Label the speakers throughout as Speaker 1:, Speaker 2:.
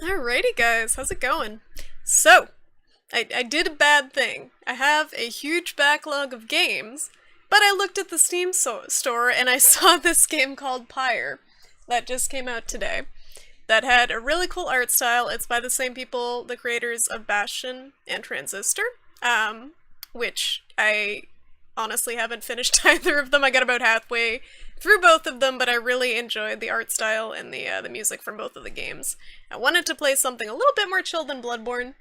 Speaker 1: Alrighty guys, how's it going? So, I did a bad thing. I have a huge backlog of games, but I looked at the Steam store and I saw this game called Pyre that just came out today that had a really cool art style. It's by the same people, the creators of Bastion and Transistor, which I honestly haven't finished either of them. I got about halfway through both of them, but I really enjoyed the art style and the music from both of the games. I wanted to play something a little bit more chill than Bloodborne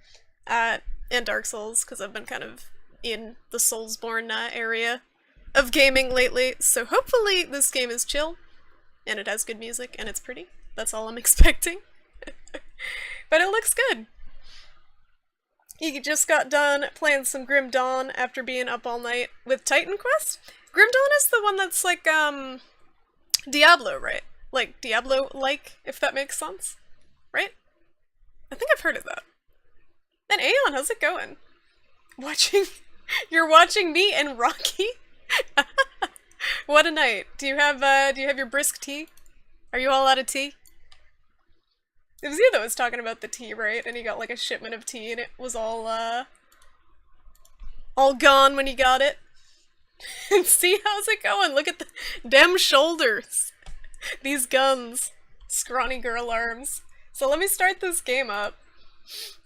Speaker 1: and Dark Souls, because I've been kind of in the Soulsborne area of gaming lately, so hopefully this game is chill, and it has good music, and it's pretty. That's all I'm expecting. But it looks good. He just got done playing some Grim Dawn after being up all night with Titan Quest. Grim Dawn is the one that's like, Diablo, right? Like, Diablo-like, if that makes sense. Right? I think I've heard of that. And Aeon, how's it going? You're watching me and Rocky? What a night. Do you have your brisk tea? Are you all out of tea? It was you that was talking about the tea, right? And he got like a shipment of tea and it was all gone when he got it. And see, how's it going? Look at the damn shoulders. These guns. Scrawny girl arms. So let me start this game up.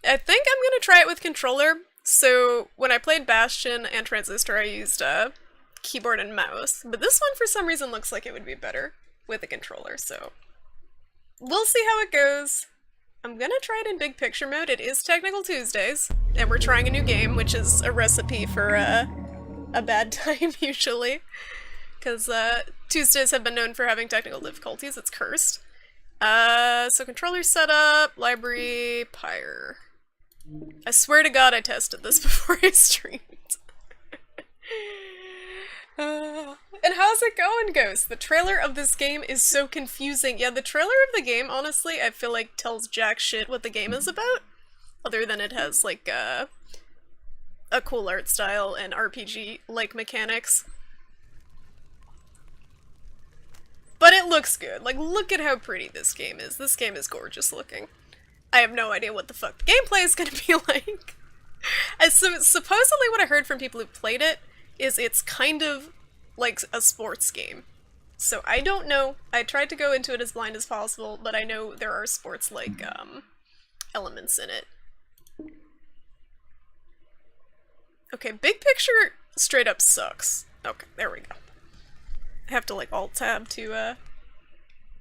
Speaker 1: I think I'm gonna try it with controller. So when I played Bastion and Transistor, I used keyboard and mouse. But this one for some reason looks like it would be better with a controller, so we'll see how it goes. I'm gonna try it in big picture mode. It is Technical Tuesdays, and we're trying a new game, which is a recipe for a bad time, usually. Because Tuesdays have been known for having technical difficulties. It's cursed. So controller setup, library, Pyre. I swear to God I tested this before I streamed. And how's it going, Ghost? The trailer of this game is so confusing. Yeah, the trailer of the game, honestly, I feel like tells jack shit what the game is about. Other than it has, like, a cool art style and RPG-like mechanics. But it looks good. Like, look at how pretty this game is. This game is gorgeous looking. I have no idea what the fuck the gameplay is gonna be like. So, supposedly what I heard from people who played it is it's kind of like a sports game. So I don't know. I tried to go into it as blind as possible, but I know there are sports-like elements in it. Okay, big picture straight up sucks. Okay, there we go. I have to like alt-tab to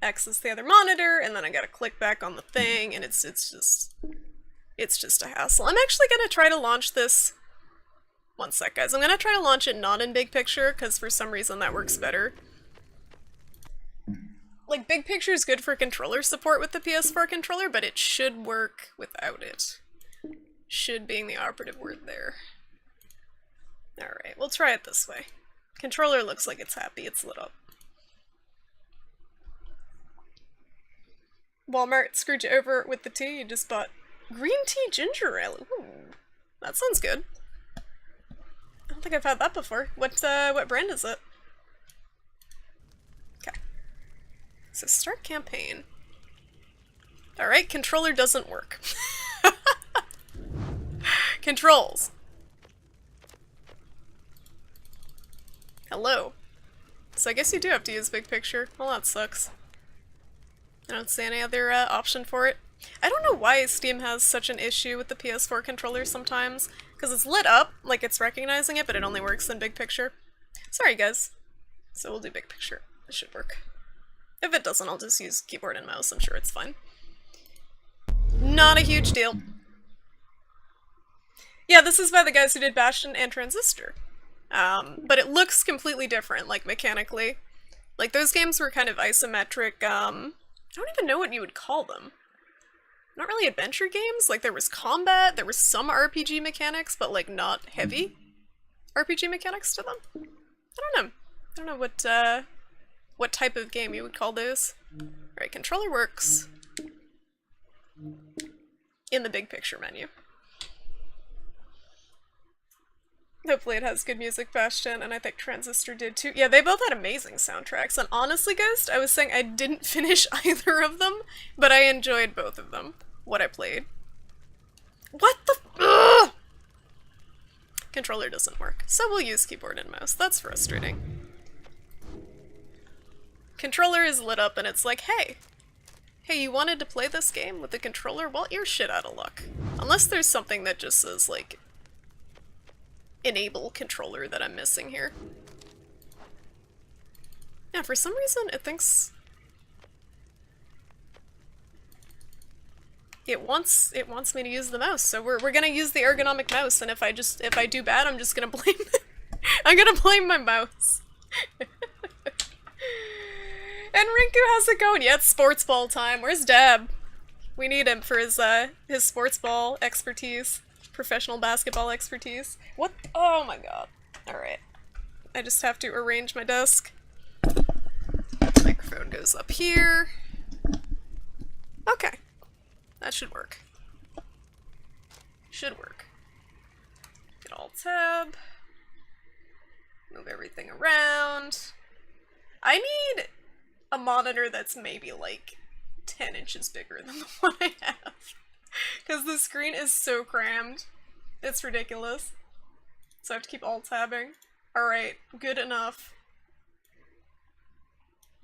Speaker 1: access the other monitor, and then I gotta click back on the thing, and it's just a hassle. I'm actually gonna try to launch this. One sec, guys. I'm gonna try to launch it not in big picture, because for some reason that works better. Like, big picture is good for controller support with the PS4 controller, but it should work without it. Should being the operative word there. Alright, we'll try it this way. Controller looks like it's happy, it's lit up. Walmart screwed you over with the tea, you just bought green tea ginger ale. Ooh, that sounds good. I don't think I've had that before. What brand is it? Okay. So start campaign. Alright, controller doesn't work. Controls. Hello. So I guess you do have to use big picture. Well, that sucks. I don't see any other option for it. I don't know why Steam has such an issue with the PS4 controller sometimes, because it's lit up, like it's recognizing it, but it only works in big picture. Sorry guys. So we'll do big picture. It should work. If it doesn't, I'll just use keyboard and mouse, I'm sure it's fine. Not a huge deal. Yeah, this is by the guys who did Bastion and Transistor. But it looks completely different, like mechanically. Like those games were kind of isometric, I don't even know what you would call them. Not really adventure games, like there was combat, there was some RPG mechanics, but like not heavy RPG mechanics to them. I don't know what type of game you would call those. Alright, controller works in the big picture menu. Hopefully it has good music, Bastion, and I think Transistor did too. Yeah, they both had amazing soundtracks, and honestly, Ghost, I was saying I didn't finish either of them, but I enjoyed both of them. what I played. What the ugh! Controller doesn't work, so we'll use keyboard and mouse. That's frustrating. Controller is lit up and it's like, hey, you wanted to play this game with the controller? Well, you're shit out of luck. Unless there's something that just says, like, enable controller that I'm missing here. Yeah, for some reason it thinks... It wants me to use the mouse, so we're gonna use the ergonomic mouse, and if I do bad, I'm just gonna blame I'm gonna blame my mouse. And Rinku, how's it going? Yeah, it's sports ball time. Where's Dab? We need him for his sports ball expertise. Professional basketball expertise. What? Oh my god. Alright. I just have to arrange my desk. Microphone goes up here. Okay. That should work. Should work. Get Alt-Tab. Move everything around. I need a monitor that's maybe like 10 inches bigger than the one I have. Because the screen is so crammed. It's ridiculous. So I have to keep alt-tabbing. Alright, good enough.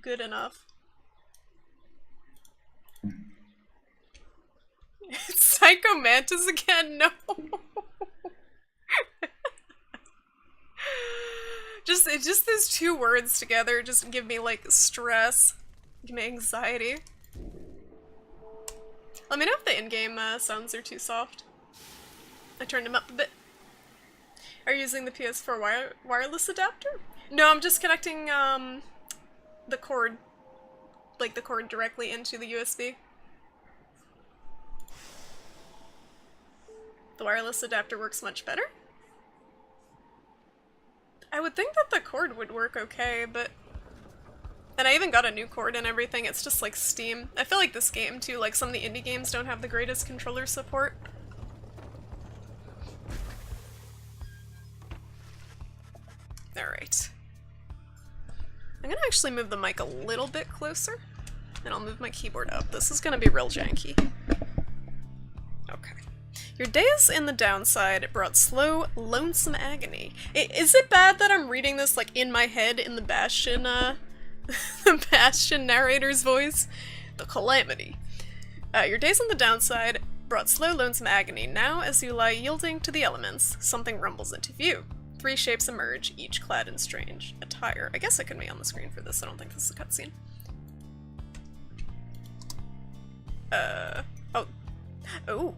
Speaker 1: Good enough. It's Psycho Mantis again? No! Just those two words together just give me, like, stress. Give me anxiety. Let me know if the in-game sounds are too soft. I turned them up a bit. Are you using the PS4 wireless adapter? No, I'm just connecting, the cord. Like, the cord directly into the USB. The wireless adapter works much better? I would think that the cord would work okay, but... And I even got a new cord and everything, it's just like Steam. I feel like this game too, like some of the indie games don't have the greatest controller support. Alright. I'm gonna actually move the mic a little bit closer, and I'll move my keyboard up. This is gonna be real janky. Okay. Your days in the downside brought slow, lonesome agony. Is it bad that I'm reading this, like, in my head in the Bastion, the Bastion narrator's voice? The calamity. Your days on the downside brought slow, lonesome agony. Now, as you lie yielding to the elements, something rumbles into view. 3 shapes emerge, each clad in strange attire. I guess I could be on the screen for this. I don't think this is a cutscene. Oh.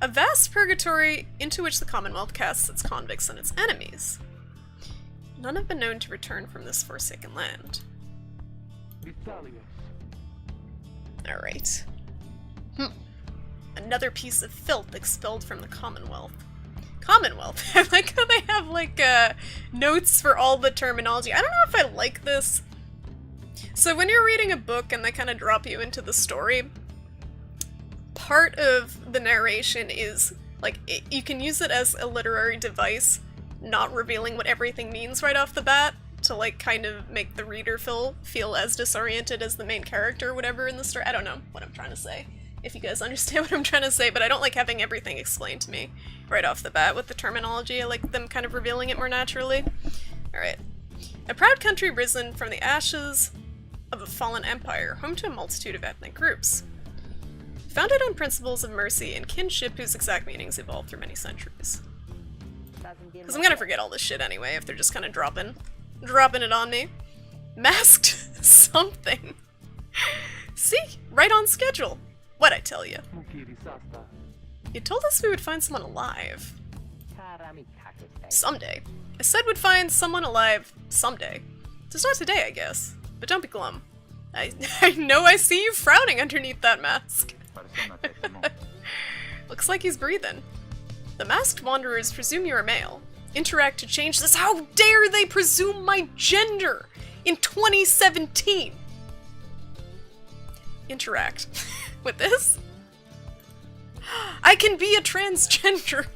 Speaker 1: A vast purgatory into which the Commonwealth casts its convicts and its enemies. None have been known to return from this forsaken land. Alright. Another piece of filth expelled from the Commonwealth. Commonwealth? I like how they have, like, notes for all the terminology. I don't know if I like this. So when you're reading a book and they kind of drop you into the story, part of the narration is, like, you can use it as a literary device, not revealing what everything means right off the bat, to, like, kind of make the reader feel as disoriented as the main character or whatever in the story. I don't know what I'm trying to say, if you guys understand what I'm trying to say, but I don't like having everything explained to me right off the bat with the terminology. I like them kind of revealing it more naturally. Alright. A proud country risen from the ashes of a fallen empire, home to a multitude of ethnic groups. Founded on principles of mercy and kinship whose exact meanings evolved through many centuries. Because I'm gonna forget all this shit anyway if they're just kind of dropping it on me. Masked something. See? Right on schedule. What'd I tell you? You told us we would find someone alive. Someday. I said we'd find someone alive someday. Just not today, I guess. But don't be glum. I know I see you frowning underneath that mask. Looks like he's breathing. The masked wanderers presume you're a male. Interact to change this. How dare they presume my gender in 2017? Interact with this? I can be a transgender.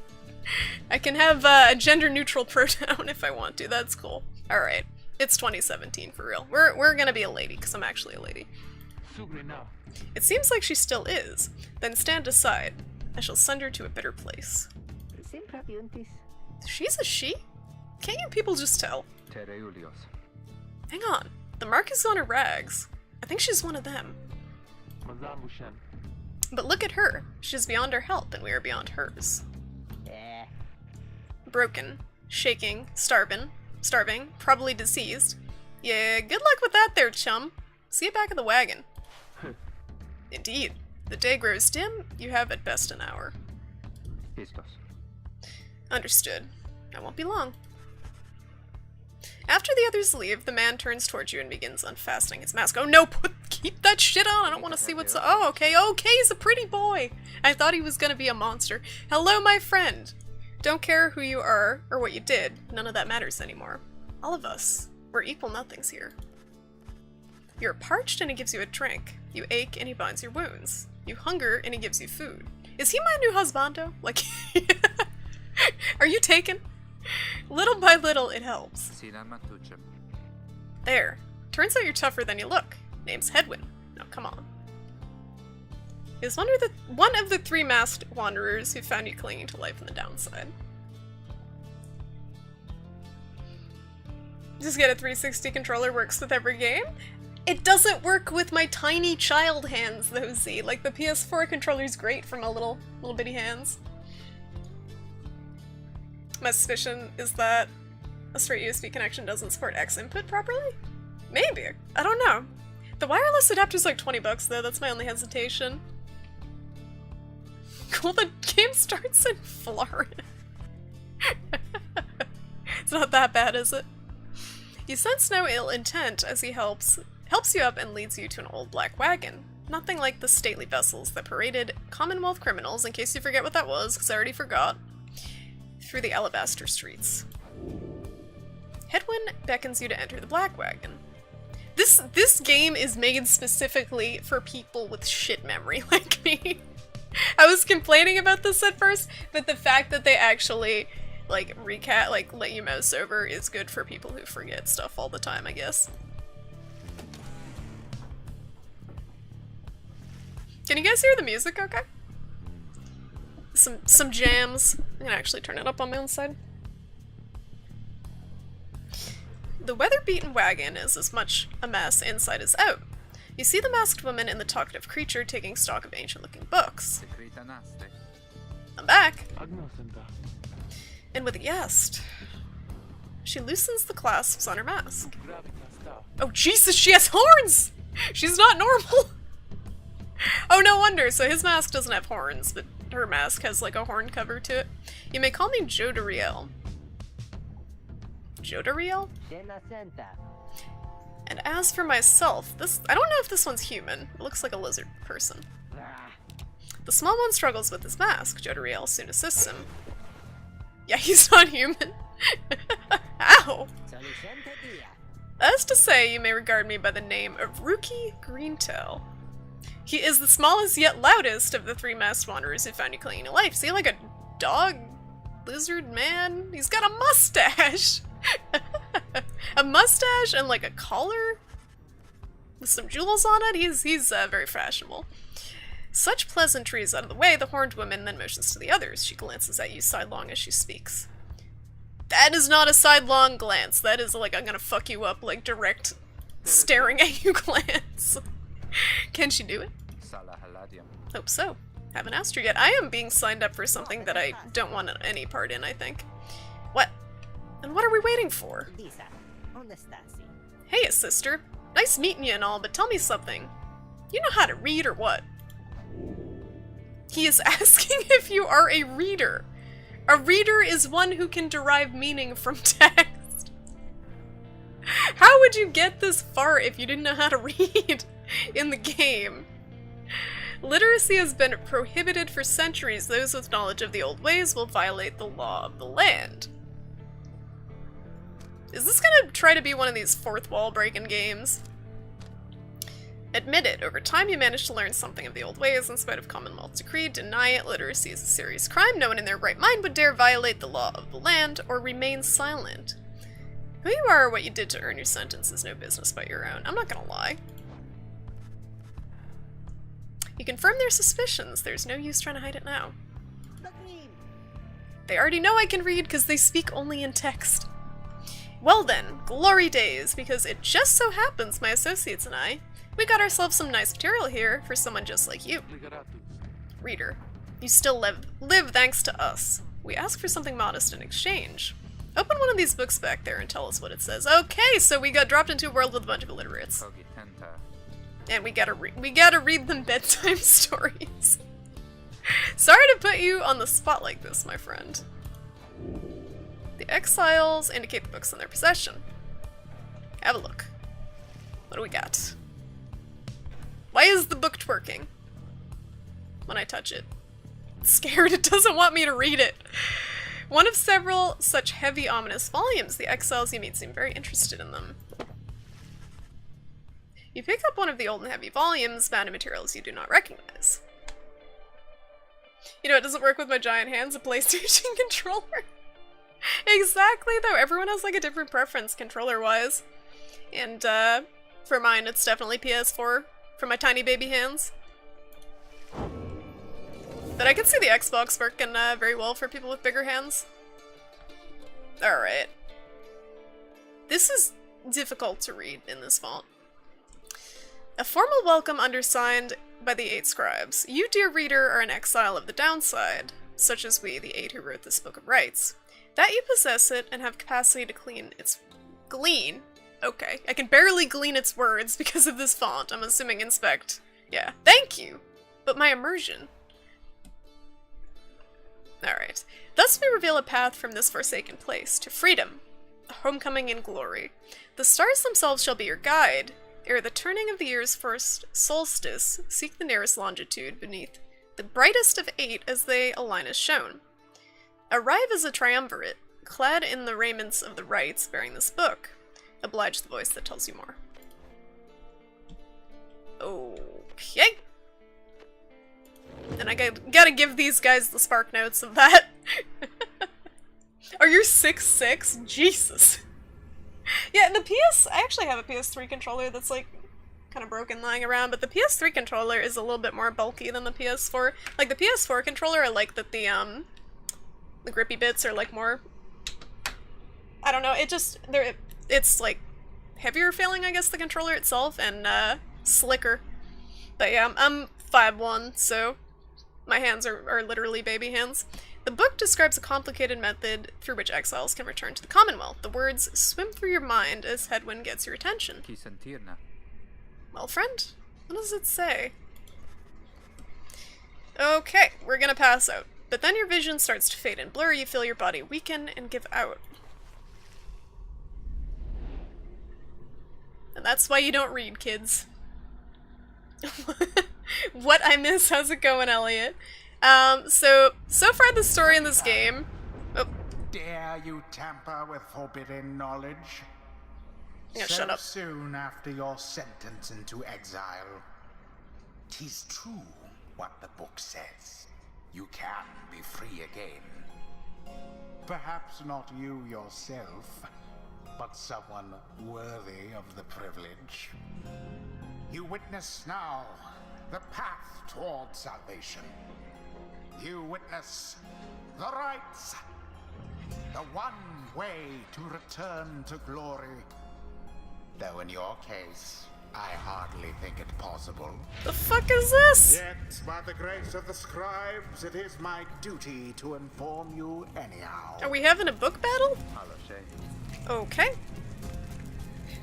Speaker 1: I can have a gender-neutral pronoun if I want to. That's cool. Alright. It's 2017 for real. We're gonna be a lady, because I'm actually a lady. It seems like she still is. Then stand aside. I shall send her to a better place. She's a she? Can't you people just tell? Hang on. The mark is on her rags. I think she's one of them. But look at her. She's beyond our help, and we are beyond hers. Broken. Shaking. Starving. Probably deceased. Yeah, good luck with that there, chum. See you back in the wagon. Indeed. The day grows dim. You have at best an hour. Understood. I won't be long. After the others leave, the man turns towards you and begins unfastening his mask. Oh no, keep that shit on! I don't want to see what's- Oh, okay, he's a pretty boy! I thought he was gonna be a monster. Hello, my friend! Don't care who you are, or what you did. None of that matters anymore. All of us. We're equal nothings here. You're parched and he gives you a drink. You ache and he binds your wounds. You hunger and he gives you food. Is he my new husbando? Like, are you taken? Little by little, it helps. There. Turns out you're tougher than you look. Name's Hedwin. Now, come on. Is one of the 3 masked wanderers who found you clinging to life on the downside. Just get a 360 controller, works with every game? It doesn't work with my tiny child hands, though, Z. Like, the PS4 controller's great for my little bitty hands. My suspicion is that a straight USB connection doesn't support X input properly? Maybe. I don't know. The wireless adapter's like 20 bucks, though. That's my only hesitation. Cool, the game starts in Florida. It's not that bad, is it? You sense no ill intent as he helps you up and leads you to an old black wagon. Nothing like the stately vessels that paraded Commonwealth criminals, in case you forget what that was, because I already forgot, through the alabaster streets. Hedwin beckons you to enter the black wagon. This game is made specifically for people with shit memory like me. I was complaining about this at first, but the fact that they actually like let you mouse over is good for people who forget stuff all the time, I guess. Can you guys hear the music okay? Some jams. I'm gonna actually turn it up on my own side. The weather-beaten wagon is as much a mess inside as out. You see the masked woman and the talkative creature taking stock of ancient-looking books. I'm back! And with a guest. She loosens the clasps on her mask. Oh Jesus, she has horns! She's not normal! Oh, no wonder, so his mask doesn't have horns, but her mask has like a horn cover to it. You may call me Jodariel. Jodariel? And as for myself, I don't know if this one's human. It looks like a lizard person. The small one struggles with his mask. Jodariel soon assists him. Yeah, he's not human. Ow! As to say, you may regard me by the name of Rookie Greentail. He is the smallest yet loudest of the 3 masked wanderers who found you clinging to life. See, like a dog lizard man? He's got a mustache! A mustache and like a collar with some jewels on it. He's very fashionable. Such pleasantries out of the way, the horned woman then motions to the others. She glances at you sidelong as she speaks. That is not a sidelong glance. That is like, I'm gonna fuck you up, like direct staring at you glance. Can she do it? Hope so. Haven't asked her yet. I am being signed up for something that I don't want any part in, I think. What? And what are we waiting for? Hey, sister. Nice meeting you and all, but tell me something. You know how to read or what? He is asking if you are a reader. A reader is one who can derive meaning from text. How would you get this far if you didn't know how to read in the game? Literacy has been prohibited for centuries. Those with knowledge of the old ways will violate the law of the land. Is this gonna try to be one of these fourth wall breaking games? Admit it, over time you managed to learn something of the old ways in spite of Commonwealth decree. Deny it, literacy is a serious crime. No one in their right mind would dare violate the law of the land or remain silent. Who you are or what you did to earn your sentence is no business but your own. I'm not gonna lie. You confirm their suspicions. There's no use trying to hide it now. They already know I can read because they speak only in text. Well then, glory days, because it just so happens my associates and we got ourselves some nice material here for someone just like you. Reader, you still live thanks to us. We ask for something modest in exchange. Open one of these books back there and tell us what it says. Okay, so we got dropped into a world with a bunch of illiterates. And we gotta read them bedtime stories. Sorry to put you on the spot like this, my friend. The exiles indicate the books in their possession. Have a look. What do we got? Why is the book twerking when I touch it? It's scared, it doesn't want me to read it. One of several such heavy, ominous volumes. The exiles you meet seem very interested in them. You pick up one of the old and heavy volumes, bound in materials you do not recognize. You know, it doesn't work with my giant hands, a PlayStation controller. Exactly, though. Everyone has like a different preference controller-wise. And for mine, it's definitely PS4 for my tiny baby hands. But I can see the Xbox working very well for people with bigger hands. Alright. This is difficult to read in this font. A formal welcome undersigned by the 8 scribes. You, dear reader, are an exile of the downside, such as we, the 8 who wrote this book of rights. That you possess it and have capacity to glean. Okay, I can barely glean its words because of this font. I'm assuming inspect. Yeah, thank you! But my immersion. Alright. Thus we reveal a path from this forsaken place to freedom, a homecoming in glory. The stars themselves shall be your guide. Ere the turning of the year's first solstice, seek the nearest longitude beneath the brightest of 8 as they align as shown. Arrive as a triumvirate, clad in the raiments of the rites bearing this book. Oblige the voice that tells you more. Okay. And I gotta give these guys the spark notes of that. Are you 6'6"? Jesus. Yeah, I actually have a PS3 controller that's like kind of broken lying around, but the PS3 controller is a little bit more bulky than the PS4. Like the PS4 controller, I like that the grippy bits are like more, I don't know, it's like heavier feeling, I guess, the controller itself, and slicker. But yeah, I'm 5'1", so my hands are literally baby hands. The book describes a complicated method through which exiles can return to the Commonwealth. The words swim through your mind as headwind gets your attention. Well, friend, what does it say? Okay, we're gonna pass out. But then your vision starts to fade and blur, you feel your body weaken and give out. And that's why you don't read, kids. What I miss? How's it going, Elliot? So far the story in this game... Oh.
Speaker 2: Dare you tamper with forbidden knowledge?
Speaker 1: Yeah,
Speaker 2: so
Speaker 1: shut up.
Speaker 2: Soon after your sentence into exile. 'Tis true what the book says. You can be free again. Perhaps not you yourself, but someone worthy of the privilege. You witness now the path toward salvation. You witness the rights, the one way to return to glory. Though in your case, I hardly think it possible.
Speaker 1: The fuck is this?
Speaker 2: Yet, by the grace of the scribes, it is my duty to inform you anyhow.
Speaker 1: Are we having a book battle? Okay.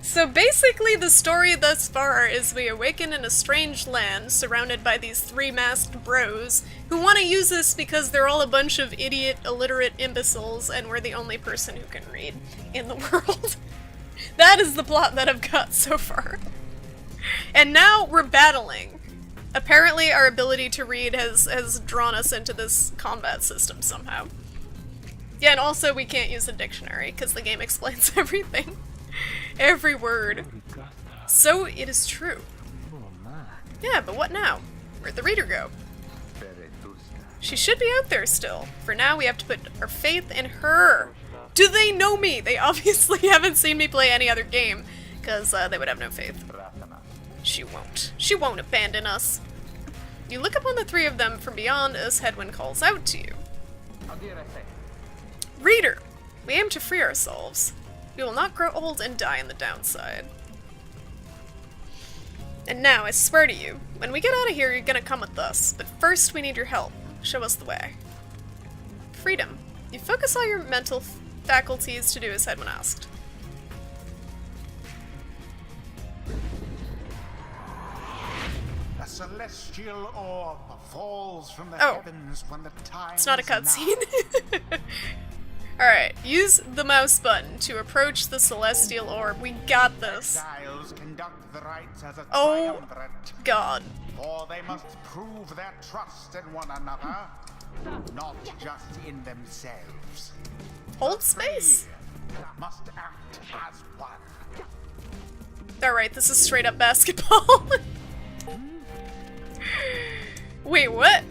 Speaker 1: So basically the story thus far is we awaken in a strange land surrounded by these 3 masked bros who want to use us because they're all a bunch of idiot, illiterate imbeciles and we're the only person who can read in the world. That is the plot that I've got so far. And now we're battling. Apparently our ability to read has drawn us into this combat system somehow. Yeah, and also we can't use a dictionary because the game explains everything. Every word. So it is true. Yeah, but what now? Where'd the reader go? She should be out there still. For now, we have to put our faith in her. Do they know me? They obviously haven't seen me play any other game, because they would have no faith. She won't. She won't abandon us. You look upon the three of them from beyond as Headwind calls out to you. Reader, we aim to free ourselves. We will not grow old and die in the downside. And now, I swear to you, when we get out of here, you're gonna come with us. But first, we need your help. Show us the way. Freedom. You focus all your mental faculties to do as Headwind asked.
Speaker 2: A celestial orb falls from the
Speaker 1: Oh.
Speaker 2: heavens when the time
Speaker 1: It's not a
Speaker 2: is now.
Speaker 1: cutscene. Alright, use the mouse button to approach the celestial orb. We got this.
Speaker 2: Exiles conduct the rites as a
Speaker 1: Oh.
Speaker 2: triumvirate,
Speaker 1: God.
Speaker 2: for they must prove their trust in one another, not just in themselves.
Speaker 1: Hold space.
Speaker 2: Three must act as one.
Speaker 1: Alright, this is straight up basketball. Wait, what?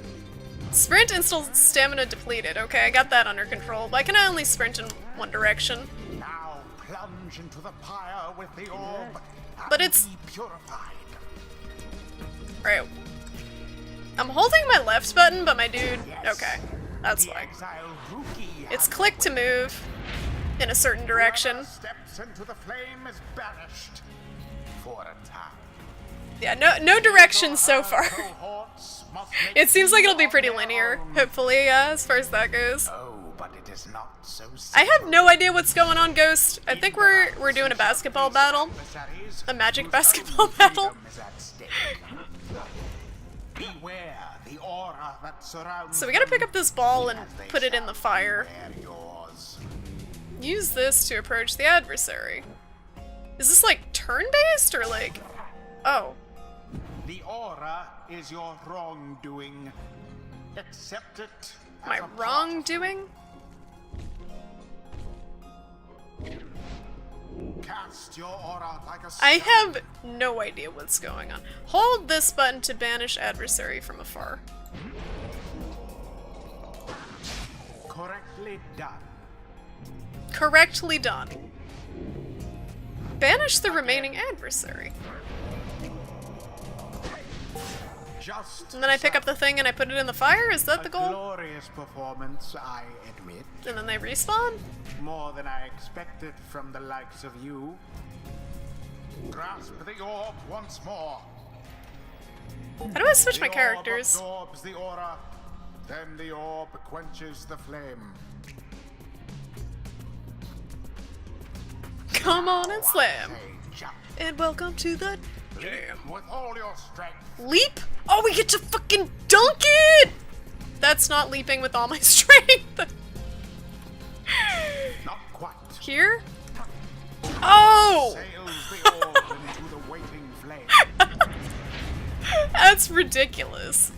Speaker 1: Sprint installs stamina depleted. Okay, I got that under control, but I can only sprint in one direction.
Speaker 2: Now plunge into the pyre with the orb and
Speaker 1: But it's-
Speaker 2: be purified.
Speaker 1: Alright. I'm holding my left button, but my dude...
Speaker 2: Yes.
Speaker 1: Okay, that's
Speaker 2: The
Speaker 1: fine.
Speaker 2: exile rookie
Speaker 1: It's
Speaker 2: has
Speaker 1: click to move in a certain direction.
Speaker 2: Whoever steps into the flame is banished for a time.
Speaker 1: Yeah, no directions so far.
Speaker 2: Cohorts must make
Speaker 1: It seems like it'll be
Speaker 2: on
Speaker 1: pretty
Speaker 2: their
Speaker 1: linear,
Speaker 2: own.
Speaker 1: hopefully, as far as that goes.
Speaker 2: Oh, but it is not so
Speaker 1: I have
Speaker 2: simple.
Speaker 1: no idea what's going on, Ghost. I think we're doing a basketball battle. A magic basketball battle.
Speaker 2: Beware the aura that surrounds
Speaker 1: So we gotta
Speaker 2: them
Speaker 1: pick up this ball and
Speaker 2: as they
Speaker 1: put it in the
Speaker 2: shall
Speaker 1: fire.
Speaker 2: wear yours.
Speaker 1: Use this to approach the adversary. Is this like turn-based or like... Oh.
Speaker 2: The aura is your wrongdoing. Accept it. as
Speaker 1: My
Speaker 2: a part.
Speaker 1: wrongdoing?
Speaker 2: Cast your aura like a
Speaker 1: I
Speaker 2: stone.
Speaker 1: have no idea what's going on. Hold this button to banish adversary from afar.
Speaker 2: Correctly done.
Speaker 1: Correctly done. Banish the remaining adversary.
Speaker 2: Just
Speaker 1: And then I pick up the thing and I put it in the fire? Is that the
Speaker 2: a
Speaker 1: goal?
Speaker 2: glorious performance, I admit.
Speaker 1: And then they respawn?
Speaker 2: More than I expected from the likes of you. Grasp the orb once more.
Speaker 1: How do I switch my
Speaker 2: The orb
Speaker 1: characters?
Speaker 2: absorbs the aura, then the orb quenches the flame.
Speaker 1: Come on and slam.
Speaker 2: Say jump.
Speaker 1: And welcome to the
Speaker 2: Leap with all your strength.
Speaker 1: leap. Oh, we get to fucking dunk it! That's not leaping with all my strength.
Speaker 2: Not quite.
Speaker 1: Here? Oh!
Speaker 2: Sails the orb into the waiting flame.
Speaker 1: That's ridiculous.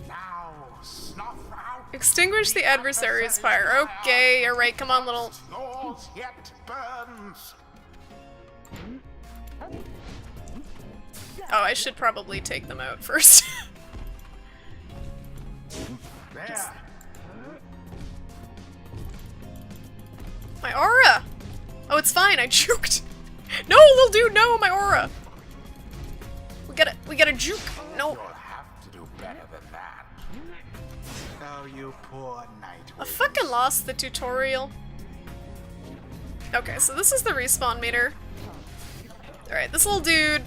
Speaker 2: Now snuff out.
Speaker 1: Extinguish the adversary's fire. Okay, alright, come on, little...
Speaker 2: Yours yet burns.
Speaker 1: Oh, I should probably take them out first.
Speaker 2: There.
Speaker 1: My aura! Oh, it's fine, I juked. No, little dude, no, my aura! We gotta juke. No.
Speaker 2: You'll have to do better than that. Oh, you poor night.
Speaker 1: I fucking lost the tutorial. Okay, so this is the respawn meter. Alright, this little dude...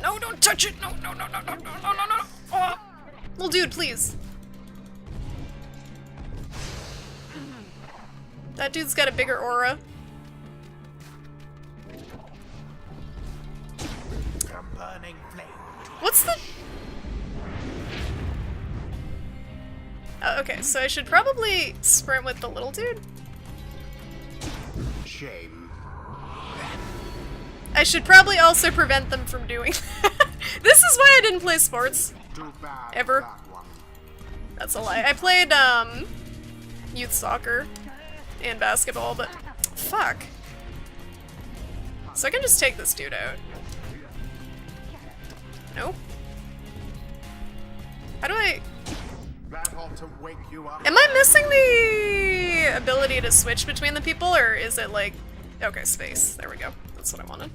Speaker 1: No, don't touch it! No, no, no, no, no, no, no, no, no! Oh. Little dude, please. That dude's got a bigger aura.
Speaker 2: From burning flame.
Speaker 1: What's the... okay, so I should probably sprint with the little dude.
Speaker 2: Shame.
Speaker 1: I should probably also prevent them from doing that. This is why I didn't play sports.
Speaker 2: Too bad.
Speaker 1: Ever.
Speaker 2: That one.
Speaker 1: That's a lie. I played, youth soccer and basketball, but fuck. So I can just take this dude out. Nope. How do I...
Speaker 2: That ought to wake you up.
Speaker 1: Am I missing the ability to switch between the people, or is it like... Okay, space. There we go. That's what I wanted.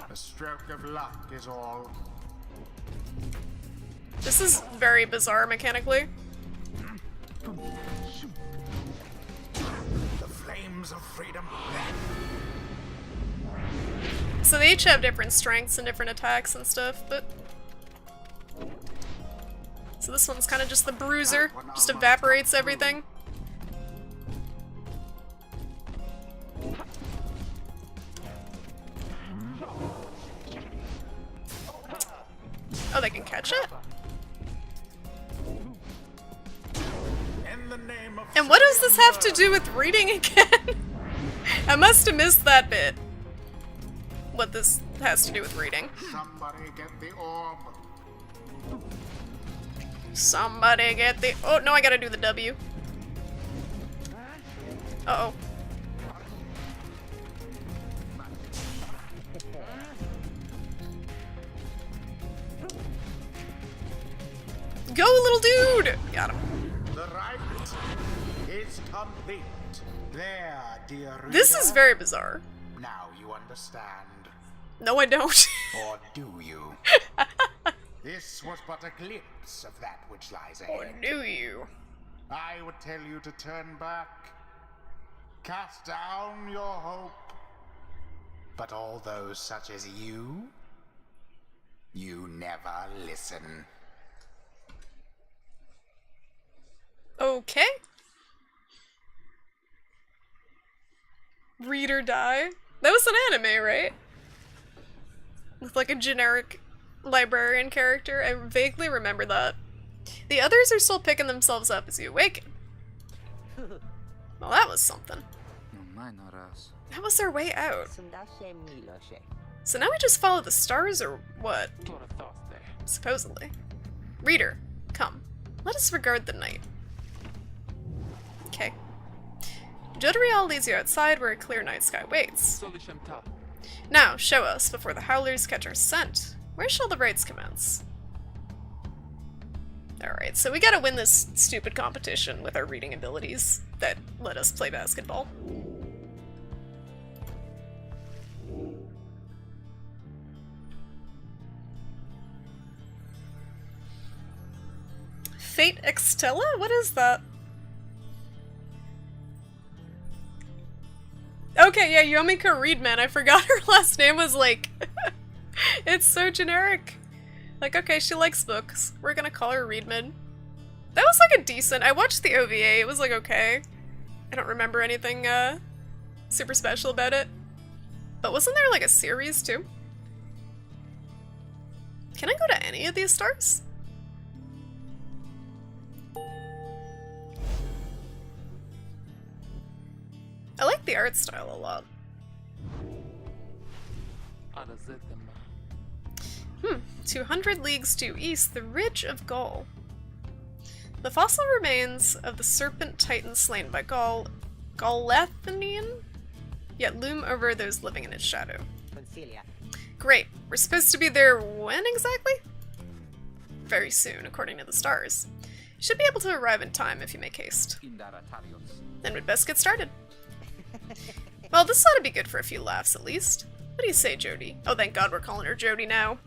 Speaker 2: A stroke of luck is all.
Speaker 1: This is very bizarre mechanically.
Speaker 2: The flames of freedom.
Speaker 1: So they each have different strengths and different attacks and stuff, but... So this one's kind of just the bruiser, just evaporates everything. Oh, they can catch it? And what does this have to do with reading again? I must have missed that bit. What this has to do with reading.
Speaker 2: Somebody get the orb.
Speaker 1: Somebody get the... Oh, no, I gotta do the W. Uh-oh. Go, little dude! Got him.
Speaker 2: The rite is complete. There, dear reader.
Speaker 1: This is very bizarre.
Speaker 2: Now you understand.
Speaker 1: No, I don't.
Speaker 2: Or do you? This was but a glimpse of that which lies
Speaker 1: Or
Speaker 2: ahead.
Speaker 1: do you?
Speaker 2: I would tell you to turn back. Cast down your hope. But all those such as you never listen.
Speaker 1: Okay. Read or die? That was an anime, right? With like a generic librarian character. I vaguely remember that. The others are still picking themselves up as you awaken. Well, that was something. That was their way out. So now we just follow the stars or what? Supposedly. Reader, come. Let us regard the night. Okay. Jodariel leads you outside where a clear night sky waits. Now, show us, before the Howlers catch our scent. Where shall the rites commence? Alright, so we gotta win this stupid competition with our reading abilities that let us play basketball. Fate Extella? What is that? Okay, yeah, Yomika Reedman. I forgot her last name was like... It's so generic. Like, okay, she likes books. We're gonna call her Reedman. That was like a decent... I watched the OVA, it was like okay. I don't remember anything super special about it. But wasn't there like a series too? Can I go to any of these stars? I like the art style a lot. 200 leagues due east, the Ridge of Gaul. The fossil remains of the serpent titan slain by Gaulathanian, yet loom over those living in its shadow. Great. We're supposed to be there when exactly? Very soon, according to the stars. You should be able to arrive in time if you make haste. Then we'd best get started. Well, this ought to be good for a few laughs at least. What do you say, Jody? Oh, thank God we're calling her Jody now.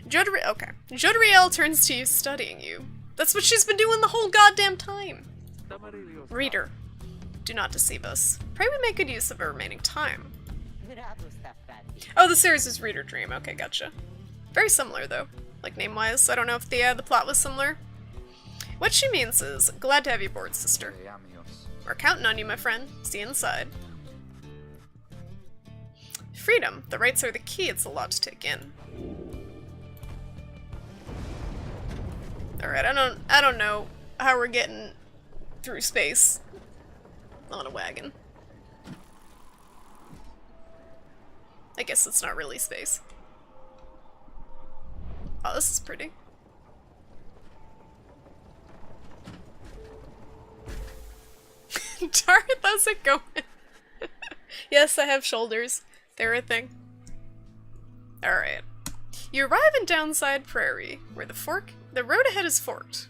Speaker 1: Okay. Jodariel turns to you, studying you. That's what she's been doing the whole goddamn time. Reader, do not deceive us. Pray we make good use of our remaining time. Oh, the series is Reader Dream. Okay, gotcha. Very similar, though. Like, name-wise. I don't know if the plot was similar. What she means is, glad to have you aboard, sister. We're counting on you, my friend. See you inside. Freedom. The rights are the key. It's a lot to take in. Alright, I don't know how we're getting through space on a wagon. I guess it's not really space. Oh, this is pretty. Darn, how's it going? Yes, I have shoulders. They're a thing. Alright. You arrive in Downside Prairie, where the road ahead is forked.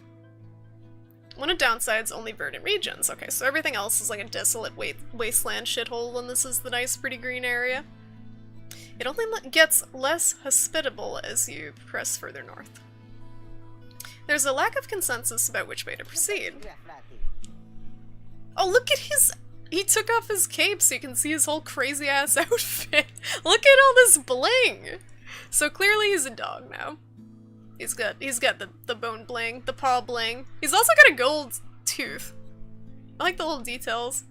Speaker 1: One of Downside's only verdant regions. Okay, so everything else is like a desolate wasteland shithole, and this is the nice, pretty green area. It only gets less hospitable as you press further north. There's a lack of consensus about which way to proceed. Oh, look at his... He took off his cape so you can see his whole crazy-ass outfit. Look at all this bling! So clearly he's a dog now. He's got the bone bling, the paw bling. He's also got a gold tooth. I like the little details.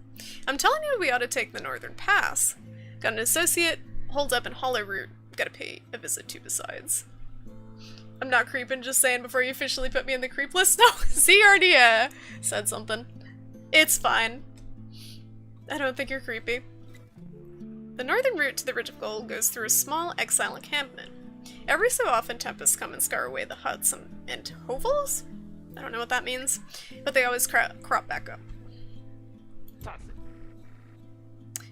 Speaker 1: I'm telling you we ought to take the Northern Pass. Got an associate holed up in Hollow Root. Gotta pay a visit to besides. I'm not creeping, just saying before you officially put me in the creep list. No, Z already said something. It's fine. I don't think you're creepy. The northern route to the Ridge of Gold goes through a small exile encampment. Every so often tempests come and scar away the huts and hovels? I don't know what that means, but they always crop back up.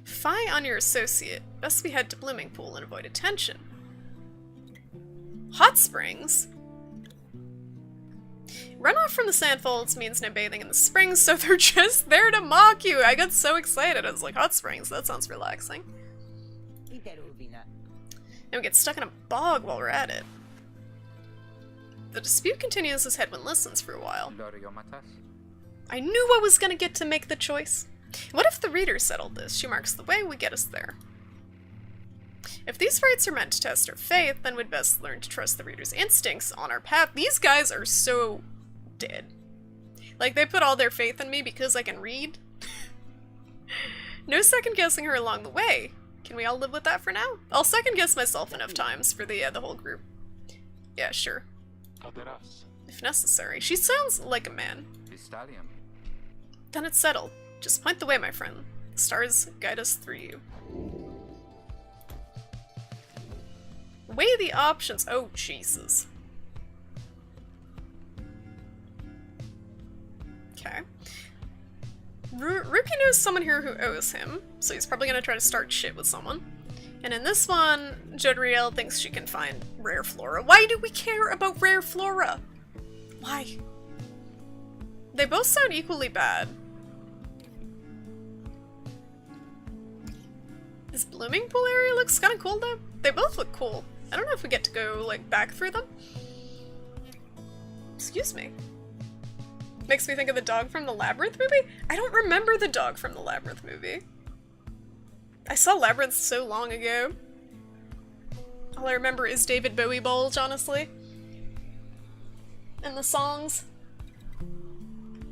Speaker 1: Fie on your associate. Best we head to Blooming Pool and avoid attention. Hot springs? Runoff from the sandfolds means no bathing in the springs, so they're just there to mock you. I got so excited. I was like, hot springs, that sounds relaxing. And we get stuck in a bog while we're at it. The dispute continues as Hedwyn listens for a while. I knew I was gonna get to make the choice. What if the reader settled this? She marks the way, we get us there. If these rites are meant to test our faith, then we'd best learn to trust the reader's instincts on our path. These guys are so dead. Like, they put all their faith in me because I can read. No second guessing her along the way. Can we all live with that for now? I'll second guess myself enough times for the whole group. Yeah, sure. If necessary. She sounds like a man. Then it's settled. Just point the way, my friend. The stars guide us through you. Weigh the options. Oh, Jesus. Okay. Rookie knows someone here who owes him, so he's probably gonna try to start shit with someone. And in this one, Jodriel thinks she can find rare flora. Why do we care about rare flora? Why? They both sound equally bad. This Blooming Pool area looks kind of cool though. They both look cool. I don't know if we get to go, like, back through them. Excuse me. Makes me think of the dog from the Labyrinth movie? I don't remember the dog from the Labyrinth movie. I saw Labyrinth so long ago. All I remember is David Bowie Bulge, honestly. And the songs.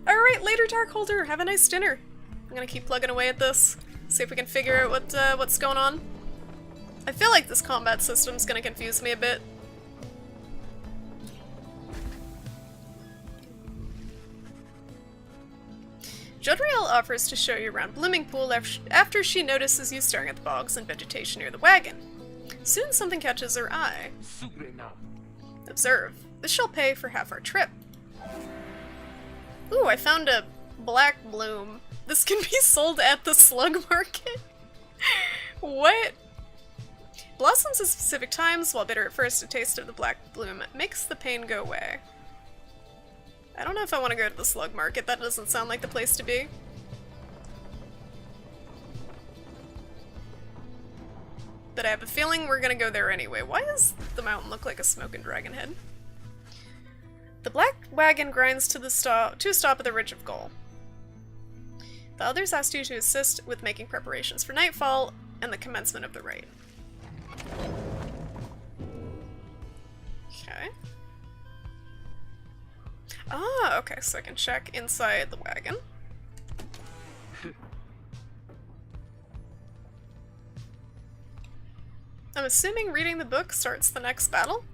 Speaker 1: Alright, later Darkholder, have a nice dinner. I'm gonna keep plugging away at this. See if we can figure out what's going on. I feel like this combat system's gonna confuse me a bit. Jodriel offers to show you around Blooming Pool after she notices you staring at the bogs and vegetation near the wagon. Soon something catches her eye. Observe. This shall pay for half our trip. Ooh, I found a black bloom. This can be sold at the slug market? What? Blossoms at specific times, while bitter at first, a taste of the black bloom makes the pain go away. I don't know if I want to go to the slug market. That doesn't sound like the place to be. But I have a feeling we're gonna go there anyway. Why does the mountain look like a smoking dragon head? The black wagon grinds to a stop at the Ridge of Gold. The others asked you to assist with making preparations for nightfall and the commencement of the raid. Okay. Ah, okay, so I can check inside the wagon. I'm assuming reading the book starts the next battle?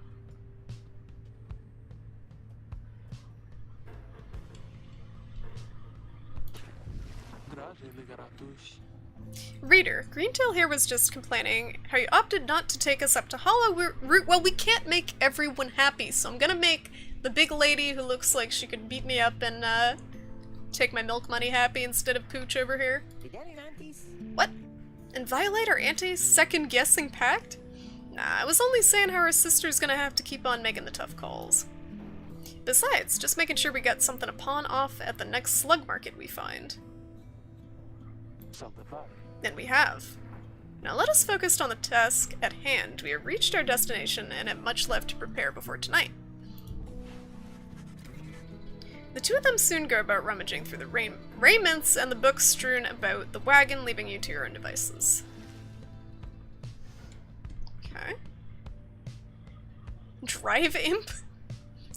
Speaker 1: Reader, Greentail here was just complaining how you opted not to take us up to Hollow Root. Well, we can't make everyone happy, so I'm gonna make the big lady who looks like she could beat me up and take my milk money happy instead of Pooch over here. What? And violate our auntie's second-guessing pact? Nah, I was only saying how our sister's gonna have to keep on making the tough calls. Besides, just making sure we got something to pawn off at the next slug market we find. And we have. Now let us focus on the task at hand. We have reached our destination and have much left to prepare before tonight. The two of them soon go about rummaging through the raiments and the books strewn about the wagon, leaving you to your own devices. Okay. Drive imp?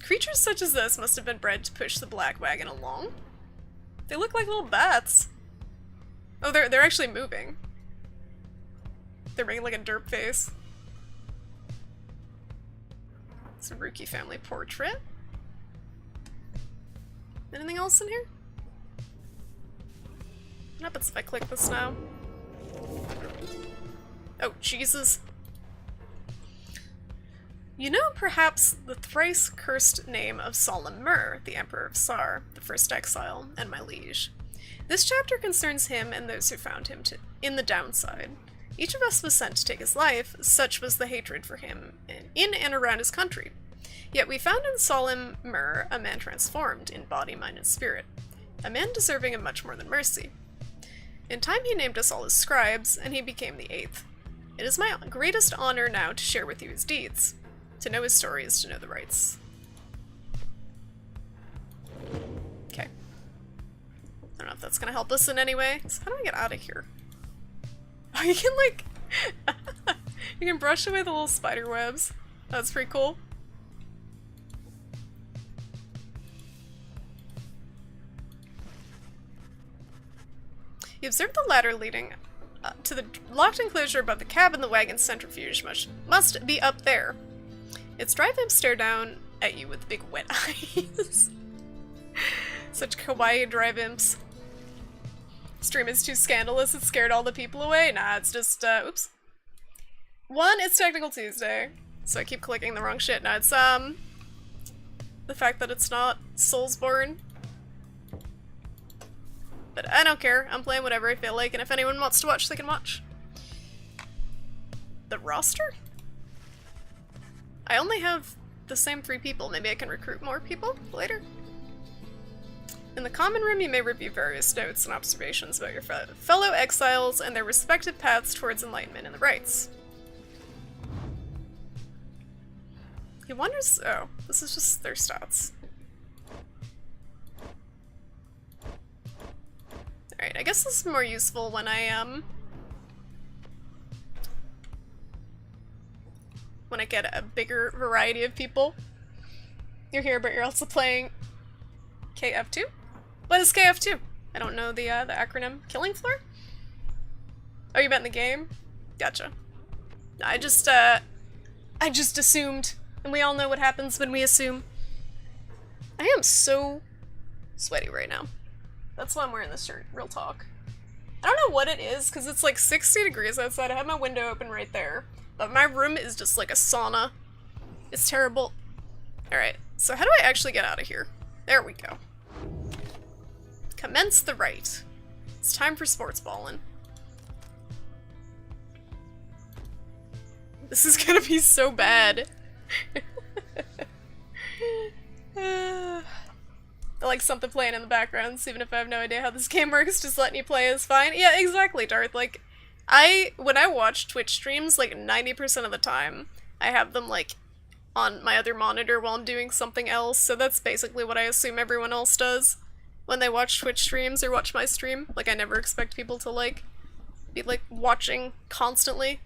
Speaker 1: Creatures such as this must have been bred to push the black wagon along. They look like little bats. Oh, they're actually moving. They're making like a derp face. It's a Rookie family portrait. Anything else in here? What happens if I click this now? Oh, Jesus. You know perhaps the thrice cursed name of Solemn Mur, the Emperor of Sar, the first exile, and my liege. This chapter concerns him and those who found him in the downside. Each of us was sent to take his life, such was the hatred for him in and around his country. Yet we found in Solemn Mur a man transformed in body, mind, and spirit. A man deserving of much more than mercy. In time he named us all his scribes, and he became the eighth. It is my greatest honor now to share with you his deeds. To know his story is to know the rights. Okay. I don't know if that's gonna help us in any way. So how do I get out of here? Oh, you can like... you can brush away the little spider webs. That's pretty cool. You observe the ladder leading to the locked enclosure above the cabin. The wagon's centrifuge must be up there. Its drive imps stare down at you with big wet eyes. Such kawaii drive imps. Stream is too scandalous, it scared all the people away. Nah, it's just, oops. One, it's Technical Tuesday, so I keep clicking the wrong shit. Now it's, the fact that it's not Soulsborne. But I don't care, I'm playing whatever I feel like, and if anyone wants to watch, they can watch. The roster? I only have the same 3 people. Maybe I can recruit more people later? In the common room, you may review various notes and observations about your fellow exiles and their respective paths towards enlightenment and the rights. He wonders... oh, this is just their stats. Alright, I guess this is more useful when I get a bigger variety of people. You're here, but you're also playing KF2? What is KF2? I don't know the acronym. Killing Floor? Oh, you meant in the game? Gotcha. I just assumed. And we all know what happens when we assume. I am so sweaty right now. That's why I'm wearing this shirt. Real talk. I don't know what it is, because it's like 60 degrees outside. I have my window open right there. But my room is just like a sauna. It's terrible. Alright, so how do I actually get out of here? There we go. Commence the rite. It's time for sports balling. This is gonna be so bad. I like something playing in the background, so even if I have no idea how this game works, just letting you play is fine. Yeah, exactly, Darth. Like, when I watch Twitch streams, like 90% of the time, I have them like on my other monitor while I'm doing something else, so that's basically what I assume everyone else does when they watch Twitch streams or watch my stream. Like, I never expect people to like be like watching constantly.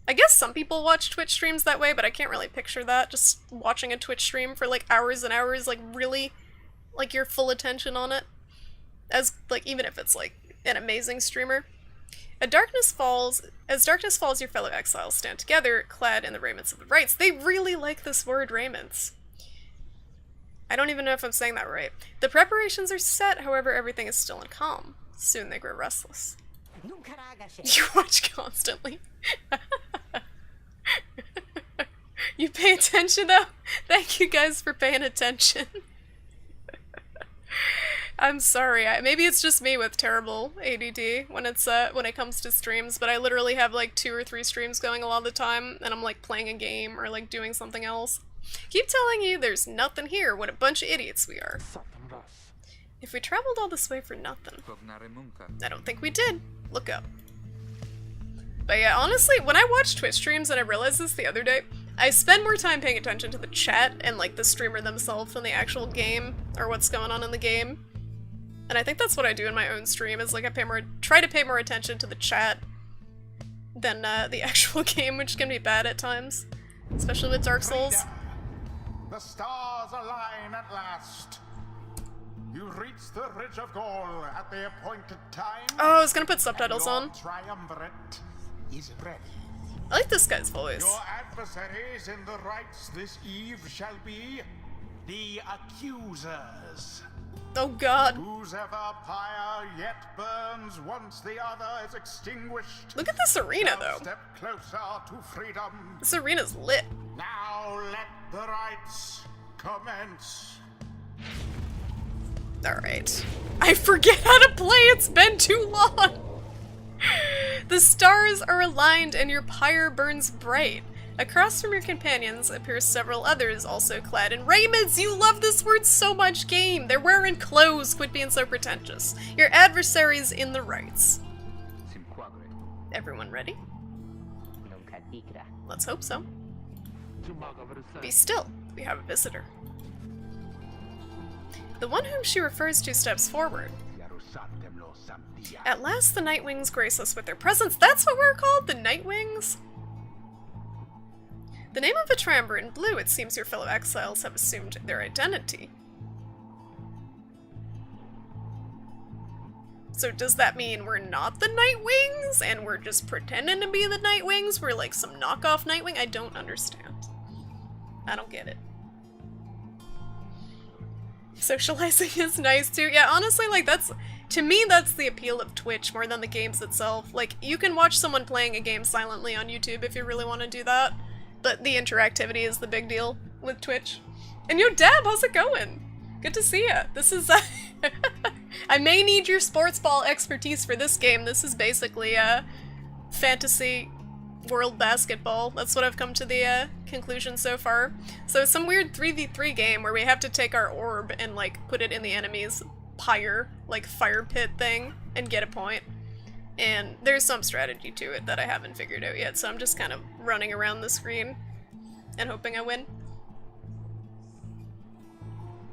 Speaker 1: I guess some people watch Twitch streams that way, but I can't really picture that, just watching a Twitch stream for like hours and hours, like really like your full attention on it, as like even if it's like an amazing streamer. As darkness falls, your fellow exiles stand together, clad in the raiments of the rights. They really like this word, raiments. I don't even know if I'm saying that right. The preparations are set, however, everything is still and calm. Soon they grow restless. You watch constantly. You pay attention though? Thank you guys for paying attention. I'm sorry, maybe it's just me with terrible ADD when it comes to streams, but I literally have like 2 or 3 streams going a lot of the time, and I'm like playing a game or like doing something else. Keep telling you there's nothing here, what a bunch of idiots we are. If we traveled all this way for nothing. I don't think we did. Look up. But yeah, honestly, when I watch Twitch streams, and I realized this the other day, I spend more time paying attention to the chat and like the streamer themselves than the actual game or what's going on in the game. And I think that's what I do in my own stream, is like I try to pay more attention to the chat than the actual game, which can be bad at times, especially with Dark Souls.
Speaker 2: The stars align at last. You reach the Ridge of Gaul at the appointed time.
Speaker 1: Oh, I was gonna put subtitles
Speaker 2: your
Speaker 1: on.
Speaker 2: Triumvirate is ready.
Speaker 1: I like this guy's voice.
Speaker 2: Your adversaries in the rites this eve shall be the accusers.
Speaker 1: Oh god.
Speaker 2: Whose ever pyre yet burns once the other is extinguished.
Speaker 1: Look at this arena,
Speaker 2: shall
Speaker 1: though.
Speaker 2: Step closer to freedom.
Speaker 1: This arena's lit.
Speaker 2: Now let the rites commence.
Speaker 1: Alright. I forget how to play, it's been too long! The stars are aligned and your pyre burns bright. Across from your companions appear several others also clad in raiments. You love this word so much, game! They're wearing clothes, quit being so pretentious. Your adversaries in the rites. Everyone ready? Let's hope so. Be still, we have a visitor. The one whom she refers to steps forward. At last the Nightwings grace us with their presence. That's what we're called? The Nightwings? The name of a triumvirate in blue, it seems your fellow exiles have assumed their identity. So does that mean we're not the Nightwings and we're just pretending to be the Nightwings? We're like some knockoff Nightwing? I don't understand. I don't get it. Socializing is nice too. Yeah, honestly, like to me, that's the appeal of Twitch more than the games itself. Like, you can watch someone playing a game silently on YouTube if you really want to do that, but the interactivity is the big deal with Twitch. And yo, Dab, how's it going? Good to see ya. This is, I may need your sports ball expertise for this game. This is basically, fantasy world basketball. That's what I've come to the, conclusion so far. So some weird 3v3 game where we have to take our orb and, like, put it in the enemy's pyre, like, fire pit thing and get a point. And there's some strategy to it that I haven't figured out yet, so I'm just kind of running around the screen and hoping I win.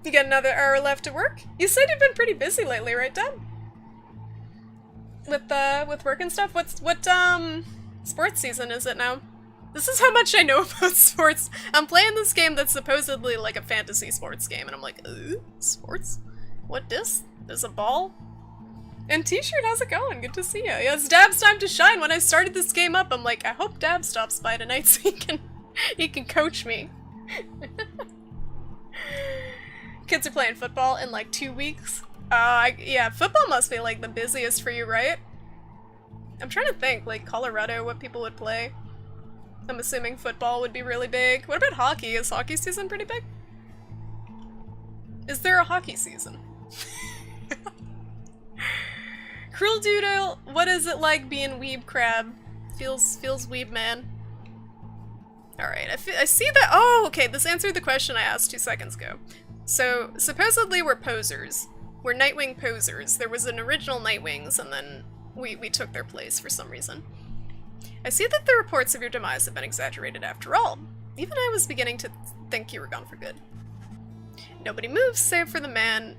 Speaker 1: You got another hour left to work? You said you've been pretty busy lately, right, Dad? With work and stuff? What sports season is it now? This is how much I know about sports. I'm playing this game that's supposedly like a fantasy sports game, and I'm like, sports? What this? There's a ball? And T-shirt, how's it going? Good to see you. Yeah, it's Dab's time to shine. When I started this game up, I'm like, I hope Dab stops by tonight so he can coach me. Kids are playing football in like 2 weeks. Yeah, football must be like the busiest for you, right? I'm trying to think, like Colorado, what people would play. I'm assuming football would be really big. What about hockey? Is hockey season pretty big? Is there a hockey season? Cruel Doodle, what is it like being Weeb Crab? Feels Weeb man. Alright, I see that- oh, okay, this answered the question I asked 2 seconds ago. So, supposedly we're posers. We're Nightwing posers. There was an original Nightwings, and then we took their place for some reason. I see that the reports of your demise have been exaggerated after all. Even I was beginning to think you were gone for good. Nobody moves save for the man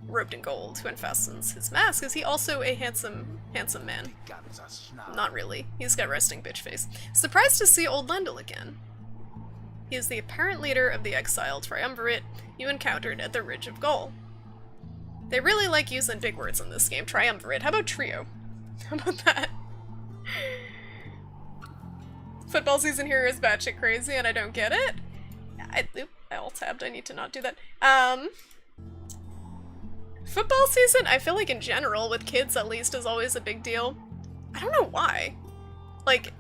Speaker 1: robed in gold who unfastens his mask. Is he also a handsome man? Not really. He's got resting bitch face. Surprised to see old Lendl again. He is the apparent leader of the exiled triumvirate you encountered at the Ridge of Gaul. They really like using big words in this game. Triumvirate. How about trio? How about that? Football season here is batshit crazy and I don't get it. I alt-tabbed. I need to not do that. Football season, I feel like in general, with kids at least, is always a big deal. I don't know why. Like,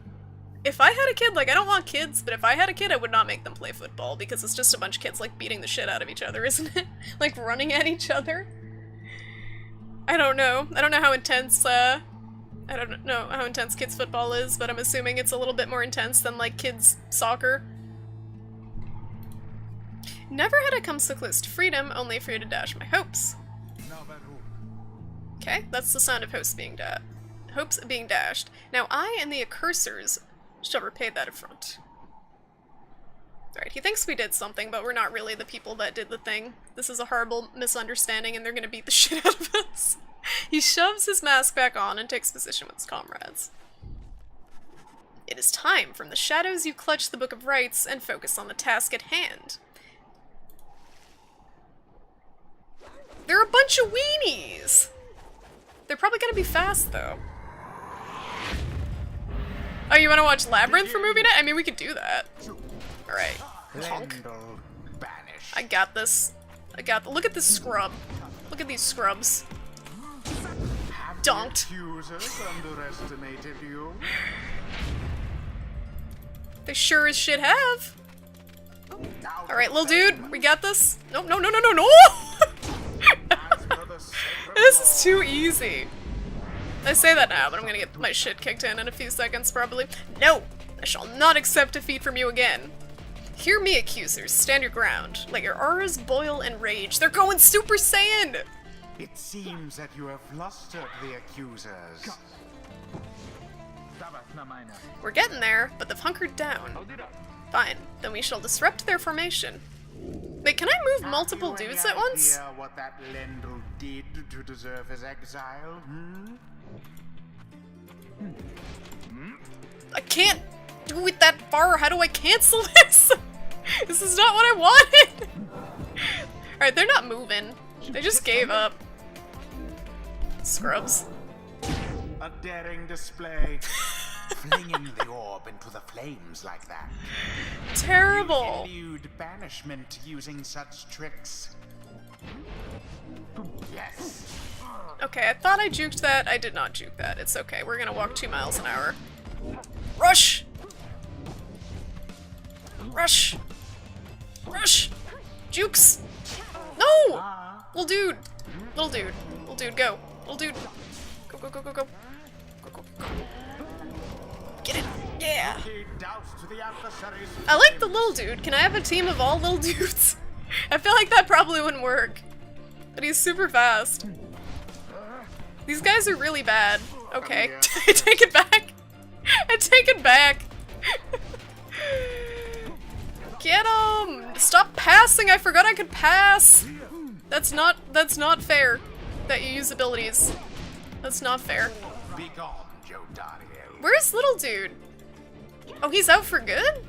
Speaker 1: if I had a kid, like, I don't want kids, but if I had a kid, I would not make them play football, because it's just a bunch of kids, like, beating the shit out of each other, isn't it? Like, running at each other. I don't know. I don't know how intense, I don't know how intense kids football is, but I'm assuming it's a little bit more intense than, like, kids soccer. Never had I come so close to freedom, only for you to dash my hopes. Okay, that's the sound of hopes being hopes of being dashed. Now I and the accursors shall repay that affront. Alright, he thinks we did something, but we're not really the people that did the thing. This is a horrible misunderstanding, and they're gonna beat the shit out of us. He shoves his mask back on and takes position with his comrades. It is time. From the shadows you clutch the Book of Rites and focus on the task at hand. They're a bunch of weenies! They're probably gonna be fast, though. Oh, you wanna watch Labyrinth for movie night? I mean, we could do that. Alright. Honk. I got this. Look at this scrub. Look at these scrubs. Donked.
Speaker 2: Underestimated you.
Speaker 1: They sure as shit have. Alright, little dude, we got this. No, no, no, no, no, no! This is too easy. I say that now, but I'm gonna get my shit kicked in a few seconds, probably. No! I shall not accept defeat from you again. Hear me, accusers. Stand your ground. Let your auras boil in rage. They're going Super Saiyan!
Speaker 2: It seems that you have flustered the accusers.
Speaker 1: We're getting there, but they've hunkered down. Fine, then we shall disrupt their formation. Wait, can I move multiple dudes at once?
Speaker 2: What that Lendl did to deserve his exile?
Speaker 1: I can't do it that far. How do I cancel this? This is not what I wanted. Alright, they're not moving. They just gave up. Scrubs.
Speaker 2: A daring display. Flinging the orb into the flames like that.
Speaker 1: Terrible.
Speaker 2: You elude banishment using such tricks. Yes.
Speaker 1: Okay, I thought I juked that. I did not juke that. It's okay. We're gonna walk 2 miles an hour. Rush! Rush! Rush! Jukes! No! Little dude! Little dude. Little dude, go. Little dude. Go, go, go, go, go. Go, go, go. Get it! Yeah! I like the little dude. Can I have a team of all little dudes? I feel like that probably wouldn't work. But he's super fast. These guys are really bad. Okay. I take it back. I take it back. Get him! Stop passing! I forgot I could pass! That's not fair that you use abilities. That's not fair. Where's little dude? Oh, he's out for good?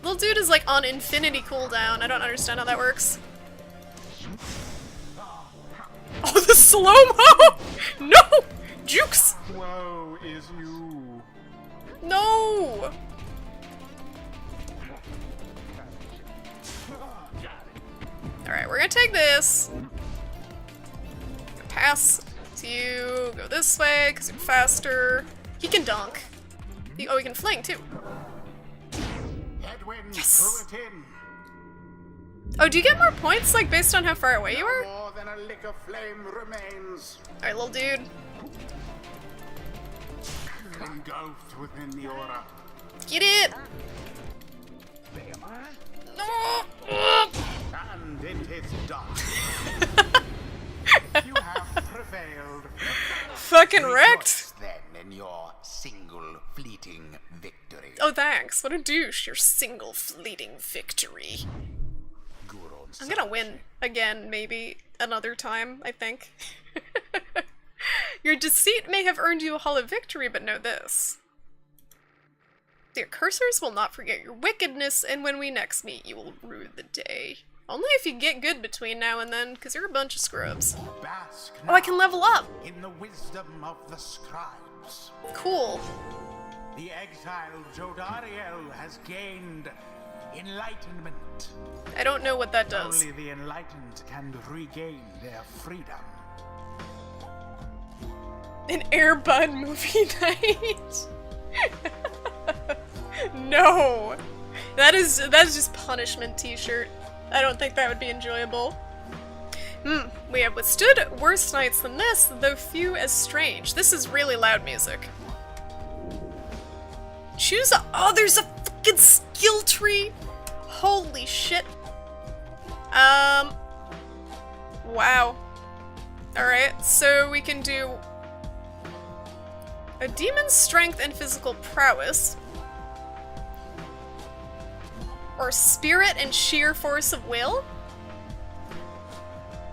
Speaker 1: Little dude is like on infinity cooldown. I don't understand how that works. Oh, the slow-mo! No! Jukes!
Speaker 2: Woe is you.
Speaker 1: No! Alright, we're gonna take this. Pass to you. Go this way, because you're faster. He can dunk. Oh, he can fling, too. Yes! Oh, do you get more points, like, based on how far away you are?
Speaker 2: More than a lick of flame remains.
Speaker 1: Alright, little dude.
Speaker 2: Engulfed within the aura.
Speaker 1: Get it! No!
Speaker 2: And it is done. You have prevailed.
Speaker 1: Fucking wrecked!
Speaker 2: Then in your single fleeting victory.
Speaker 1: Oh, thanks. What a douche. Your single fleeting victory. I'm gonna win again, maybe another time, I think. Your deceit may have earned you a hollow victory, but know this. The accursors will not forget your wickedness, and when we next meet, you will rue the day. Only if you get good between now and then, because you're a bunch of scrubs. Oh, I can level up!
Speaker 2: In the wisdom of the scribes.
Speaker 1: Cool.
Speaker 2: The exiled Jodariel has gained enlightenment.
Speaker 1: I don't know what that does.
Speaker 2: Only the enlightened can regain their freedom.
Speaker 1: An Air Bud movie night? No! That's just punishment t-shirt. I don't think that would be enjoyable. We have withstood worse nights than this, though few as strange. This is really loud music. Choose a- oh, there's a fucking skill tree! Holy shit. Wow. Alright, so we can do a demon's strength and physical prowess. Or spirit and sheer force of will.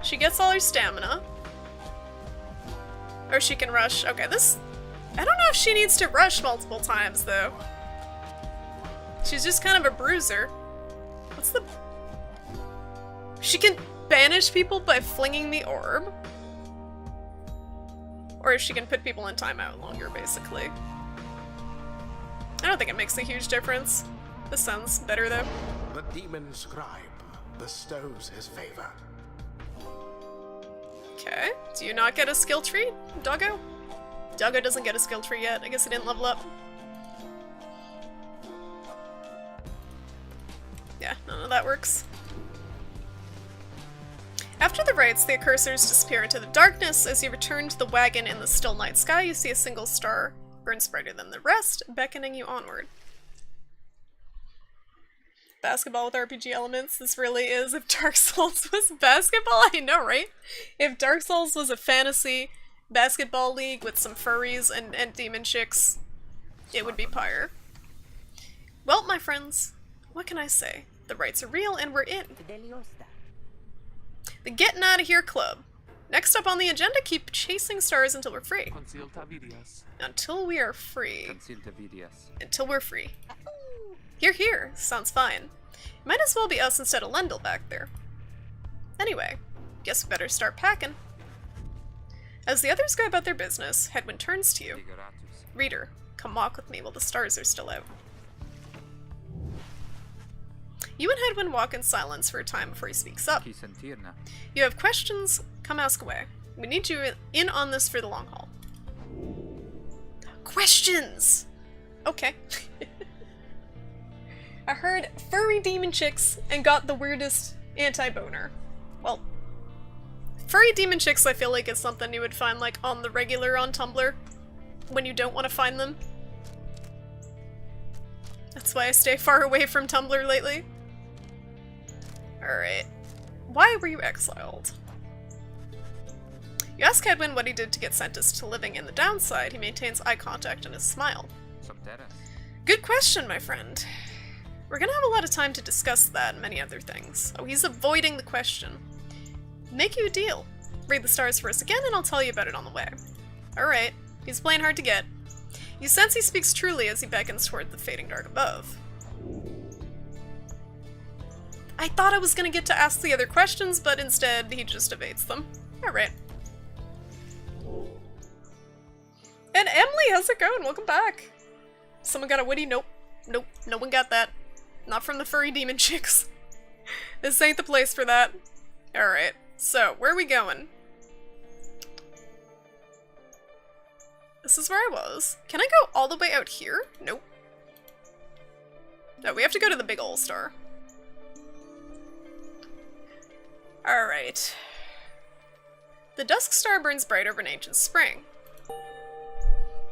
Speaker 1: She gets all her stamina. Or she can rush. Okay, this... I don't know if she needs to rush multiple times, though. She's just kind of a bruiser. What's the... She can banish people by flinging the orb. Or she can put people in timeout longer, basically. I don't think it makes a huge difference. This sounds better, though.
Speaker 2: The demon scribe bestows his favor.
Speaker 1: Okay. Do you not get a skill tree, Doggo? Doggo doesn't get a skill tree yet. I guess he didn't level up. Yeah, none of that works. After the rites, the accursors disappear into the darkness. As you return to the wagon in the still night sky, you see a single star burns brighter than the rest, beckoning you onward. Basketball with RPG elements. This really is if Dark Souls was basketball. I know, right? If Dark Souls was a fantasy basketball league with some furries and demon chicks, it would be pyre. Well, my friends, what can I say? The rites are real and we're in. The Getting Out of Here Club. Next up on the agenda, keep chasing stars until we're free. Until we are free. Until we're free. Here, here. Sounds fine. Might as well be us instead of Lendl back there. Anyway, guess we better start packing. As the others go about their business, Hedwyn turns to you. Reader, come walk with me while the stars are still out. You and Hedwyn walk in silence for a time before he speaks up. You have questions? Come ask away. We need you in on this for the long haul. Questions! Okay. I heard furry demon chicks and got the weirdest anti-boner. Well, furry demon chicks I feel like is something you would find like on the regular on Tumblr when you don't want to find them. That's why I stay far away from Tumblr lately. Alright. Why were you exiled? You ask Hedwyn what he did to get sentenced to living in the downside. He maintains eye contact and a smile. Good question, my friend. We're gonna have a lot of time to discuss that and many other things. Oh, he's avoiding the question. Make you a deal. Read the stars for us again and I'll tell you about it on the way. Alright. He's playing hard to get. You sense he speaks truly as he beckons toward the fading dark above. I thought I was gonna get to ask the other questions, but instead he just evades them. Alright. And Emily, how's it going? Welcome back. Someone got a witty? Nope. Nope. No one got that. Not from the furry demon chicks. This ain't the place for that. Alright. So, where are we going? This is where I was. Can I go all the way out here? Nope. No, we have to go to the big ol' star. Alright. The dusk star burns bright over an ancient spring.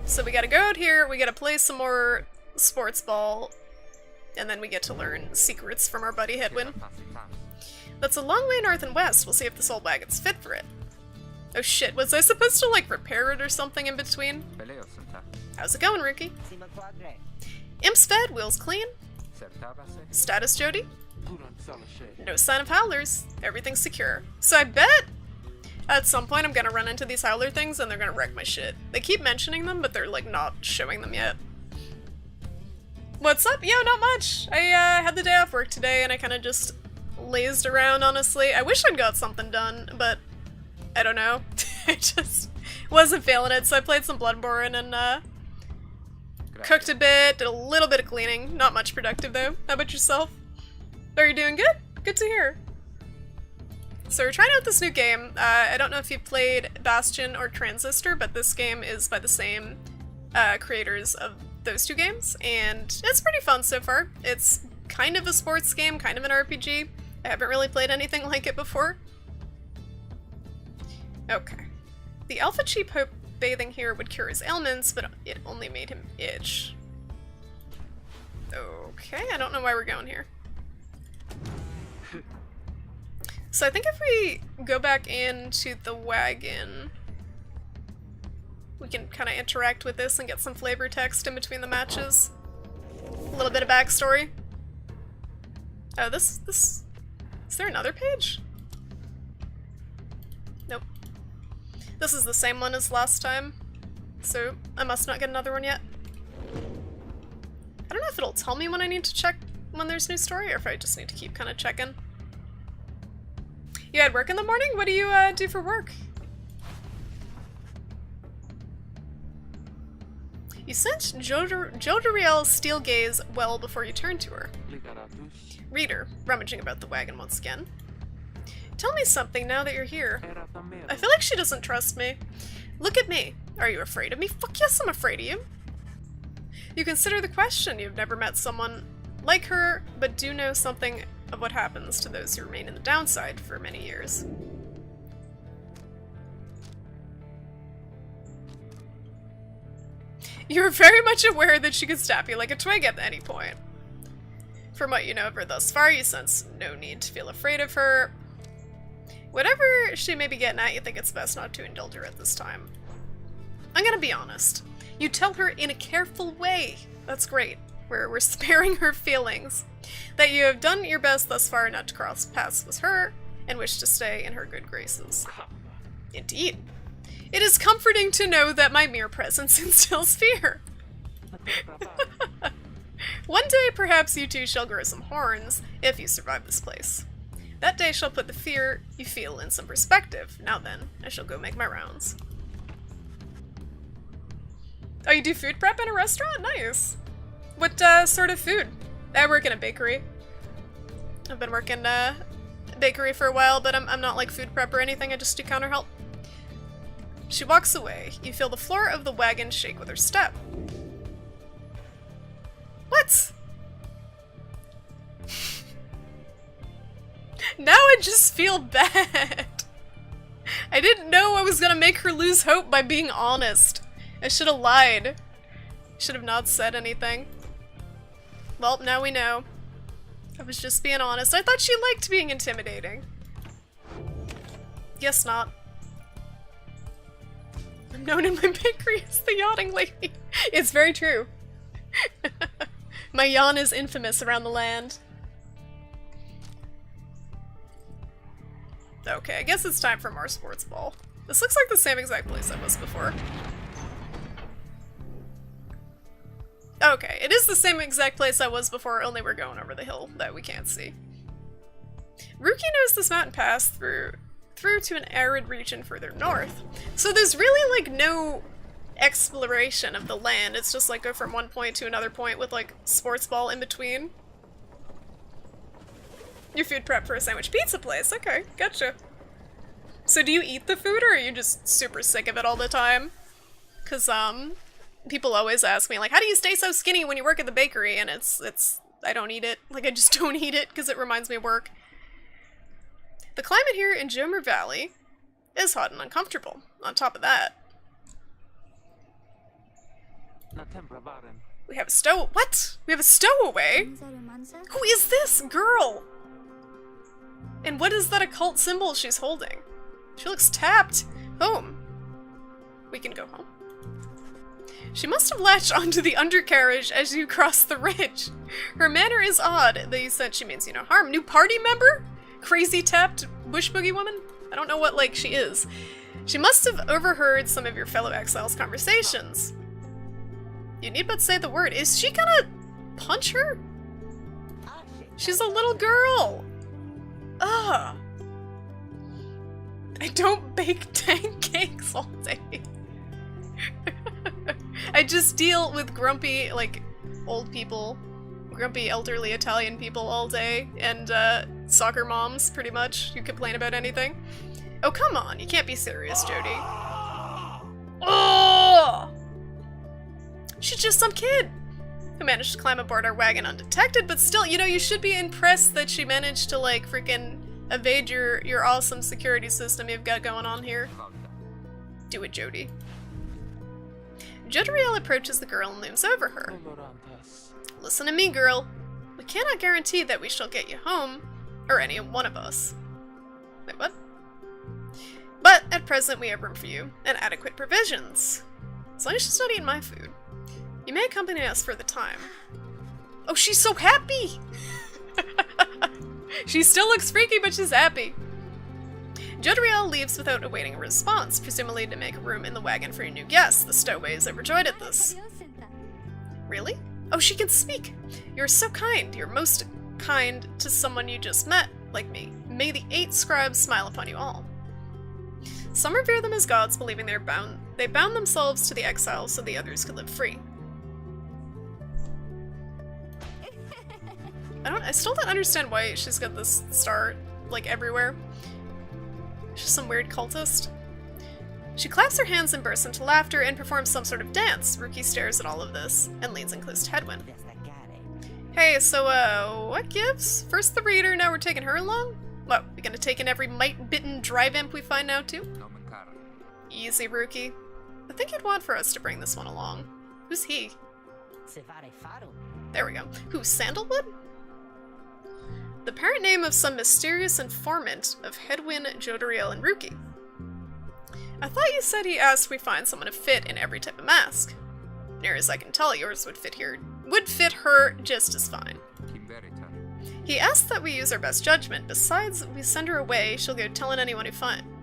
Speaker 1: So we gotta go out here, we gotta play some more sports ball, and then we get to learn secrets from our buddy Hedwyn. That's a long way north and west. We'll see if this old wagon's fit for it. Oh shit, was I supposed to like repair it or something in between? How's it going, Rookie? Imp's fed, wheels clean. Status, Jody? No sign of howlers. Everything's secure. So I bet at some point I'm gonna run into these howler things and they're gonna wreck my shit. They keep mentioning them, but they're like not showing them yet. What's up? Yo, not much. I had the day off work today and I kind of just lazed around, honestly. I wish I'd got something done, but I don't know. I just wasn't feeling it, so I played some Bloodborne and cooked a bit, did a little bit of cleaning. Not much productive though. How about yourself? Are you doing good? Good to hear. So we're trying out this new game. I don't know if you've played Bastion or Transistor, but this game is by the same creators of those two games, and it's pretty fun so far. It's kind of a sports game, kind of an RPG. I haven't really played anything like it before. Okay. The alpha cheap hope bathing here would cure his ailments, but it only made him itch. Okay, I don't know why we're going here. So I think if we go back into the wagon, we can kind of interact with this and get some flavor text in between the matches. A little bit of backstory. Oh, this... Is there another page? Nope. This is the same one as last time, so I must not get another one yet. I don't know if it'll tell me when I need to check when there's new story, or if I just need to keep kind of checking. You had work in the morning? What do you do for work? You sent Jodariel's steel gaze well before you turned to her. Reader, rummaging about the wagon once again. Tell me something now that you're here. I feel like she doesn't trust me. Look at me. Are you afraid of me? Fuck yes, I'm afraid of you. You consider the question. You've never met someone like her, but do know something of what happens to those who remain in the downside for many years. You're very much aware that she could stab you like a twig at any point. From what you know of her thus far, you sense no need to feel afraid of her. Whatever she may be getting at, you think it's best not to indulge her at this time. I'm gonna be honest. You tell her in a careful way. That's great. We're sparing her feelings. That you have done your best thus far not to cross paths with her, and wish to stay in her good graces. Indeed. It is comforting to know that my mere presence instills fear. One day, perhaps you two shall grow some horns, if you survive this place. That day shall put the fear you feel in some perspective. Now then, I shall go make my rounds. Oh, you do food prep in a restaurant? Nice. What sort of food? I work in a bakery. I've been working a bakery for a while, but I'm not like food prep or anything, I just do counter help. She walks away. You feel the floor of the wagon shake with her step. What? Now I just feel bad. I didn't know I was gonna make her lose hope by being honest. I should have lied. Should have not said anything. Well, now we know. I was just being honest. I thought she liked being intimidating. Guess not. I'm known in my bakery as the yachting lady. It's very true. My yawn is infamous around the land. Okay, I guess it's time for more sports ball. This looks like the same exact place I was before. Okay, it is the same exact place I was before, only we're going over the hill that we can't see. Ruki knows this mountain pass through to an arid region further north. So there's really, like, no exploration of the land. It's just, like, go from one point to another point with, like, sports ball in between. Your food prep for a sandwich pizza place. Okay, gotcha. So do you eat the food, or are you just super sick of it all the time? Because, people always ask me, like, how do you stay so skinny when you work at the bakery? And it's I don't eat it. Like, I just don't eat it because it reminds me of work. The climate here in Jomer Valley is hot and uncomfortable. On top of that, we have a what? We have a stowaway? Who is this girl? And what is that occult symbol she's holding? She looks tapped. Home. We can go home. She must have latched onto the undercarriage as you cross the ridge. Her manner is odd, though you said she means you no harm. New party member? Crazy tapped bush boogie woman? I don't know what, like, she is. She must have overheard some of your fellow exiles' conversations. You need but say the word. Is she gonna punch her? She's a little girl. Ugh. I don't bake tank cakes all day. I just deal with grumpy, like, old people, grumpy elderly Italian people all day, and soccer moms, pretty much, who complain about anything. Oh, come on, you can't be serious, Jody. Oh! She's just some kid who managed to climb aboard our wagon undetected, but still, you know, you should be impressed that she managed to, like, freaking evade your awesome security system you've got going on here. Do it, Jody. Jodariel approaches the girl and looms over her. Listen to me, girl. We cannot guarantee that we shall get you home, or any one of us. Wait, what? But at present we have room for you, and adequate provisions. As long as she's not eating my food. You may accompany us for the time. Oh, she's so happy! She still looks freaky, but she's happy. Jodariel leaves without awaiting a response, presumably to make room in the wagon for your new guest. The stowaway is overjoyed at this. Really? Oh, she can speak! You're so kind. You're most kind to someone you just met, like me. May the 8 scribes smile upon you all. Some revere them as gods, believing they bound themselves to the exile so the others could live free. I still don't understand why she's got this star, like, everywhere. She's some weird cultist. She claps her hands and bursts into laughter and performs some sort of dance. Rookie stares at all of this and leans in close to Hedwyn. Hey, so, what gives? First the reader, now we're taking her along? What, we gonna take in every mite-bitten drive imp we find now, too? Easy, Rookie. I think you'd want for us to bring this one along. Who's he? There we go. Who, Sandalwood? The parent name of some mysterious informant of Hedwyn, Jodariel, and Rookie. I thought you said he asked we find someone to fit in every type of mask. Near as I can tell, yours would fit her just as fine. He asked that we use our best judgment. Besides, we send her away, she'll go telling anyone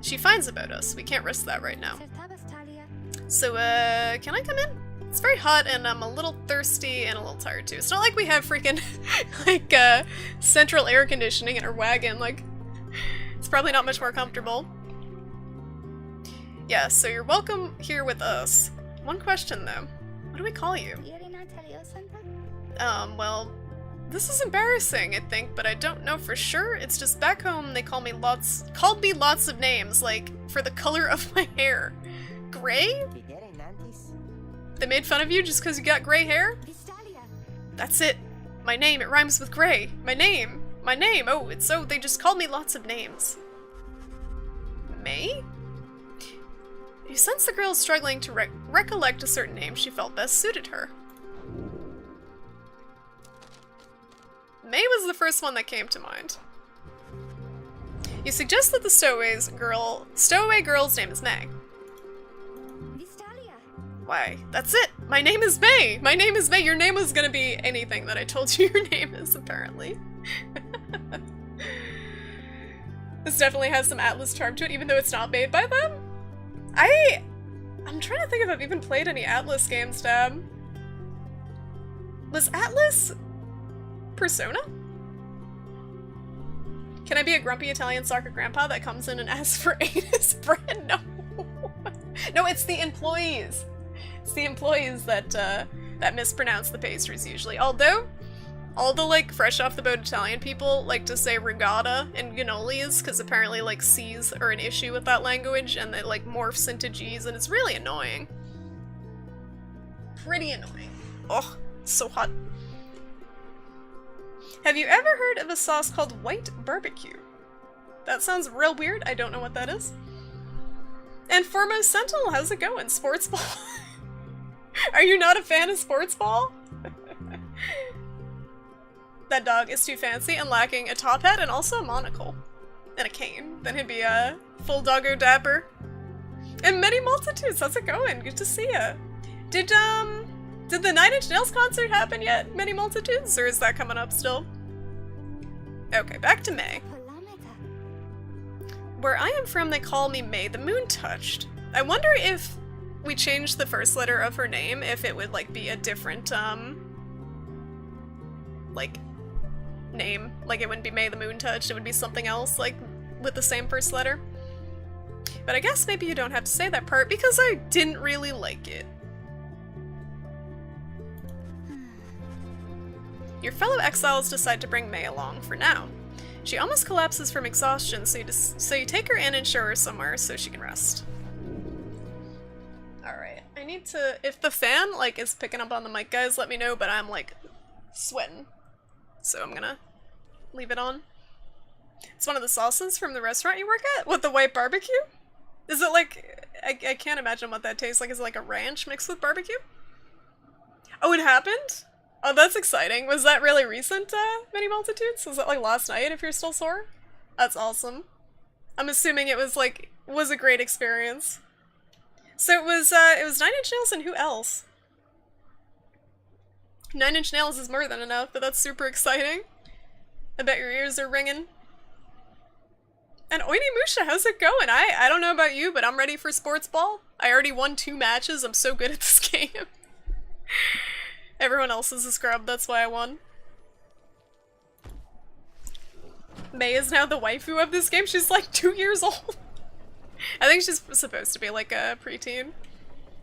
Speaker 1: she finds about us. We can't risk that right now. So, can I come in? It's very hot and I'm a little thirsty and a little tired too. It's not like we have freaking, like, central air conditioning in our wagon. Like, it's probably not much more comfortable. Yeah, so you're welcome here with us. One question though. What do we call you? Well, this is embarrassing, I think, but I don't know for sure. It's just back home they called me lots of names, like, for the color of my hair. Gray? They made fun of you just because you got gray hair? That's it. My name, it rhymes with gray. My name. Oh, it's so they just called me lots of names. May? You sense the girl is struggling to recollect a certain name she felt best suited her. May was the first one that came to mind. You suggest that the stowaway girl's name is May. Why, that's it! My name is May! My name is May! Your name was gonna be anything that I told you your name is, apparently. This definitely has some Atlas charm to it, even though it's not made by them. I'm trying to think if I've even played any Atlas games, Dab. Was Atlas Persona? Can I be a grumpy Italian soccer grandpa that comes in and asks for anus bread? No. No, it's the employees. It's the employees that that mispronounce the pastries usually. Although, all the, like, fresh off the boat Italian people like to say regatta and cannolis, because apparently, like, C's are an issue with that language, and it, like, morphs into G's, and it's really annoying. Pretty annoying. Oh, it's so hot. Have you ever heard of a sauce called white barbecue? That sounds real weird. I don't know what that is. And Foremost Sentinel, how's it going? Sportsball? Are you not a fan of Sportsball? That dog is too fancy and lacking a top hat and also a monocle. And a cane. Then he'd be a full doggo dapper. And many multitudes, how's it going? Good to see ya. Did the 9 Inch Nails concert happen yet, Many Multitudes? Or is that coming up still? Okay, back to May. Where I am from, they call me May the Moon Touched. I wonder if we changed the first letter of her name, if it would, like, be a different, like, name. Like, it wouldn't be May the Moon Touched, it would be something else, like, with the same first letter. But I guess maybe you don't have to say that part, because I didn't really like it. Your fellow exiles decide to bring May along, for now. She almost collapses from exhaustion, so you take her in and show her somewhere so she can rest. Alright, I need to... If the fan, like, is picking up on the mic, guys, let me know, but I'm, like, sweating. So I'm gonna leave it on. It's one of the sauces from the restaurant you work at? With the white barbecue? Is it like... I can't imagine what that tastes like. Is it like a ranch mixed with barbecue? Oh, it happened? Oh, that's exciting. Was that really recent, Many Multitudes? Was that like last night if you're still sore? That's awesome. I'm assuming it was a great experience. So it was 9 Inch Nails and who else? 9 Inch Nails is more than enough, but that's super exciting. I bet your ears are ringing. And Oinimusha, how's it going? I don't know about you, but I'm ready for sports ball. I already won 2 matches. I'm so good at this game. Everyone else is a scrub, that's why I won. May is now the waifu of this game. She's like 2 years old. I think she's supposed to be like a preteen.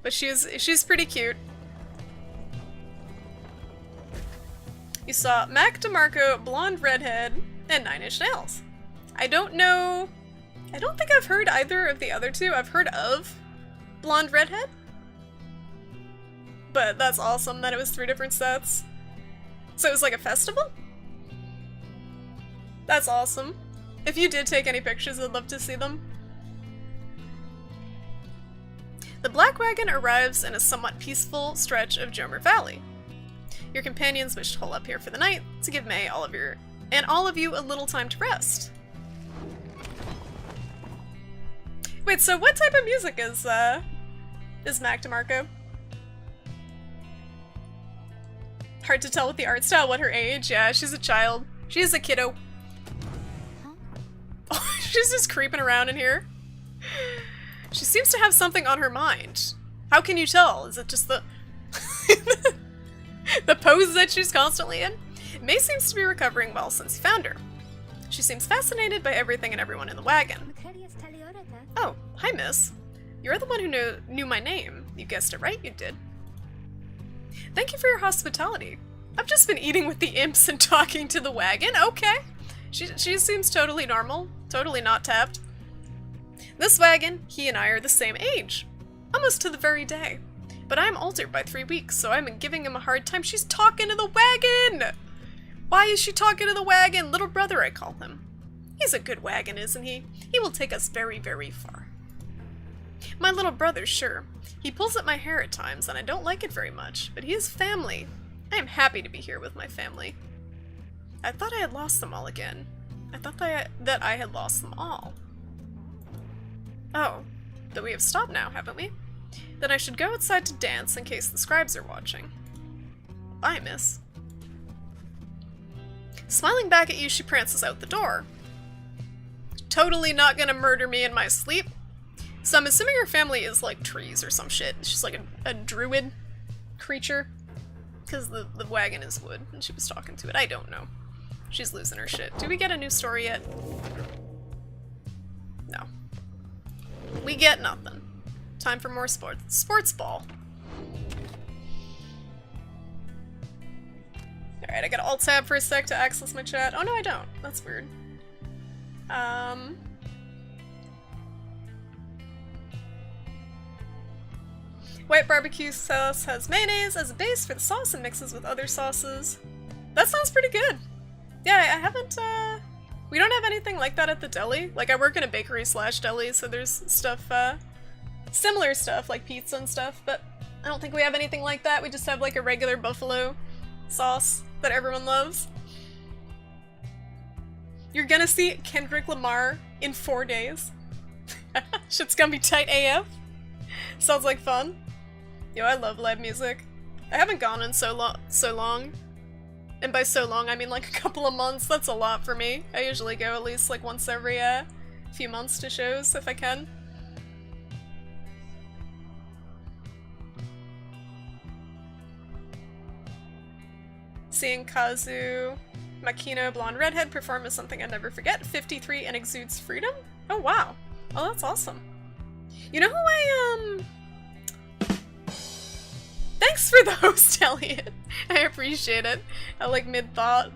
Speaker 1: But she's pretty cute. You saw Mac DeMarco, Blonde Redhead, and 9 Inch Nails. I don't know... I don't think I've heard either of the other two. I've heard of Blonde Redhead. But that's awesome that it was 3 different sets. So it was like a festival? That's awesome. If you did take any pictures, I'd love to see them. The Black Wagon arrives in a somewhat peaceful stretch of Jomer Valley. Your companions wish to hole up here for the night to give May all of you a little time to rest. Wait, so what type of music is Mac DeMarco? Hard to tell with the art style what her age. Yeah, she's a child. She's a kiddo. Oh, she's just creeping around in here. She seems to have something on her mind. How can you tell? Is it just the the pose that she's constantly in? May seems to be recovering well since you found her. She seems fascinated by everything and everyone in the wagon. Oh, hi miss. You're the one who knew my name. You guessed it right, you did. Thank you for your hospitality. I've just been eating with the imps and talking to the wagon. Okay. She seems totally normal. Totally not tapped. This wagon, he and I are the same age. Almost to the very day. But I'm older by 3 weeks, so I'm giving him a hard time. She's talking to the wagon! Why is she talking to the wagon? Little brother, I call him. He's a good wagon, isn't he? He will take us very, very far. My little brother, sure. He pulls at my hair at times, and I don't like it very much, but he is family. I am happy to be here with my family. I thought I had lost them all again. I thought that I had lost them all. Oh, but we have stopped now, haven't we? Then I should go outside to dance in case the scribes are watching. Bye, miss. Smiling back at you, she prances out the door. Totally not gonna murder me in my sleep. So I'm assuming her family is like trees or some shit. She's like a druid creature. Because the wagon is wood, and she was talking to it. I don't know. She's losing her shit. Do we get a new story yet? No. We get nothing. Time for more sports ball. Alright, I gotta alt-tab for a sec to access my chat. Oh no, I don't. That's weird. White barbecue sauce has mayonnaise as a base for the sauce and mixes with other sauces. That sounds pretty good. Yeah, I haven't, we don't have anything like that at the deli. Like, I work in a bakery / deli, so there's stuff, similar stuff, like pizza and stuff, but I don't think we have anything like that. We just have, like, a regular buffalo sauce that everyone loves. You're gonna see Kendrick Lamar in 4 days. Shit's gonna be tight AF. Sounds like fun. Yo, I love live music. I haven't gone in so long. And by so long, I mean like a couple of months. That's a lot for me. I usually go at least like once every few months to shows, if I can. Seeing Kazu, Makino, Blonde Redhead perform is something I'd never forget. 53 and exudes freedom? Oh wow. Oh, that's awesome. You know who Thanks for the host, Elliot. I appreciate it. I like mid-thought.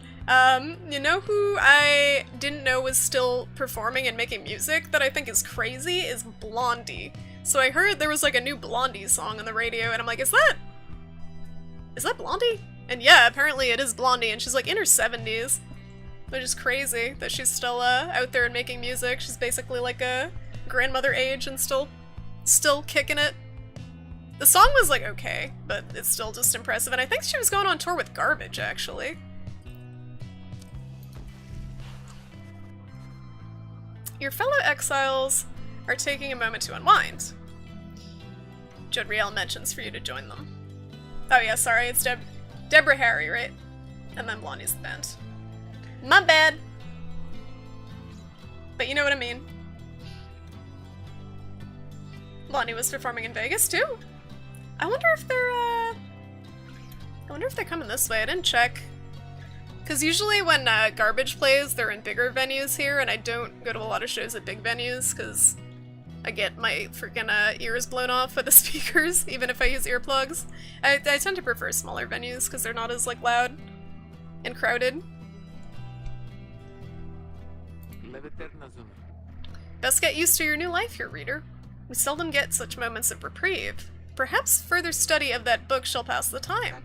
Speaker 1: You know who I didn't know was still performing and making music that I think is crazy is Blondie. So I heard there was like a new Blondie song on the radio and I'm like, is that Blondie? And yeah, apparently it is Blondie and she's like in her 70s. Which is crazy that she's still out there and making music. She's basically like a grandmother age and still kicking it. The song was like okay, but it's still just impressive, and I think she was going on tour with Garbage, actually. Your fellow exiles are taking a moment to unwind. Jodriel mentions for you to join them. Oh yeah, sorry, it's Deborah Harry, right? And then Blondie's the band. My bad! But you know what I mean. Blondie was performing in Vegas too. I wonder if they're coming this way. I didn't check. Because usually when Garbage plays, they're in bigger venues here, and I don't go to a lot of shows at big venues, because I get my freaking ears blown off by the speakers, even if I use earplugs. I tend to prefer smaller venues, because they're not as, like, loud and crowded. Best get used to your new life here, reader. We seldom get such moments of reprieve. Perhaps further study of that book shall pass the time.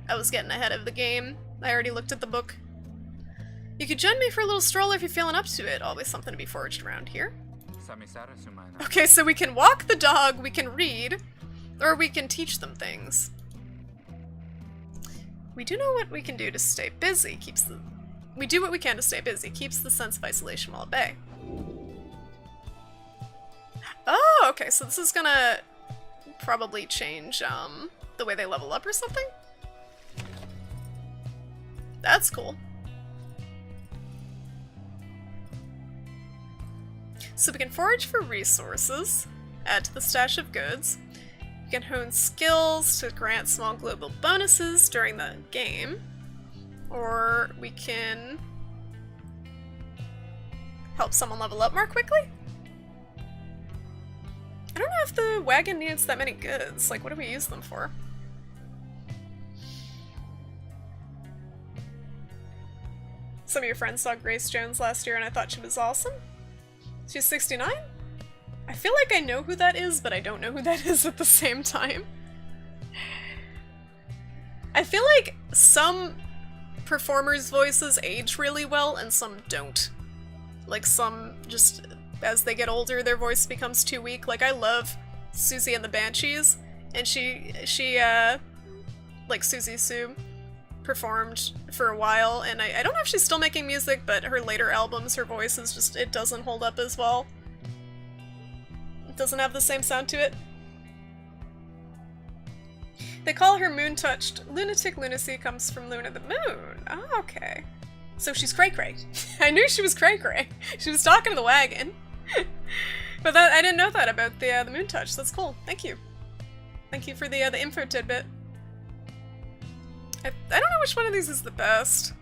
Speaker 1: I was getting ahead of the game. I already looked at the book. You could join me for a little stroll if you're feeling up to it. Always something to be foraged around here. Okay, so we can walk the dog, we can read, or we can teach them things. We do know what we can do to stay busy. We do what we can to stay busy. Keeps the sense of isolation while at bay. Oh, okay, so this is gonna probably change the way they level up or something? That's cool. So we can forage for resources, add to the stash of goods, we can hone skills to grant small global bonuses during the game, or we can help someone level up more quickly? I don't know if the wagon needs that many goods. Like, what do we use them for? Some of your friends saw Grace Jones last year and I thought she was awesome. She's 69? I feel like I know who that is, but I don't know who that is at the same time. I feel like some performers' voices age really well and some don't. Like, some just, as they get older, their voice becomes too weak. Like, I love Susie and the Banshees, and she like Susie Sue, performed for a while, and I don't know if she's still making music, but her later albums, her voice is just, it doesn't hold up as well. It doesn't have the same sound to it. They call her moon-touched. Lunatic lunacy comes from Luna the Moon. Oh, okay. So she's cray-cray. I knew she was cray-cray. She was talking to the wagon. But that, I didn't know that about the moon touch. That's cool. Thank you. Thank you for the info tidbit. I don't know which one of these is the best.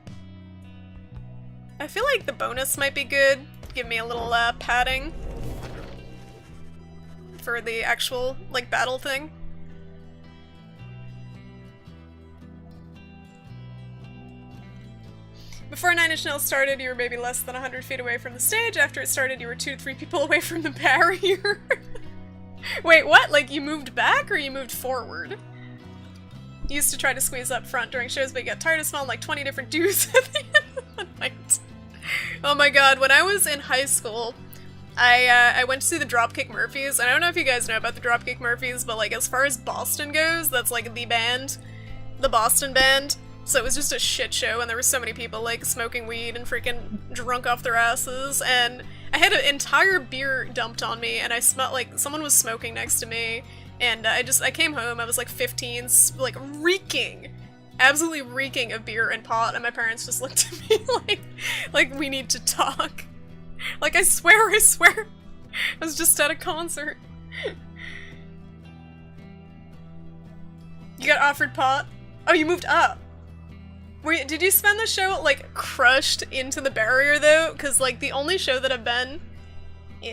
Speaker 1: I feel like the bonus might be good. Give me a little padding for the actual, like, battle thing. Before Nine Inch Nails started, you were maybe less than 100 feet away from the stage. After it started, you were 2 to 3 people away from the barrier. Wait, what? Like, you moved back or you moved forward? You used to try to squeeze up front during shows, but you got tired of smelling like 20 different dudes at the end of the night. Oh my god, when I was in high school, I went to see the Dropkick Murphys, and I don't know if you guys know about the Dropkick Murphys, but like as far as Bastion goes, that's like the band, the Boston band, so it was just a shit show, and there were so many people like smoking weed and freaking drunk off their asses, and I had an entire beer dumped on me, and I smelled like someone was smoking next to me. And I came home, I was like 15, like reeking, absolutely reeking of beer and pot, and my parents just looked at me like we need to talk. Like, I swear, I was just at a concert. You got offered pot? Oh, you moved up. Did you spend the show, like, crushed into the barrier, though? Because, like, the only show that I've been,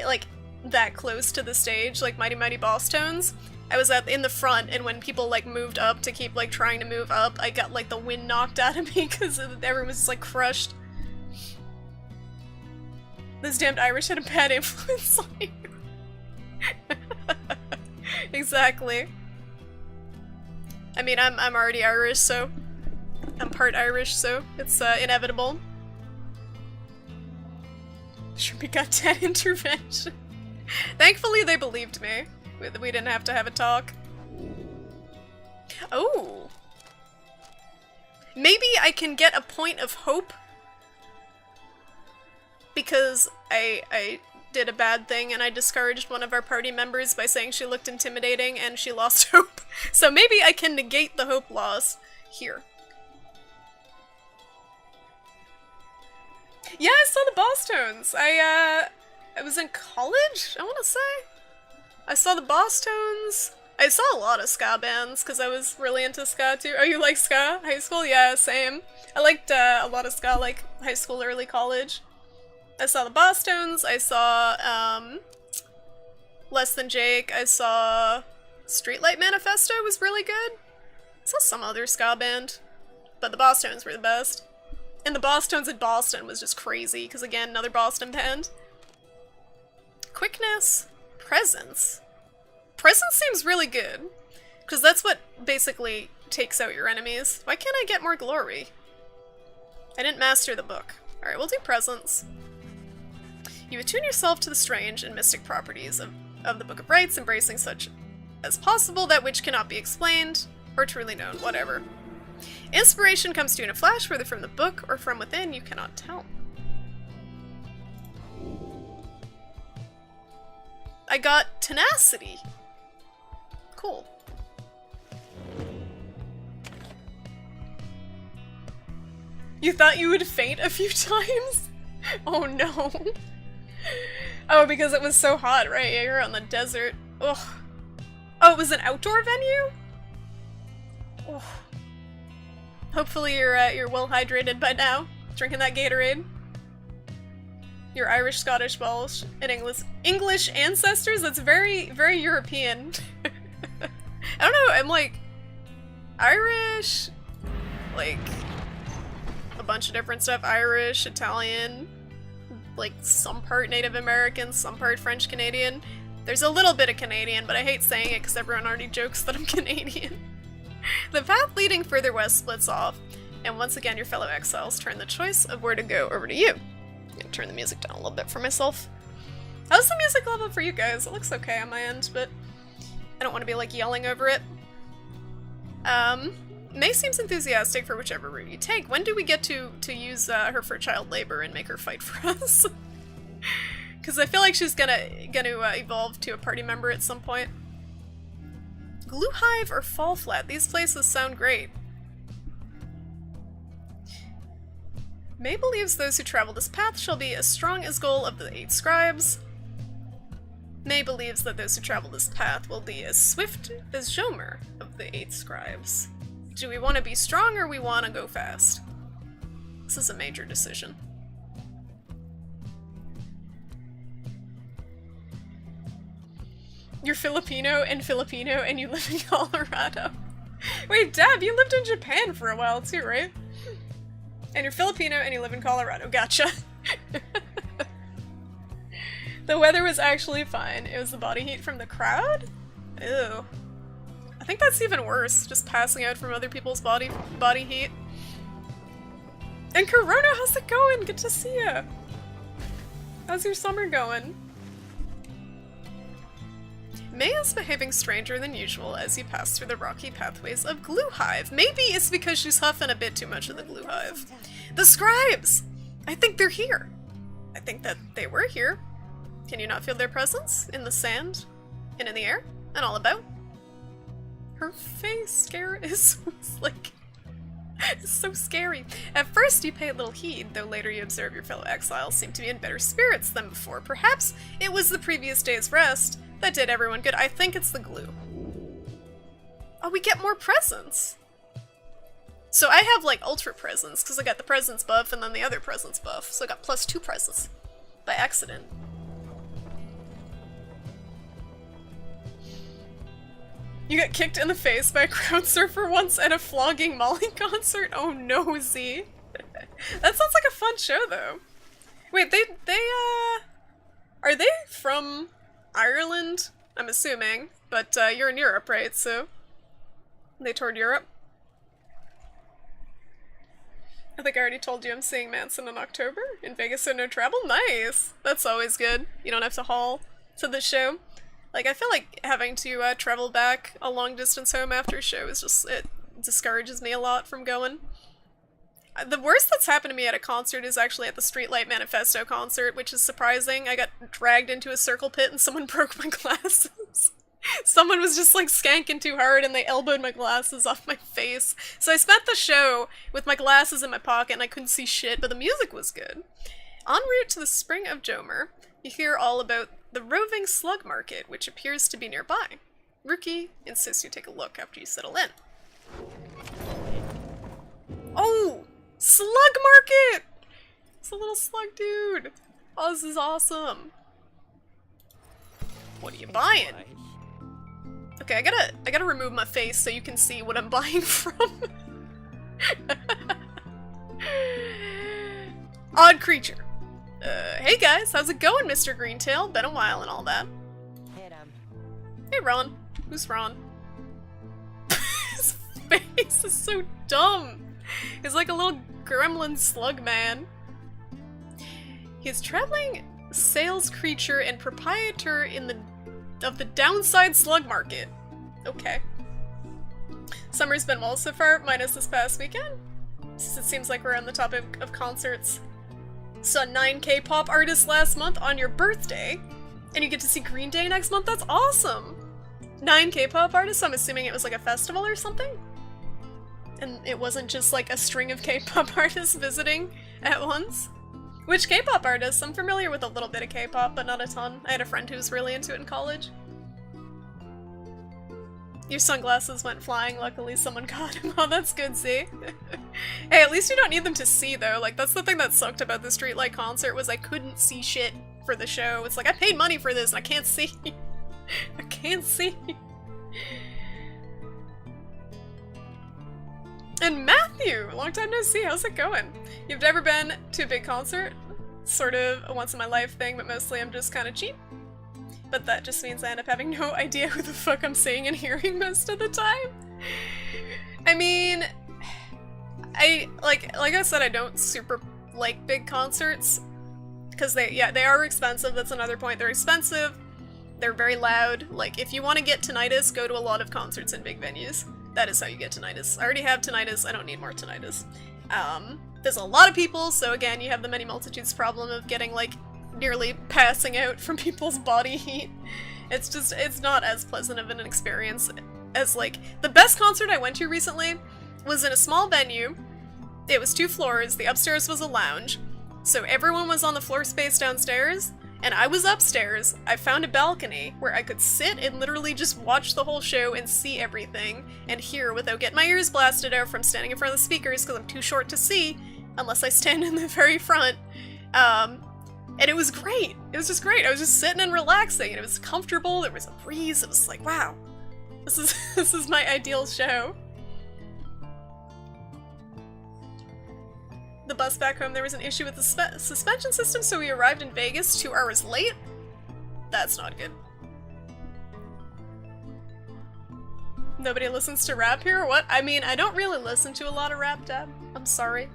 Speaker 1: like, that close to the stage, like Mighty Mighty Boss Tones, I was in the front, and when people, like, moved up to keep, like, trying to move up, I got, like, the wind knocked out of me because everyone was just, like, crushed. This damned Irish had a bad influence on you. Exactly. I mean, I'm already Irish, so... I'm part Irish, so it's, inevitable. Sure, we got 10 intervention. Thankfully, they believed me. We didn't have to have a talk. Oh! Maybe I can get a point of hope? Because I did a bad thing and I discouraged one of our party members by saying she looked intimidating and she lost hope. So maybe I can negate the hope loss here. Yeah, I saw the Bastions. I was in college, I want to say. I saw the Bastions. I saw a lot of ska bands because I was really into ska too. Oh, you like ska? High school? Yeah, same. I liked a lot of ska, like high school, early college. I saw the Bastions. I saw Less Than Jake. I saw Streetlight Manifesto was really good. I saw some other ska band, but the Bastions were the best. And the Bastions in Boston was just crazy because, again, another Boston band. Quickness. Presence. Presence seems really good, because that's what basically takes out your enemies. Why can't I get more glory? I didn't master the book. Alright, we'll do presence. You attune yourself to the strange and mystic properties of the Book of Rites, embracing such as possible, that which cannot be explained, or truly known, whatever. Inspiration comes to you in a flash, whether from the book or from within, you cannot tell. I got tenacity. Cool. You thought you would faint a few times? Oh no. Oh, because it was so hot, right? Yeah, you're on the desert. Ugh. Oh, it was an outdoor venue? Ugh. Hopefully you're well hydrated by now. Drinking that Gatorade. Your Irish, Scottish, Welsh, and English ancestors? That's very, very European. I don't know, I'm like Irish, like a bunch of different stuff. Irish, Italian, like some part Native American, some part French Canadian. There's a little bit of Canadian, but I hate saying it because everyone already jokes that I'm Canadian. The path leading further west splits off, and once again your fellow exiles turn the choice of where to go over to you. I'm gonna turn the music down a little bit for myself. How's the music level for you guys? It looks okay on my end, but I don't want to be like yelling over it. May seems enthusiastic for whichever route you take. When do we get to use her for child labor and make her fight for us? Because I feel like she's gonna evolve to a party member at some point. Glue Hive or Fall Flat? These places sound great. May believes those who travel this path shall be as strong as goal of the 8 scribes. May believes that those who travel this path will be as swift as Jomer of the 8 scribes. Do we want to be strong or we want to go fast? This is a major decision. You're Filipino and you live in Colorado. Wait, Deb, you lived in Japan for a while too, right? And you're Filipino and you live in Colorado. Gotcha. The weather was actually fine. It was the body heat from the crowd? Ew. I think that's even worse, just passing out from other people's body heat. And Corona, how's it going? Good to see ya. How's your summer going? May is behaving stranger than usual as you pass through the rocky pathways of Glue Hive. Maybe it's because she's huffing a bit too much of the Glue Hive. The scribes! I think they're here. I think that they were here. Can you not feel their presence? In the sand? And in the air? And all about? Her face scare is like... it's so scary. At first you pay little heed, though later you observe your fellow exiles seem to be in better spirits than before. Perhaps it was the previous day's rest that did everyone good. I think it's the glue. Oh, we get more presents. So I have like ultra presents because I got the presents buff and then the other presents buff. So I got +2 presents by accident. You got kicked in the face by a crowd surfer once at a flogging Molly concert? Oh no, Z. That sounds like a fun show though. Wait, are they from Ireland? I'm assuming, but you're in Europe, right? So they toured Europe. I think I already told you I'm seeing Manson in October in Vegas, so no travel. Nice. That's always good. You don't have to haul to the show. Like, I feel like having to travel back a long distance home after a show is just, it discourages me a lot from going. The worst that's happened to me at a concert is actually at the Streetlight Manifesto concert, which is surprising. I got dragged into a circle pit and someone broke my glasses. Someone was just like skanking too hard and they elbowed my glasses off my face. So I spent the show with my glasses in my pocket and I couldn't see shit, but the music was good. En route to the Spring of Jomer, you hear all about the roving slug market, which appears to be nearby. Rookie insists you take a look after you settle in. Oh! Slug market! It's a little slug dude. Oh, this is awesome. What are you buying? Okay, I gotta remove my face so you can see what I'm buying from. Odd creature. Hey guys, how's it going, Mr. Greentail? Been a while and all that. Hey Ron. Who's Ron? His face is so dumb. He's like a little gremlin slug man. He's traveling sales creature and proprietor of the downside slug market. Okay. Summer's been well so far, minus this past weekend. Since it seems like we're on the topic of concerts. Saw 9 K-pop artists last month on your birthday, and you get to see Green Day next month? That's awesome! 9 K-pop artists? I'm assuming it was like a festival or something? And it wasn't just like a string of K-pop artists visiting at once? Which K-pop artists? I'm familiar with a little bit of K-pop, but not a ton. I had a friend who was really into it in college. Your sunglasses went flying, luckily someone caught him. Oh, that's good, see? Hey, at least you don't need them to see, though. Like, that's the thing that sucked about the Streetlight concert, was I couldn't see shit for the show. It's like, I paid money for this and I can't see. I can't see. And Matthew! Long time no see, how's it going? You've never been to a big concert? Sort of a once-in-my-life thing, but mostly I'm just kind of cheap. But that just means I end up having no idea who the fuck I'm seeing and hearing most of the time. I mean, like I said, I don't super like big concerts. Because they are expensive, that's another point. They're expensive, they're very loud. Like, if you want to get tinnitus, go to a lot of concerts in big venues. That is how you get tinnitus. I already have tinnitus, I don't need more tinnitus. There's a lot of people, so again, you have the many multitudes problem of getting, like, nearly passing out from people's body heat. It's not as pleasant of an experience as, like, the best concert I went to recently was in a small venue. It was 2 floors, the upstairs was a lounge, so everyone was on the floor space downstairs, and I was upstairs. I found a balcony where I could sit and literally just watch the whole show and see everything and hear without getting my ears blasted out from standing in front of the speakers because I'm too short to see unless I stand in the very front. And it was great. It was just great. I was just sitting and relaxing and it was comfortable. There was a breeze. It was like, wow, this is my ideal show. The bus back home, there was an issue with the suspension system, so we arrived in Vegas 2 hours late. That's not good. Nobody listens to rap here, or what? I mean, I don't really listen to a lot of rap, Dad. I'm sorry.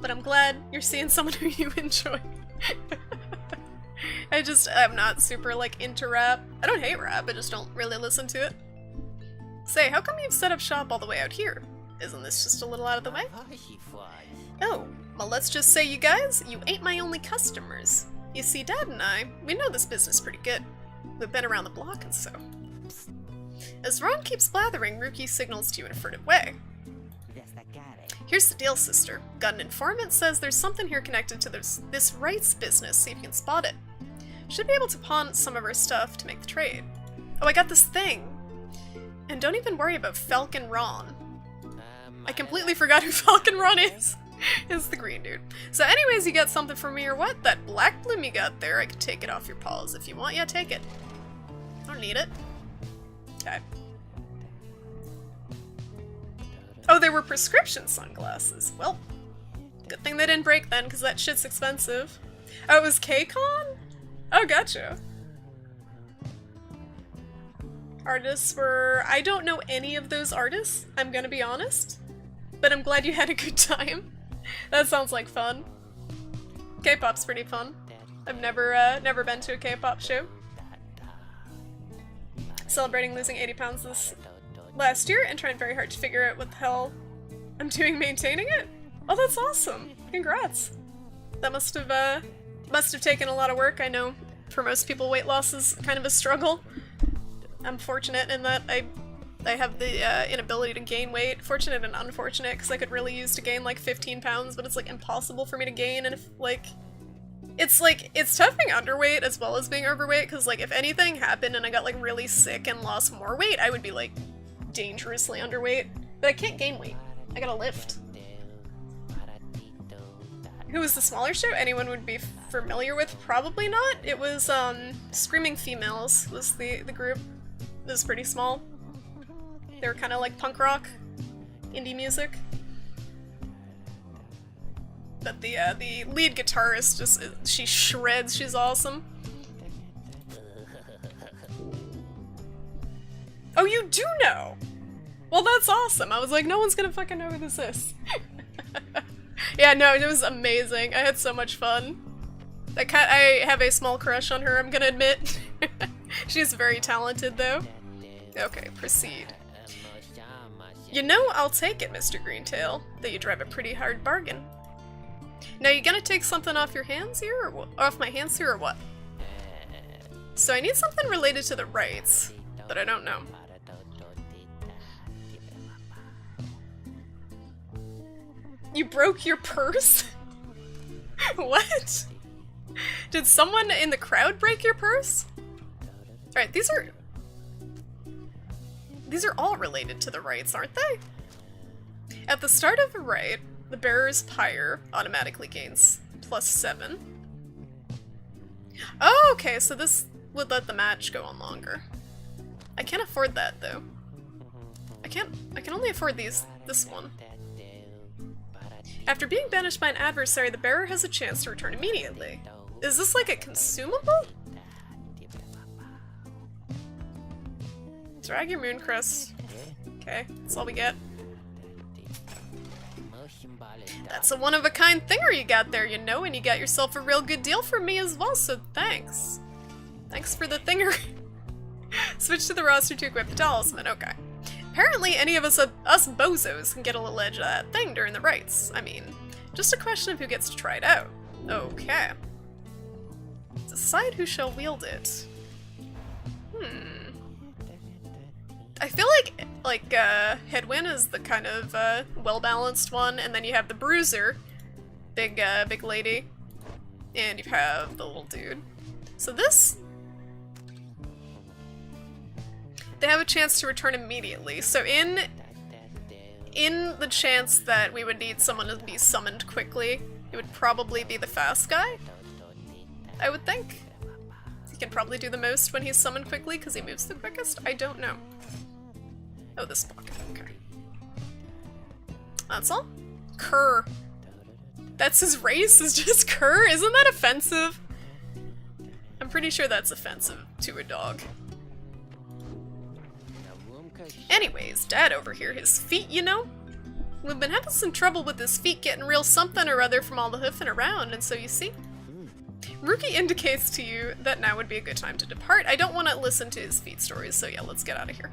Speaker 1: But I'm glad you're seeing someone who you enjoy. I'm not super, like, into rap. I don't hate rap, I just don't really listen to it. Say, how come you've set up shop all the way out here? Isn't this just a little out of the way? Oh, well let's just say, you guys, you ain't my only customers. You see, Dad and I, we know this business pretty good. We've been around the block and so. As Ron keeps blathering, Rookie signals to you in a furtive way. Here's the deal, sister. Got an informant, says there's something here connected to this rights business, see if you can spot it. Should be able to pawn some of our stuff to make the trade. Oh, I got this thing. And don't even worry about Falcon Ron. I completely forgot who Falcon Ron is. It's the green dude. So anyways, you got something for me or what? That black bloom you got there, I could take it off your paws if you want. Yeah, take it. I don't need it. Okay. Oh, they were prescription sunglasses. Well, good thing they didn't break then, because that shit's expensive. Oh, it was K-Con? Oh, gotcha. Artists were... I don't know any of those artists, I'm gonna be honest. But I'm glad you had a good time. That sounds like fun. K-pop's pretty fun. I've never been to a K-pop show. Celebrating losing 80 pounds this last year and trying very hard to figure out what the hell I'm doing maintaining it. Oh, that's awesome. Congrats. That must have taken a lot of work. I know for most people weight loss is kind of a struggle. I'm fortunate in that I have the inability to gain weight. Fortunate and unfortunate, because I could really use to gain like 15 pounds, but it's like impossible for me to gain, and if it's tough being underweight as well as being overweight, because like if anything happened and I got like really sick and lost more weight, I would be like dangerously underweight. But I can't gain weight. I gotta lift. Who was the smaller show anyone would be familiar with? Probably not. It was Screaming Females was the group. It was pretty small. They were kind of like punk rock, indie music. But the lead guitarist just, she shreds, she's awesome. Oh, you do know? Well, that's awesome. I was like, no one's gonna fucking know who this is. Yeah, no, it was amazing. I had so much fun. I have a small crush on her, I'm gonna admit. She's very talented, though. Okay, proceed. You know, I'll take it, Mr. Greentail, that you drive a pretty hard bargain. Now, you gonna take something off your hands here, or what? Off my hands here, or what? So I need something related to the rights, but I don't know. You broke your purse? What? Did someone in the crowd break your purse? Alright, these are all related to the rights, aren't they? At the start of a rite, the bearer's pyre automatically gains +7. Oh, okay, so this would let the match go on longer. I can't afford that, though. I can only afford this one. After being banished by an adversary, the bearer has a chance to return immediately. Is this like a consumable? Drag your moon crest. Okay, that's all we get. That's a one-of-a-kind thinger you got there, you know, and you got yourself a real good deal from me as well, so thanks. Thanks for the thinger. Switch to the roster to equip the talisman, okay. Apparently any of us bozos can get a little edge of that thing during the rites. I mean, just a question of who gets to try it out. Okay. Decide who shall wield it. I feel like Headwind is the kind of well-balanced one, and then you have the Bruiser, big lady, and you have the little dude. So this, they have a chance to return immediately. So in the chance that we would need someone to be summoned quickly, it would probably be the fast guy, I would think. He can probably do the most when he's summoned quickly because he moves the quickest. I don't know. Oh, this pocket. Okay. That's all? Cur. That's his race, is just cur? Isn't that offensive? I'm pretty sure that's offensive to a dog. Anyways, Dad over here, his feet, you know? We've been having some trouble with his feet getting real something or other from all the hoofing around, and so you see? Rookie indicates to you that now would be a good time to depart. I don't want to listen to his feet stories, so yeah, let's get out of here.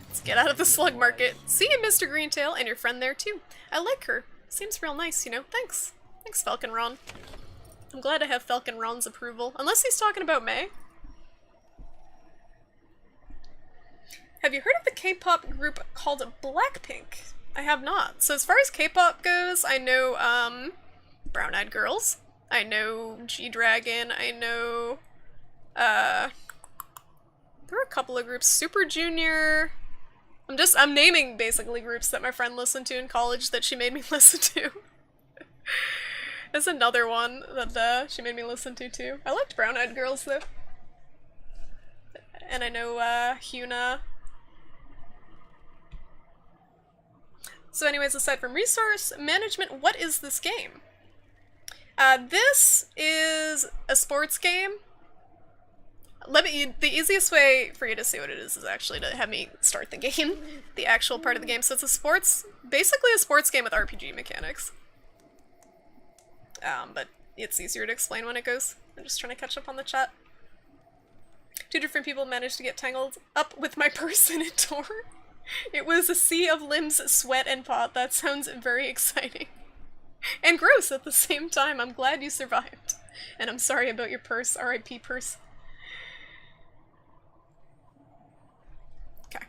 Speaker 1: Let's get out of the slug market. See you, Mr. Greentail, and your friend there too. I like her. Seems real nice, you know? Thanks. Thanks, Falcon Ron. I'm glad I have Falcon Ron's approval. Unless he's talking about May. Have you heard of the K-pop group called Blackpink? I have not. So as far as K-pop goes, I know, Brown Eyed Girls. I know G-Dragon. I know, there were a couple of groups. Super Junior. I'm naming basically groups that my friend listened to in college that she made me listen to. There's another one that she made me listen to too. I liked Brown Eyed Girls though. And I know Hyuna. So anyways, aside from resource management, what is this game? This is a sports game. The easiest way for you to see what it is actually to have me start the game, the actual part of the game. So it's basically a sports game with RPG mechanics. But it's easier to explain when it goes. I'm just trying to catch up on the chat. 2 different people managed to get tangled up with my purse in a door. It was a sea of limbs, sweat, and pot. That sounds very exciting. And gross at the same time. I'm glad you survived. And I'm sorry about your purse. R.I.P. purse. Okay.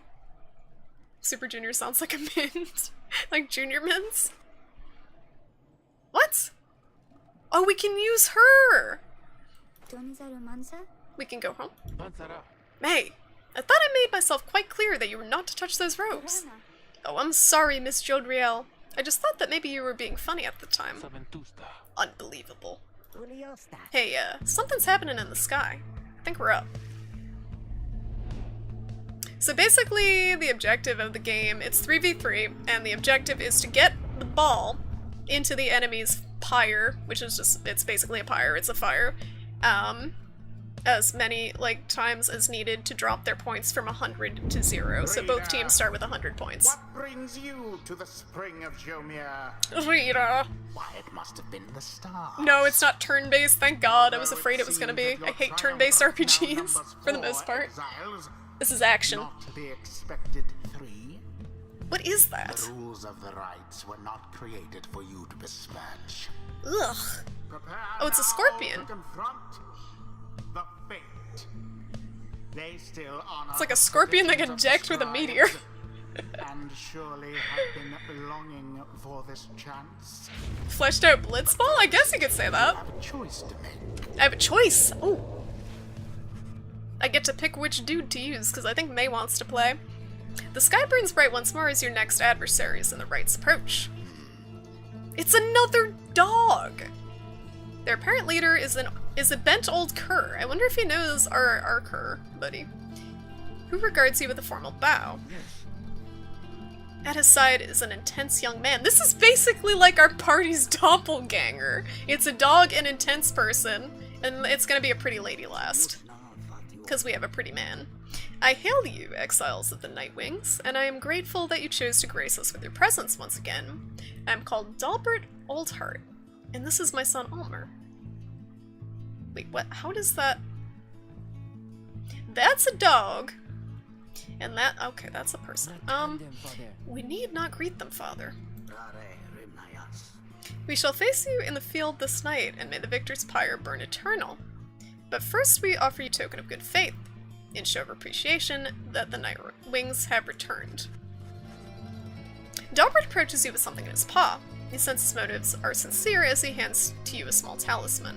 Speaker 1: Super Junior sounds like a mint. Like Junior Mints? What? Oh, we can use her! We can go home. May, I thought I made myself quite clear that you were not to touch those robes. Oh, I'm sorry, Miss Jodriel. I just thought that maybe you were being funny at the time. Unbelievable. Hey, something's happening in the sky. I think we're up. So basically, the objective of the game, it's 3v3, and the objective is to get the ball into the enemy's pyre, which is just, it's basically a pyre, it's a fire, as many, like, times as needed to drop their points from 100 to 0. So both teams start with 100 points.
Speaker 2: What brings you to the spring of Jomir?
Speaker 1: Rita.
Speaker 2: Why, it must have been the stars.
Speaker 1: No, it's not turn-based, thank God. I was afraid it was gonna be. I hate turn-based RPGs, for the most part. This is action.
Speaker 2: Not the expected 3.
Speaker 1: What is that?
Speaker 2: The rules of the rights were not created for you to besmirch.
Speaker 1: Ugh.
Speaker 2: Prepare
Speaker 1: Oh, it's a scorpion.
Speaker 2: now to confront the fate. They still honor
Speaker 1: It's like a scorpion that can eject with a meteor.
Speaker 2: and surely have been longing for this chance.
Speaker 1: Fleshed out blitzball? I guess you could say that.
Speaker 2: I have a choice to make.
Speaker 1: I have a choice. Oh. I get to pick which dude to use, because I think May wants to play. The sky burns bright once more as your next adversaries in the rights approach. It's another dog! Their apparent leader is a bent old cur. I wonder if he knows our cur buddy, who regards you with a formal bow. At his side is an intense young man. This is basically like our party's doppelganger. It's a dog, an intense person, and it's gonna be a pretty lady last. Because we have a pretty man. I hail you, exiles of the Nightwings, and I am grateful that you chose to grace us with your presence once again. I am called Dalbert Oldheart, and this is my son Almer. Wait, what? How does that... That's a dog! And that... Okay, that's a person. We need not greet them, father. We shall face you in the field this night, and may the victor's pyre burn eternal. But first we offer you token of good faith, in show of appreciation that the Nightwings have returned. Dalbert approaches you with something in his paw. He senses his motives are sincere as he hands to you a small talisman.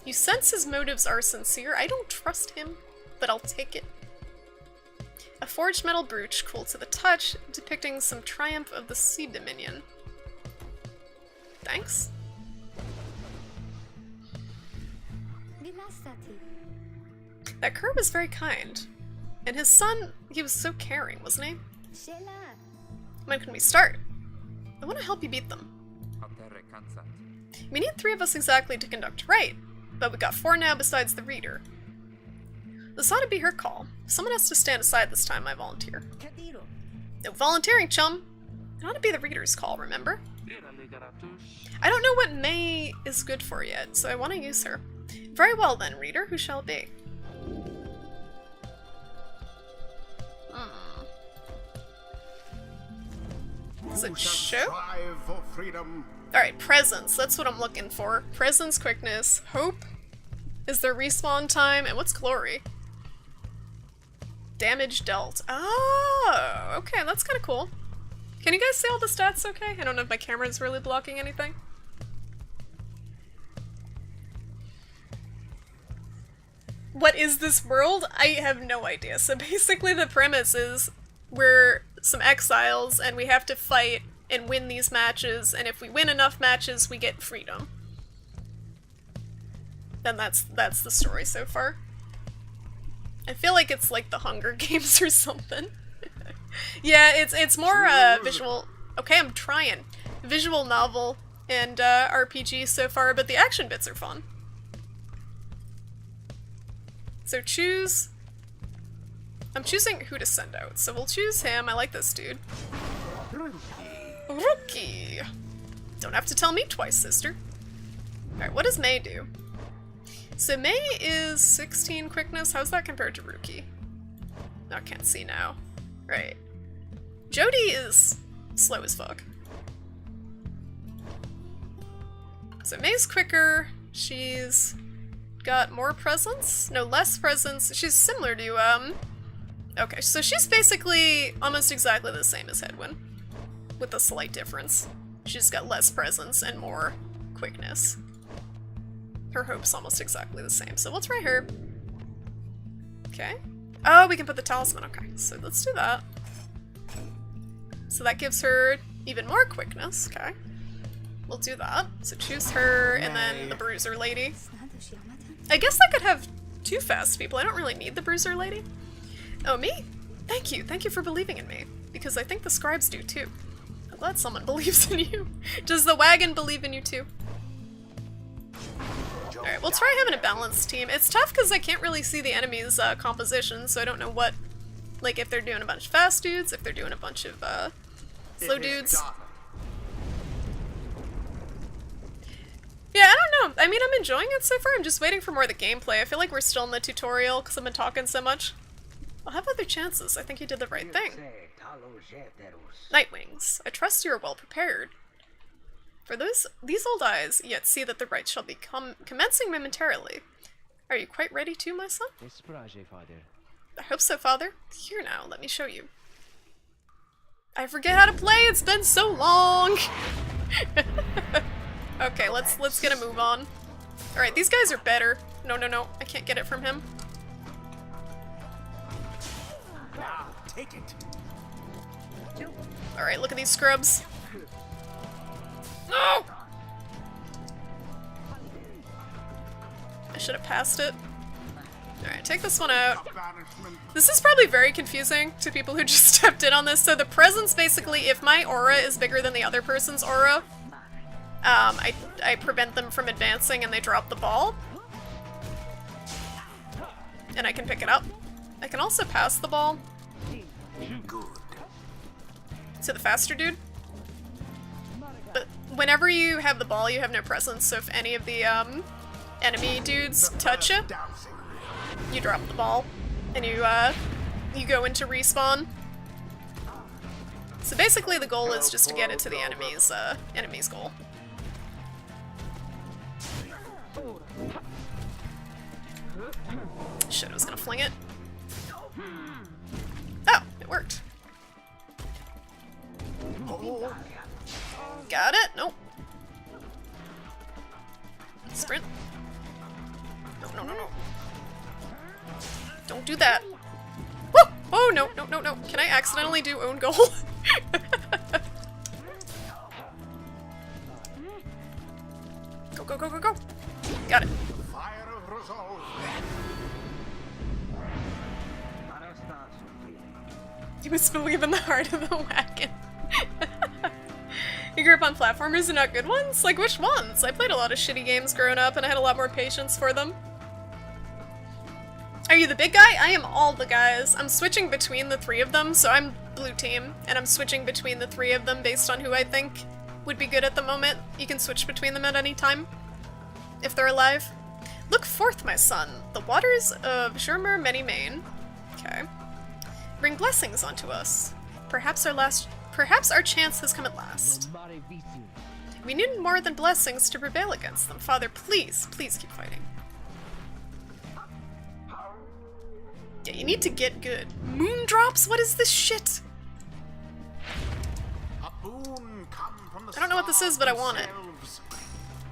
Speaker 1: You sense his motives are sincere? I don't trust him, but I'll take it. A forged metal brooch, cool to the touch, depicting some triumph of the Sea Dominion. Thanks. That cur was very kind. And his son, he was so caring, wasn't he? When can we start? I want to help you beat them. We need 3 of us exactly to conduct right, but we got 4 now besides the reader. This ought to be her call. Someone has to stand aside this time, I volunteer. No volunteering, chum! It ought to be the reader's call, remember? I don't know what May is good for yet, so I want to use her. Very well then, reader, who shall it be? Is it show? Alright, presence. That's what I'm looking for. Presence, quickness, hope. Is there respawn time? And what's glory? Damage dealt. Oh, okay, that's kind of cool. Can you guys see all the stats okay? I don't know if my camera's really blocking anything. What is this world? I have no idea. So basically the premise is we're some exiles and we have to fight and win these matches, and if we win enough matches we get freedom. Then that's the story so far. I feel like it's like the Hunger Games or something. Yeah, it's more visual. Okay, I'm trying. Visual novel and RPG so far, but the action bits are fun. So choose... I'm choosing who to send out, so we'll choose him. I like this dude. Rookie! Don't have to tell me twice, sister. Alright, what does May do? So May is 16 quickness. How's that compared to Rookie? I can't see now. Right. Jody is slow as fuck. So May's quicker. She's got more presence? No, less presence. She's similar to, okay, so she's basically almost exactly the same as Hedwyn, with a slight difference. She's got less presence and more quickness. Her hope's almost exactly the same, so we'll try her. Okay. Oh, we can put the talisman. Okay, so let's do that. So that gives her even more quickness. Okay. We'll do that. So choose her and then the bruiser lady. I guess I could have two fast people. I don't really need the bruiser lady. Oh, me? Thank you. Thank you for believing in me. Because I think the scribes do too. I'm glad someone believes in you. Does the wagon believe in you too? Alright, we'll try having a balanced team. It's tough because I can't really see the enemy's composition, so I don't know what, like, if they're doing a bunch of fast dudes, if they're doing a bunch of slow dudes. Yeah, I don't know. I mean, I'm enjoying it so far. I'm just waiting for more of the gameplay. I feel like we're still in the tutorial because I've been talking so much. I'll have other chances. I think you did the right thing. Nightwings, I trust you are well prepared. For these old eyes, yet see that the rites shall be commencing momentarily. Are you quite ready too, my son? I hope so, father. Here now, let me show you. I forget how to play, it's been so long! Okay, let's get a move on. Alright, these guys are better. No, I can't get it from him.
Speaker 2: Take it.
Speaker 1: Alright, look at these scrubs. No! I should have passed it. Alright, take this one out. This is probably very confusing to people who just stepped in on this. So the presence, basically, if my aura is bigger than the other person's aura, I prevent them from advancing and they drop the ball. And I can pick it up. I can also pass the ball.
Speaker 2: Good.
Speaker 1: To the faster dude. But whenever you have the ball, you have no presence, so if any of the enemy dudes touch you, you drop the ball, and you go into respawn. So basically the goal is just to get it to the enemy's goal. Shit, I was gonna fling it. Oh, it worked. Got it? Nope. Sprint. No. Don't do that. Woo! Oh, no. Can I accidentally do own goal? Go. Got it. You must believe in the heart of the wagon. You grew up on platformers and not good ones? Like, which ones? I played a lot of shitty games growing up and I had a lot more patience for them. Are you the big guy? I am all the guys. I'm switching between the three of them, so I'm blue team, and I'm switching between the three of them based on who I think would be good at the moment. You can switch between them at any time, if they're alive. Look forth, my son. The waters of Shurmur Many Main. Okay. Bring blessings onto us. Perhaps our chance has come at last. We need more than blessings to prevail against them. Father, please keep fighting. Yeah, you need to get good. Moon drops? What is this shit? I don't know what this is, but I want it.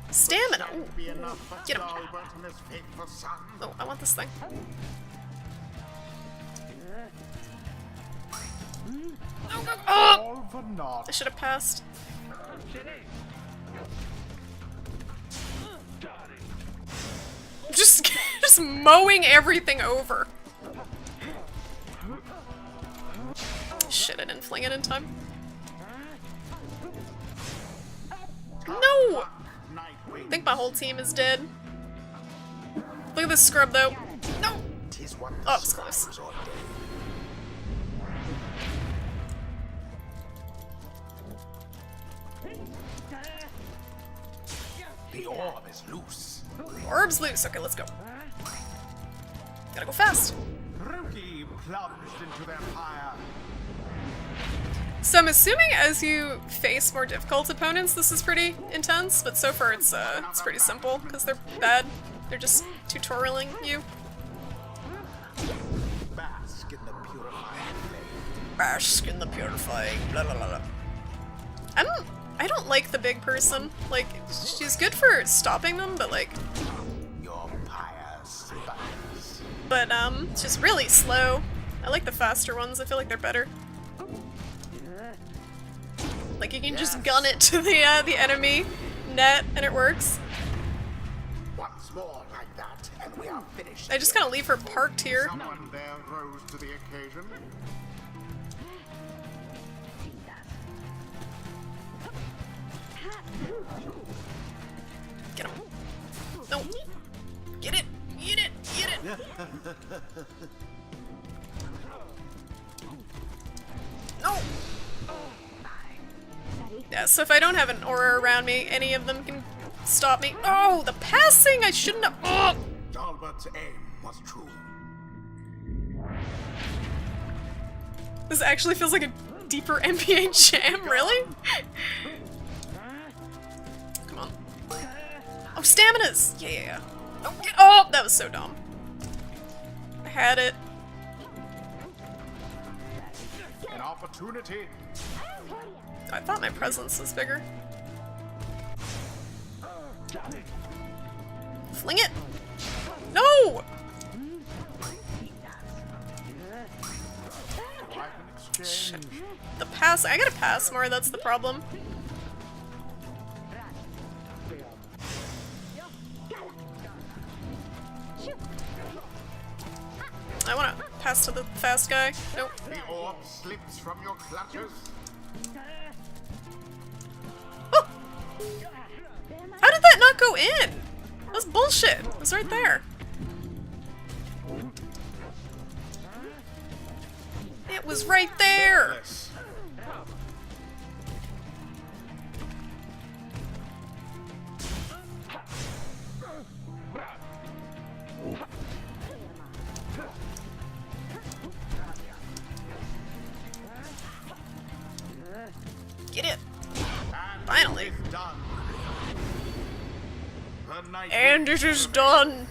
Speaker 1: Stamina. Ooh. Get him. Oh, I want this thing. Oh! I should have passed. Just mowing everything over. Shit, I didn't fling it in time. No! I think my whole team is dead. Look at this scrub, though. No! Oh, it was close.
Speaker 2: The orb is loose.
Speaker 1: Orb's loose. Okay, let's go. Gotta go fast.
Speaker 2: Rookie plunged into their fire.
Speaker 1: So I'm assuming as you face more difficult opponents, this is pretty intense, but so far it's pretty simple, because they're bad. They're just tutorialing you.
Speaker 2: Bask in the purifying flame.
Speaker 1: Bask in the purifying blah blah blah. I don't like the big person. Like, she's good for stopping them, but like...
Speaker 2: Your pyre sputters.
Speaker 1: But, it's just really slow. I like the faster ones, I feel like they're better. Like, you can just gun it to the enemy net, and it works.
Speaker 2: Once more like that, and we are finished.
Speaker 1: I just kind of leave her parked here.
Speaker 2: Someone there rose to the occasion.
Speaker 1: Get him. No. Get it. Get it. Get it. No. Yeah, so if I don't have an aura around me, any of them can stop me. Oh, the passing! I shouldn't have. Oh!
Speaker 2: Talbot's aim was true.
Speaker 1: This actually feels like a deeper NBA jam, really? Come on. Oh, staminas! Yeah. Oh, oh, that was so dumb. I had it.
Speaker 2: An opportunity.
Speaker 1: I thought my presence was bigger. Fling it! No! Shit. The pass. I gotta pass more, that's the problem. I wanna pass to the fast guy. Nope.
Speaker 2: The orb slips from your clutches.
Speaker 1: Oh! How did that not go in? That was bullshit. It was right there. It was right there! Get it! Finally! And it is done!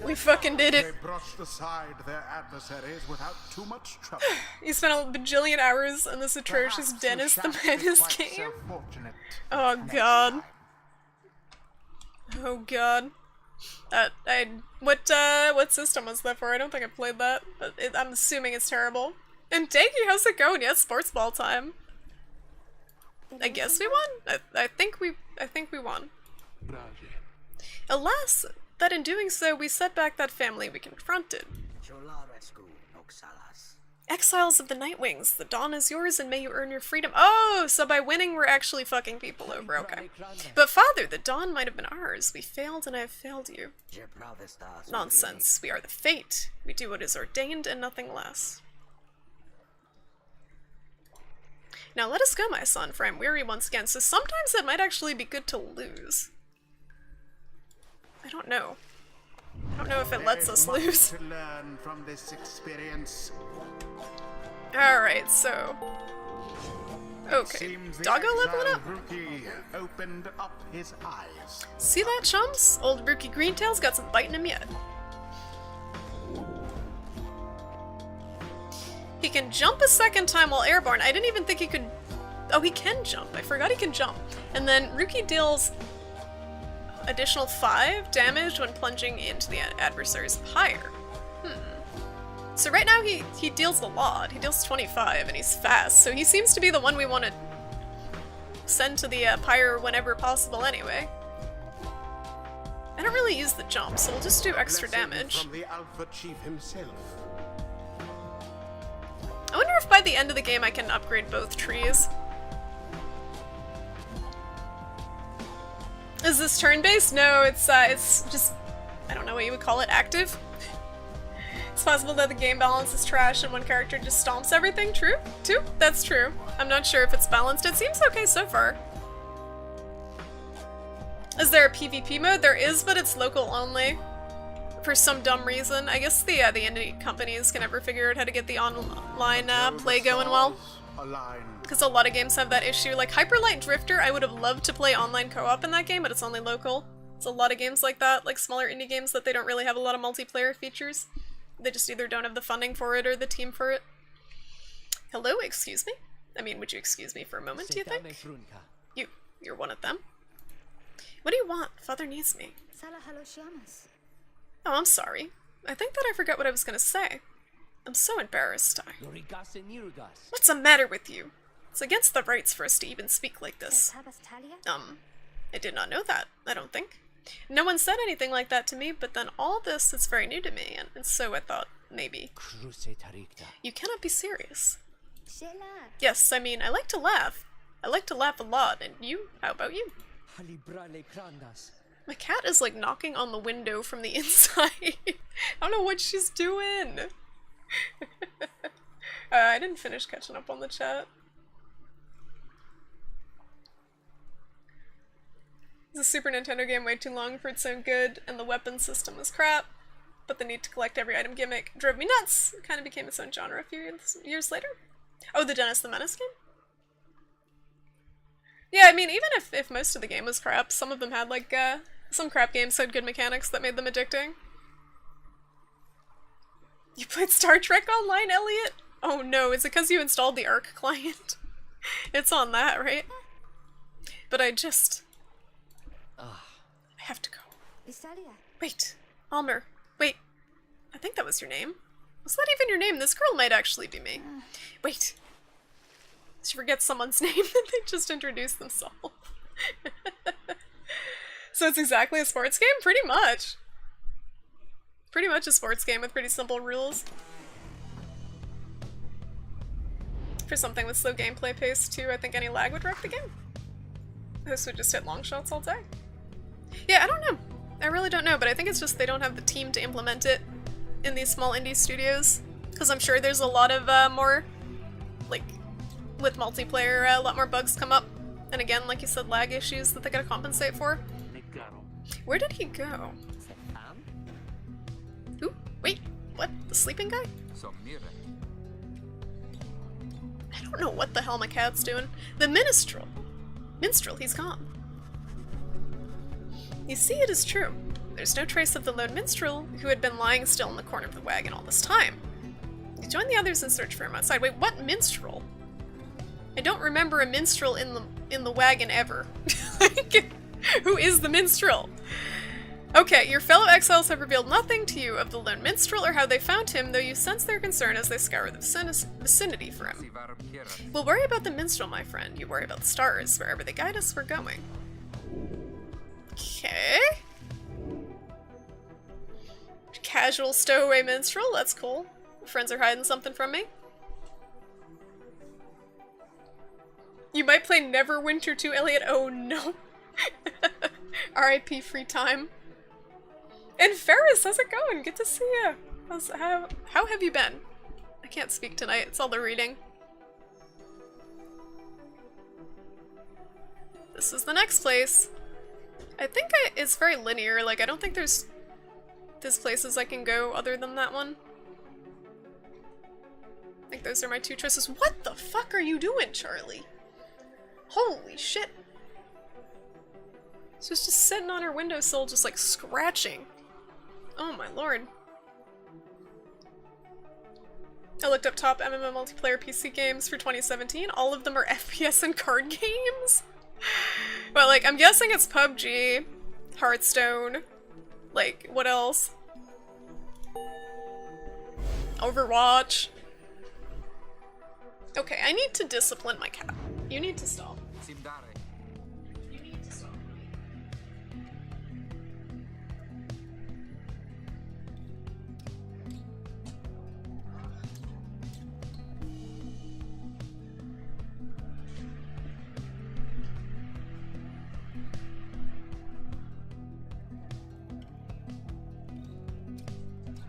Speaker 1: We fucking did
Speaker 2: They
Speaker 1: it!
Speaker 2: brushed aside their adversaries without too much trouble.
Speaker 1: You spent a bajillion hours on this atrocious
Speaker 2: Perhaps
Speaker 1: Dennis
Speaker 2: you
Speaker 1: the
Speaker 2: shan't be
Speaker 1: Menace
Speaker 2: quite
Speaker 1: game.
Speaker 2: so fortunate
Speaker 1: Oh
Speaker 2: next
Speaker 1: god.
Speaker 2: time.
Speaker 1: Oh god. What system was that for? I don't think I played that, but I'm assuming it's terrible. And Danky, how's it going? Yes, sports ball time. I guess we won? I think we won. Alas, that in doing so, we set back that family we confronted. Exiles of the Nightwings, the dawn is yours and may you earn your freedom. Oh, so by winning we're actually fucking people over, okay. But father, the dawn might have been ours. We failed and I have failed you. Nonsense, we are the fate. We do what is ordained and nothing less. Now let us go, my son, for I'm weary once again, so sometimes it might actually be good to lose. I don't know. I don't know if it lets us lose.
Speaker 2: To learn from this experience.
Speaker 1: Alright, so... Okay,
Speaker 2: Seems the
Speaker 1: Doggo leveling
Speaker 2: exiled
Speaker 1: up?
Speaker 2: rookie opened up his eyes.
Speaker 1: See that, chums? Old rookie Greentail's got some bite in him yet. He can jump a second time while airborne. I didn't even think he could... Oh, he can jump. I forgot he can jump. And then Rookie deals additional 5 damage when plunging into the adversary's pyre. So right now he deals a lot. He deals 25 and he's fast, so he seems to be the one we want to send to the pyre whenever possible anyway. I don't really use the jump, so we'll just do extra damage.
Speaker 2: From the Alpha Chief himself.
Speaker 1: I wonder if by the end of the game I can upgrade both trees. Is this turn-based? No, it's just, I don't know what you would call it, active? It's possible that the game balance is trash and one character just stomps everything. True? Too? That's true. I'm not sure if it's balanced. It seems okay so far. Is there a PvP mode? There is, but it's local only. for some dumb reason. I guess the indie companies can never figure out how to get the online play going well. Because a lot of games have that issue. Like Hyper Light Drifter, I would have loved to play online co-op in that game, but it's only local. There's a lot of games like that, like smaller indie games that they don't really have a lot of multiplayer features. They just either don't have the funding for it or the team for it. Hello, excuse me? I mean, would you excuse me for a moment, do you think? You're one of them? What do you want? Father needs me. Oh, I'm sorry. I think that I forgot what I was gonna say. I'm so embarrassed. What's the matter with you? It's against the rights for us to even speak like this. I did not know that, I don't think. No one said anything like that to me, but then all this is very new to me, and so I thought, maybe. You cannot be serious. Yes, I mean, I like to laugh. I like to laugh a lot, and you? How about you? My cat is like knocking on the window from the inside. I don't know what she's doing. I didn't finish catching up on the chat. The Super Nintendo game way too long for its own good, and the weapon system was crap, but the need to collect every item gimmick drove me nuts. It kind of became its own genre a few years later. Oh, the Dennis the Menace game? Yeah, I mean, even if most of the game was crap, some of them had, like, some crap games had good mechanics that made them addicting. You played Star Trek Online, Elliot? Oh no, is it because you installed the ARC client? It's on that, right? But I have to go. Wait, Almer. Wait, I think that was your name. Was that even your name? This girl might actually be me. Wait. She forgets someone's name that they just introduced themselves. So it's exactly a sports game? Pretty much. Pretty much a sports game with pretty simple rules. For something with slow gameplay pace too, I think any lag would wreck the game. This would just hit long shots all day. Yeah, I don't know. I really don't know, but I think it's just they don't have the team to implement it in these small indie studios. Because I'm sure there's a lot of more, like, with multiplayer, a lot more bugs come up. And again, like you said, lag issues that they gotta compensate for. Where did he go? Ooh, wait, what? The sleeping guy? I don't know what the hell my cat's doing. The minstrel. Minstrel, he's gone. You see, it is true. There's no trace of the lone minstrel who had been lying still in the corner of the wagon all this time. You join the others and search for him outside. Wait, what minstrel? I don't remember a minstrel in the wagon ever. Like, who is the minstrel? Okay, your fellow exiles have revealed nothing to you of the lone minstrel or how they found him, though you sense their concern as they scour the vicinity for him. We'll worry about the minstrel, my friend. You worry about the stars. Wherever they guide us, we're going. Okay. Casual stowaway minstrel, that's cool. Friends are hiding something from me. You might play Neverwinter 2, Elliot. Oh no. R.I.P. free time. And Ferris, how's it going? Good to see you. How have you been? I can't speak tonight, it's all the reading. This is the next place. I think it's very linear, like I don't think there's places I can go other than that one. I think those are my two choices. What the fuck are you doing, Charlie? Holy shit. So it's just sitting on her windowsill, just like scratching. Oh my lord. I looked up top MMO multiplayer PC games for 2017. All of them are FPS and card games. But like, I'm guessing it's PUBG, Hearthstone, like, what else? Overwatch. Okay, I need to discipline my cat. You need to stop. You need to stop.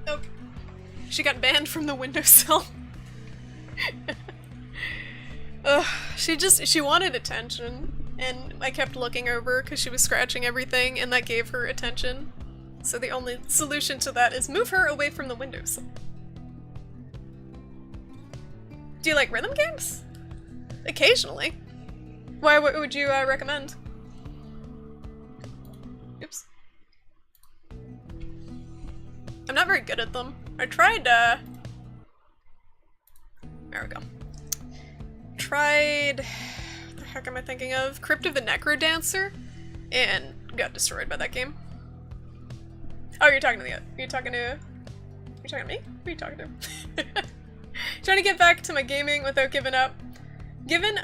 Speaker 1: Okay. She got banned from the windowsill. Ugh, she wanted attention, and I kept looking over because she was scratching everything, and that gave her attention. So the only solution to that is move her away from the windows. Do you like rhythm games? Occasionally. Why, what would you recommend? Oops. I'm not very good at them. I tried, there we go. Tried, what the heck am I thinking of? Crypt of the Necro Dancer, and got destroyed by that game. Oh, you're talking to me? Who are you talking to me? Who are you talking to? Trying to get back to my gaming without giving up. Giving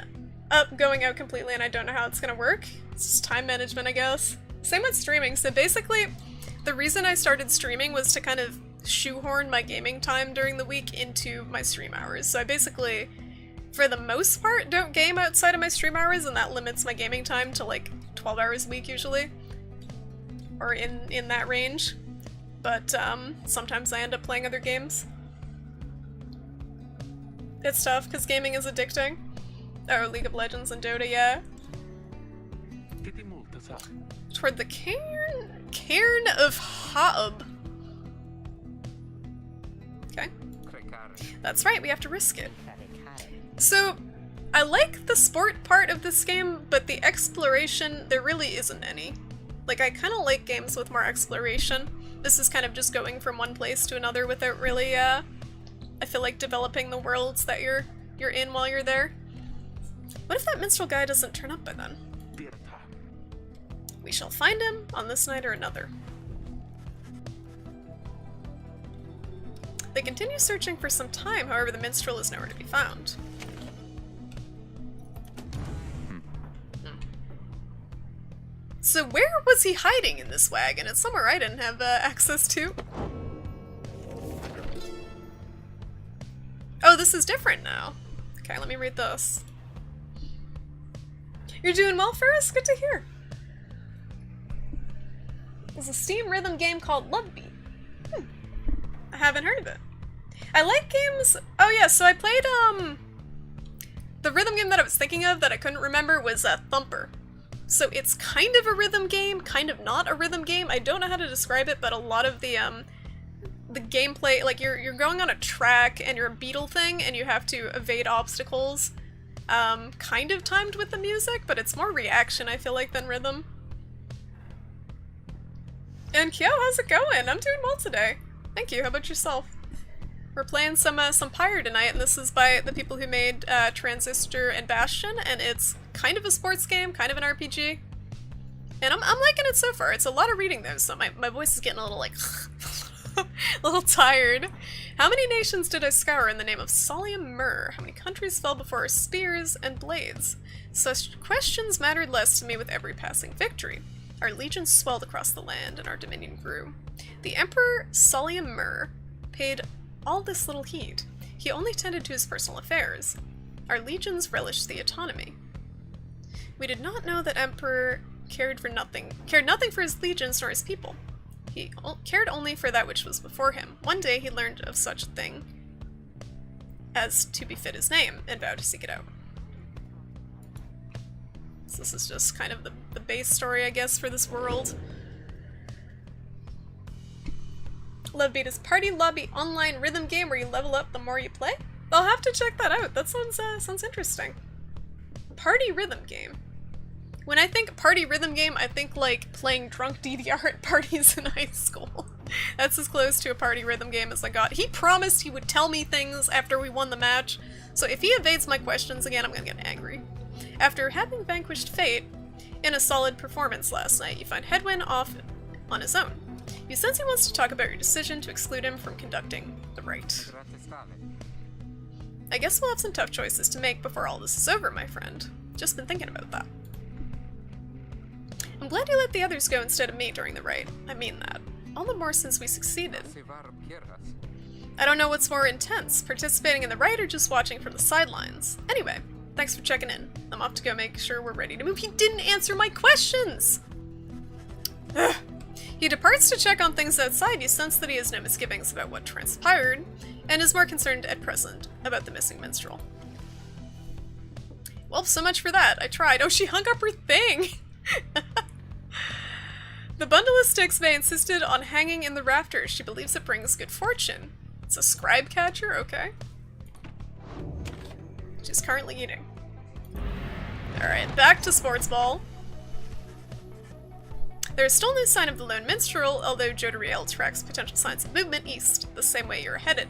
Speaker 1: up going out completely, and I don't know how it's gonna work. It's just time management, I guess. Same with streaming. So basically, the reason I started streaming was to kind of shoehorn my gaming time during the week into my stream hours. So I basically, for the most part, don't game outside of my stream hours, and that limits my gaming time to like 12 hours a week usually. Or in that range. But sometimes I end up playing other games. It's tough, because gaming is addicting. Oh, League of Legends and Dota, yeah. Toward the Cairn of Hob. Okay. That's right, we have to risk it. So, I like the sport part of this game, but the exploration, there really isn't any. Like, I kind of like games with more exploration. This is kind of just going from one place to another without really, I feel like developing the worlds that you're in while you're there. What if that minstrel guy doesn't turn up by then? We shall find him on this night or another. They continue searching for some time, however the minstrel is nowhere to be found. So where was he hiding in this wagon? It's somewhere I didn't have access to. Oh, this is different now. Okay, let me read this. You're doing well, Ferris? Good to hear. There's a Steam rhythm game called Love Beat. I haven't heard of it. I like games... Oh yeah, so I played, the rhythm game that I was thinking of that I couldn't remember was Thumper. So it's kind of a rhythm game, kind of not a rhythm game. I don't know how to describe it, but a lot of the gameplay, like you're going on a track and you're a beetle thing and you have to evade obstacles, kind of timed with the music, but it's more reaction, I feel like, than rhythm. And Kyo, how's it going? I'm doing well today. Thank you, how about yourself? We're playing some Pyre tonight, and this is by the people who made Transistor and Bastion, and it's kind of a sports game, kind of an RPG. And I'm liking it so far. It's a lot of reading though, so my voice is getting a little like a little tired. How many nations did I scour in the name of Solium Myrrh? How many countries fell before our spears and blades? Such questions mattered less to me with every passing victory. Our legions swelled across the land, and our dominion grew. The Emperor Solium Myrrh paid all this little heed. He only tended to his personal affairs. Our legions relished the autonomy. We did not know that Emperor cared nothing for his legions nor his people. He cared only for that which was before him. One day he learned of such a thing as to befit his name, and vowed to seek it out. So this is just kind of the base story, I guess, for this world. Love Beat is party lobby online rhythm game where you level up the more you play. I'll have to check that out. That sounds interesting. Party rhythm game. When I think party rhythm game, I think like playing drunk DDR at parties in high school. That's as close to a party rhythm game as I got. He promised he would tell me things after we won the match, so if he evades my questions again, I'm gonna get angry. After having vanquished fate in a solid performance last night, you find Headwind off on his own. You sense he wants to talk about your decision to exclude him from conducting the rite. I guess we'll have some tough choices to make before all this is over, my friend. Just been thinking about that. I'm glad you let the others go instead of me during the rite. I mean that. All the more since we succeeded. I don't know what's more intense, participating in the rite or just watching from the sidelines. Anyway, thanks for checking in. I'm off to go make sure we're ready to move. He didn't answer my questions! Ugh. He departs to check on things outside. You sense that he has no misgivings about what transpired, and is more concerned at present about the missing minstrel. Well, so much for that. I tried. Oh, she hung up her thing! The bundle of sticks May insisted on hanging in the rafters. She believes it brings good fortune. It's a scribe catcher? Okay. She's currently eating. Alright, back to sportsball. There is still no sign of the lone minstrel, although Jodariel tracks potential signs of movement east, the same way you're headed.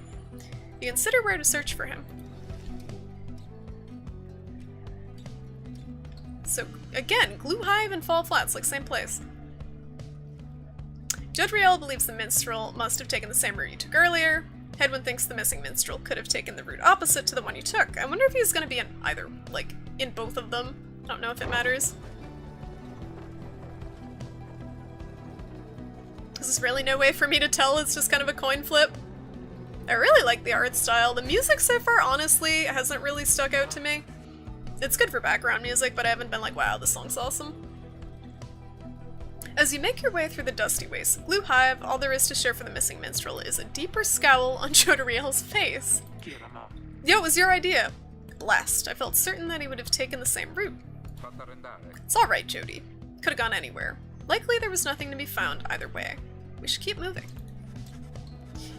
Speaker 1: You consider where to search for him. So, again, Glue Hive and Fall Flats, like same place. Jodariel believes the minstrel must have taken the same route you took earlier. Hedwyn thinks the missing minstrel could have taken the route opposite to the one you took. I wonder if he's gonna be in either, like, in both of them. I don't know if it matters. There's really no way for me to tell, it's just kind of a coin flip. I really like the art style. The music so far, honestly, hasn't really stuck out to me. It's good for background music, but I haven't been like, wow, this song's awesome. As you make your way through the dusty wastes of Blue Hive, all there is to show for the missing minstrel is a deeper scowl on Jodariel's face. Yo, it was your idea. Blessed. I felt certain that he would have taken the same route. It's alright, Jody. Could have gone anywhere. Likely there was nothing to be found either way. We should keep moving.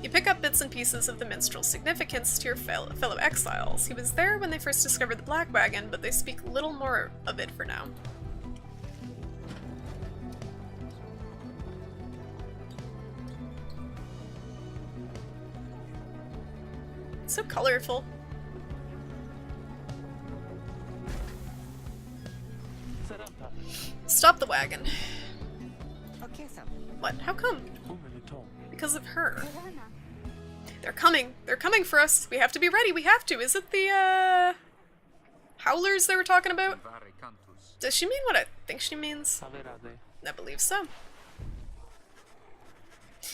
Speaker 1: You pick up bits and pieces of the minstrel's significance to your fellow exiles. He was there when they first discovered the Black Wagon, but they speak little more of it for now. So colorful. Stop the wagon. What? How come? Because of her. They're coming. They're coming for us. We have to be ready. We have to. Is it the, howlers they were talking about? Does she mean what I think she means? I believe so.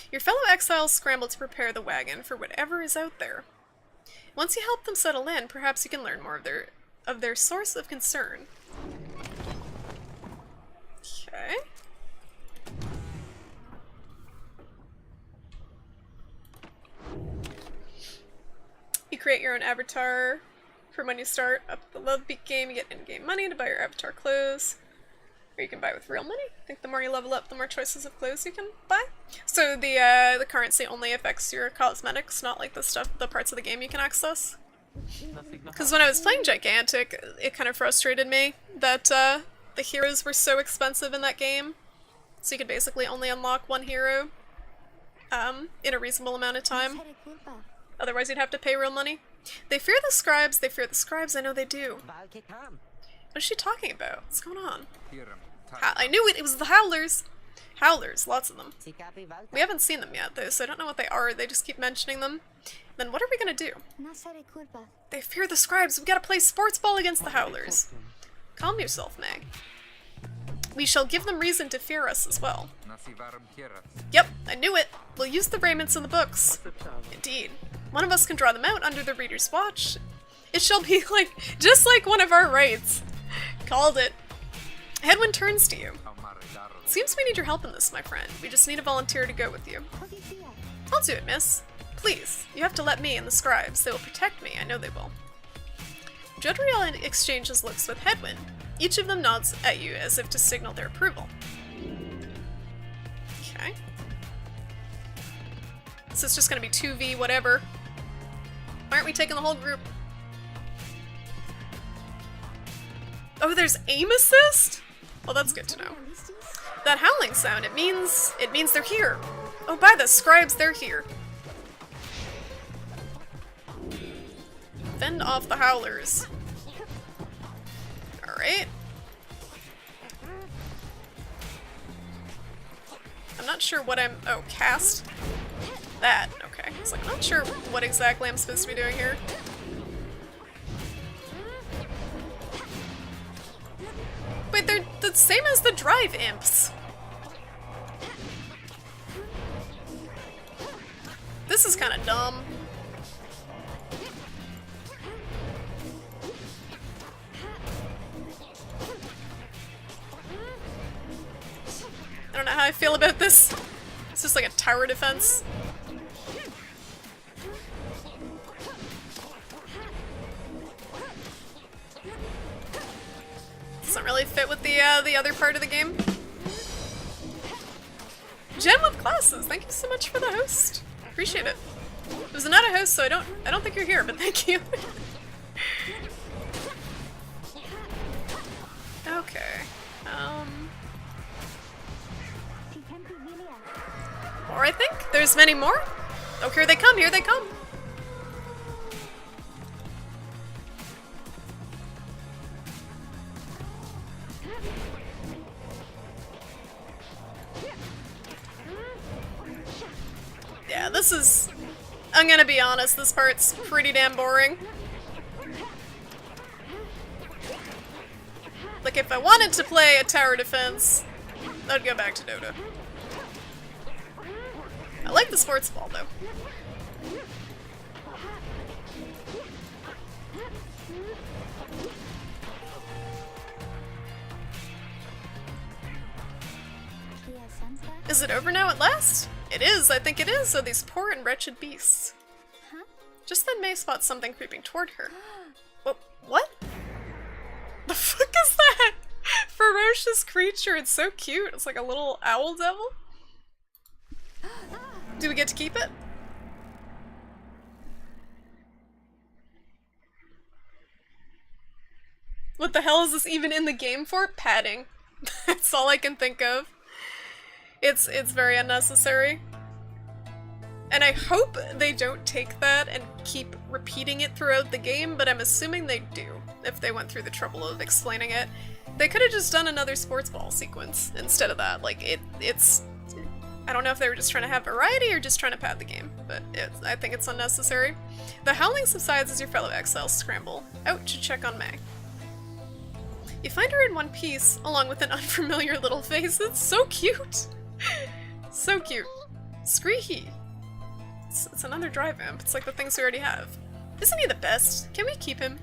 Speaker 1: Your fellow exiles scramble to prepare the wagon for whatever is out there. Once you help them settle in, perhaps you can learn more of their source of concern. Okay. You create your own avatar from when you start up the Love Beat game. You get in-game money to buy your avatar clothes. Or you can buy with real money. I think the more you level up, the more choices of clothes you can buy. So the currency only affects your cosmetics, not like the parts of the game you can access. Because when I was playing Gigantic, it kind of frustrated me that the heroes were so expensive in that game. So you could basically only unlock one hero in a reasonable amount of time. Otherwise you'd have to pay real money. They fear the scribes, I know they do. What is she talking about? What's going on? I knew it! It was the Howlers! Howlers, lots of them. We haven't seen them yet, though, so I don't know what they are. They just keep mentioning them. Then what are we gonna do? They fear the scribes. We gotta play sports ball against the Howlers. Calm yourself, May. We shall give them reason to fear us as well. Yep, I knew it. We'll use the raiments in the books. Indeed. One of us can draw them out under the reader's watch. It shall be just like one of our rights. Called it. Hedwyn turns to you. Seems we need your help in this, my friend. We just need a volunteer to go with you. I'll do it, miss. Please, you have to let me and the scribes. They will protect me, I know they will. Jodariel exchanges looks with Hedwyn. Each of them nods at you as if to signal their approval. Okay. So it's just gonna be 2v whatever. Why aren't we taking the whole group? Oh, there's aim assist? Well, that's good to know. That howling sound, it means they're here. Oh, by the scribes, they're here. Fend off the howlers. Alright. I'm not sure what oh, cast? That, okay. I was like, I'm not sure what exactly I'm supposed to be doing here. Wait, they're the same as the drive imps. This is kind of dumb. I don't know how I feel about this. It's just like a tower defense. Doesn't really fit with the other part of the game. Jen with glasses, thank you so much for the host. Appreciate it. It was not a host, so I don't think you're here, but thank you. Okay. Or I think there's many more. Oh, here they come, here they come. Yeah, this is... I'm gonna be honest, this part's pretty damn boring. Like, if I wanted to play a tower defense, I'd go back to Dota. I like the sports ball, though. Is it over now at last? It is, I think it is, so these poor and wretched beasts. Just then May spots something creeping toward her. Oh, what? The fuck is that? Ferocious creature, it's so cute. It's like a little owl devil. Do we get to keep it? What the hell is this even in the game for? Padding. That's all I can think of. It's very unnecessary. And I hope they don't take that and keep repeating it throughout the game, but I'm assuming they do, if they went through the trouble of explaining it. They could have just done another sports ball sequence instead of that. Like, it's... I don't know if they were just trying to have variety or just trying to pad the game, but I think it's unnecessary. The howling subsides as your fellow exiles scramble out to check on May. You find her in one piece, along with an unfamiliar little face. It's so cute! So cute. Screehy. It's another drive imp. It's like the things we already have. Isn't he the best? Can we keep him?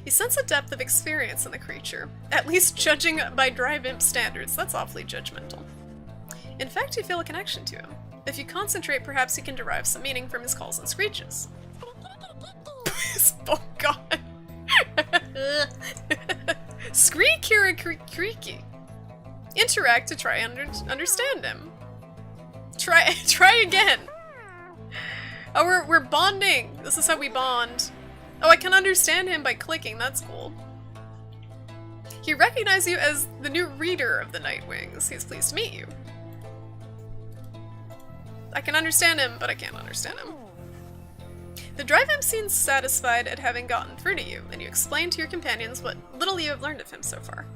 Speaker 1: You sense a depth of experience in the creature, at least judging by drive imp standards. That's awfully judgmental. In fact, you feel a connection to him. If you concentrate, perhaps you can derive some meaning from his calls and screeches. Oh god. Screek, creaky. Interact to try and understand him. Try again. Oh, we're bonding. This is how we bond. Oh, I can understand him by clicking. That's cool. He recognizes you as the new reader of the Nightwings. He's pleased to meet you. I can understand him, but I can't understand him. The drive imp seems satisfied at having gotten through to you, and you explain to your companions what little you have learned of him so far.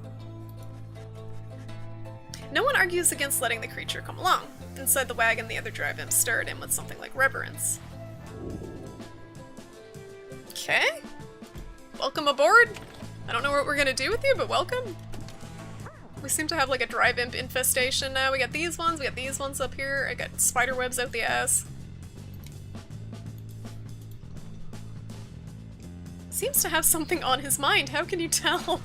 Speaker 1: No one argues against letting the creature come along. Inside the wagon, the other drive imps stare at him with something like reverence. Okay. Welcome aboard. I don't know what we're gonna do with you, but welcome. We seem to have like a drive imp infestation now. We got these ones up here. I got spider webs out the ass. Seems to have something on his mind. How can you tell?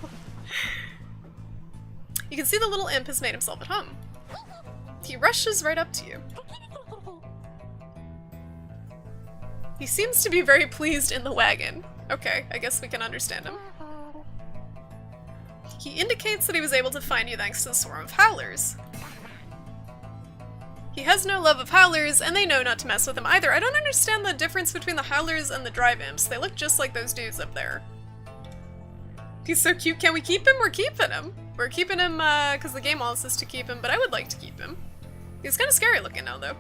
Speaker 1: You can see the little imp has made himself at home. He rushes right up to you. He seems to be very pleased in the wagon. Okay, I guess we can understand him. He indicates that he was able to find you thanks to the swarm of howlers. He has no love of howlers, and they know not to mess with him either. I don't understand the difference between the howlers and the drive imps. They look just like those dudes up there. He's so cute. Can we keep him? We're keeping him. We're keeping him, because the game wants us to keep him, but I would like to keep him. He's kind of scary looking now, though.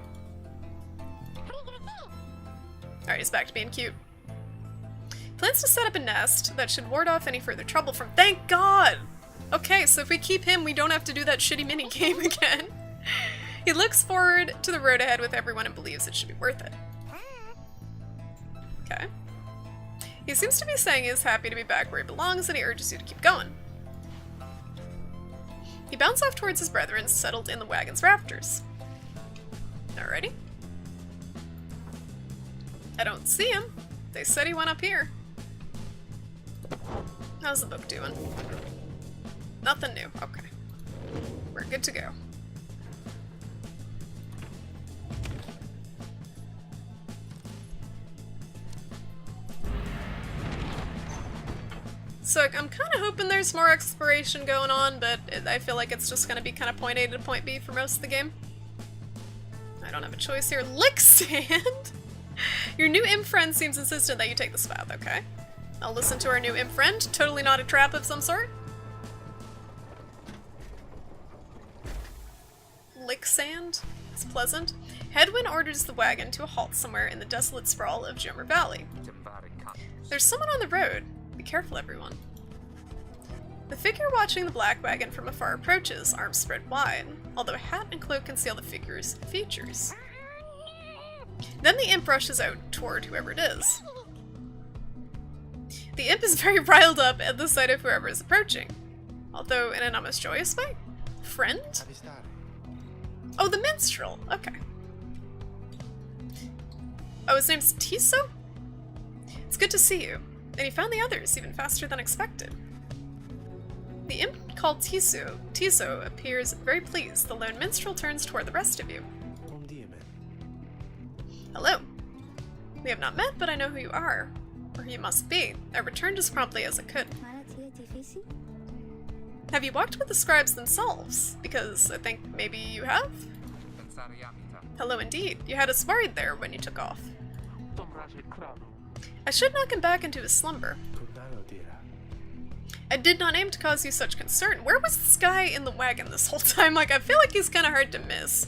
Speaker 1: Alright, he's back to being cute. Plans to set up a nest that should ward off any further trouble from— Thank God! Okay, so if we keep him, we don't have to do that shitty mini-game again. He looks forward to the road ahead with everyone and believes it should be worth it. Okay. He seems to be saying he's happy to be back where he belongs and he urges you to keep going. He bounds off towards his brethren settled in the wagon's rafters. Alrighty. I don't see him. They said he went up here. How's the book doing? Nothing new. Okay. We're good to go. So I'm kind of hoping there's more exploration going on, but I feel like it's just going to be kind of point A to point B for most of the game. I don't have a choice here. Lick sand? Your new imp friend seems insistent that you take this path, okay? I'll listen to our new imp friend. Totally not a trap of some sort. Lick sand? It's pleasant. Headwind orders the wagon to a halt somewhere in the desolate sprawl of Jummer Valley. There's someone on the road. Be careful, everyone. The figure watching the black wagon from afar approaches, arms spread wide, although a hat and cloak conceal the figure's features. Then the imp rushes out toward whoever it is. The imp is very riled up at the sight of whoever is approaching, although in an almost joyous way. Friend? Oh, the minstrel. Okay. Oh, his name's Tiso? It's good to see you. And you found the others even faster than expected. The imp called Tiso appears very pleased. The lone minstrel turns toward the rest of you. Hello. We have not met, but I know who you are. Or who you must be. I returned as promptly as I could. Have you walked with the scribes themselves? Because I think maybe you have? Hello indeed. You had us worried there when you took off. I should knock him back into his slumber. I did not aim to cause you such concern. Where was this guy in the wagon this whole time? Like, I feel like he's kind of hard to miss.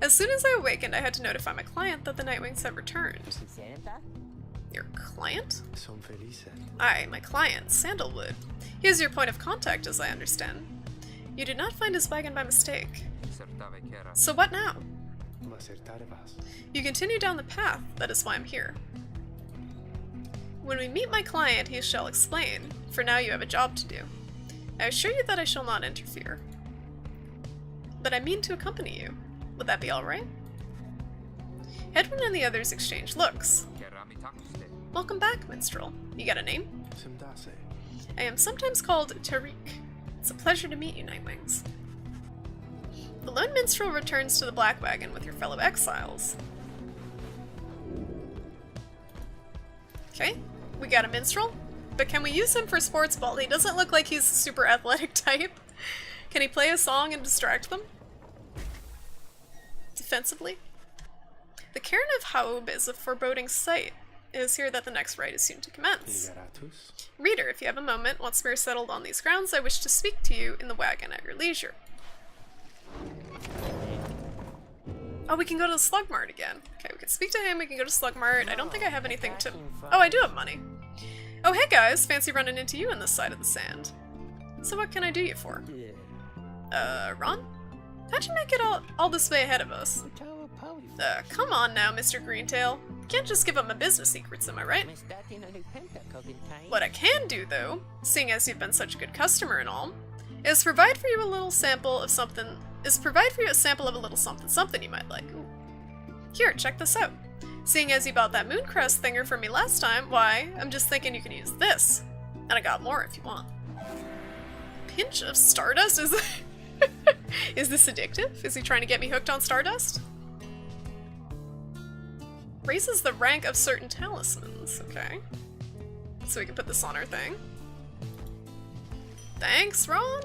Speaker 1: As soon as I awakened, I had to notify my client that the Nightwings had returned. Your client? Aye, my client, Sandalwood. He is your point of contact, as I understand. You did not find his wagon by mistake. So what now? You continue down the path, that is why I'm here. When we meet my client, he shall explain. For now you have a job to do. I assure you that I shall not interfere. But I mean to accompany you. Would that be alright? Edwin and the others exchange looks. Welcome back, minstrel. You got a name? I am sometimes called Tariq. It's a pleasure to meet you, Nightwings. The lone minstrel returns to the black wagon with your fellow exiles. Okay, we got a minstrel, but can we use him for sports ball? He doesn't look like he's a super athletic type. Can he play a song and distract them? Defensively? The Cairn of Haub is a foreboding sight. It is here that the next rite is soon to commence. Reader, if you have a moment, once we are settled on these grounds, I wish to speak to you in the wagon at your leisure. Oh, we can go to the Slug Mart again. Okay, we can speak to him, we can go to Slug Mart. I don't think I have anything to... Oh, I do have money. Oh, hey guys, fancy running into you on this side of the sand. So what can I do you for? Ron? How'd you make it all this way ahead of us? Come on now, Mr. Greentail. You can't just give up my business secrets, am I right? What I can do, though, seeing as you've been such a good customer and all, is provide for you a little sample of something... something you might like. Ooh. Here, check this out. Seeing as you bought that Mooncrest thinger for me last time, why, I'm just thinking you can use this. And I got more if you want. Pinch of Stardust? Is this addictive? Is he trying to get me hooked on Stardust? Raises the rank of certain talismans. Okay. So we can put this on our thing. Thanks, Ron.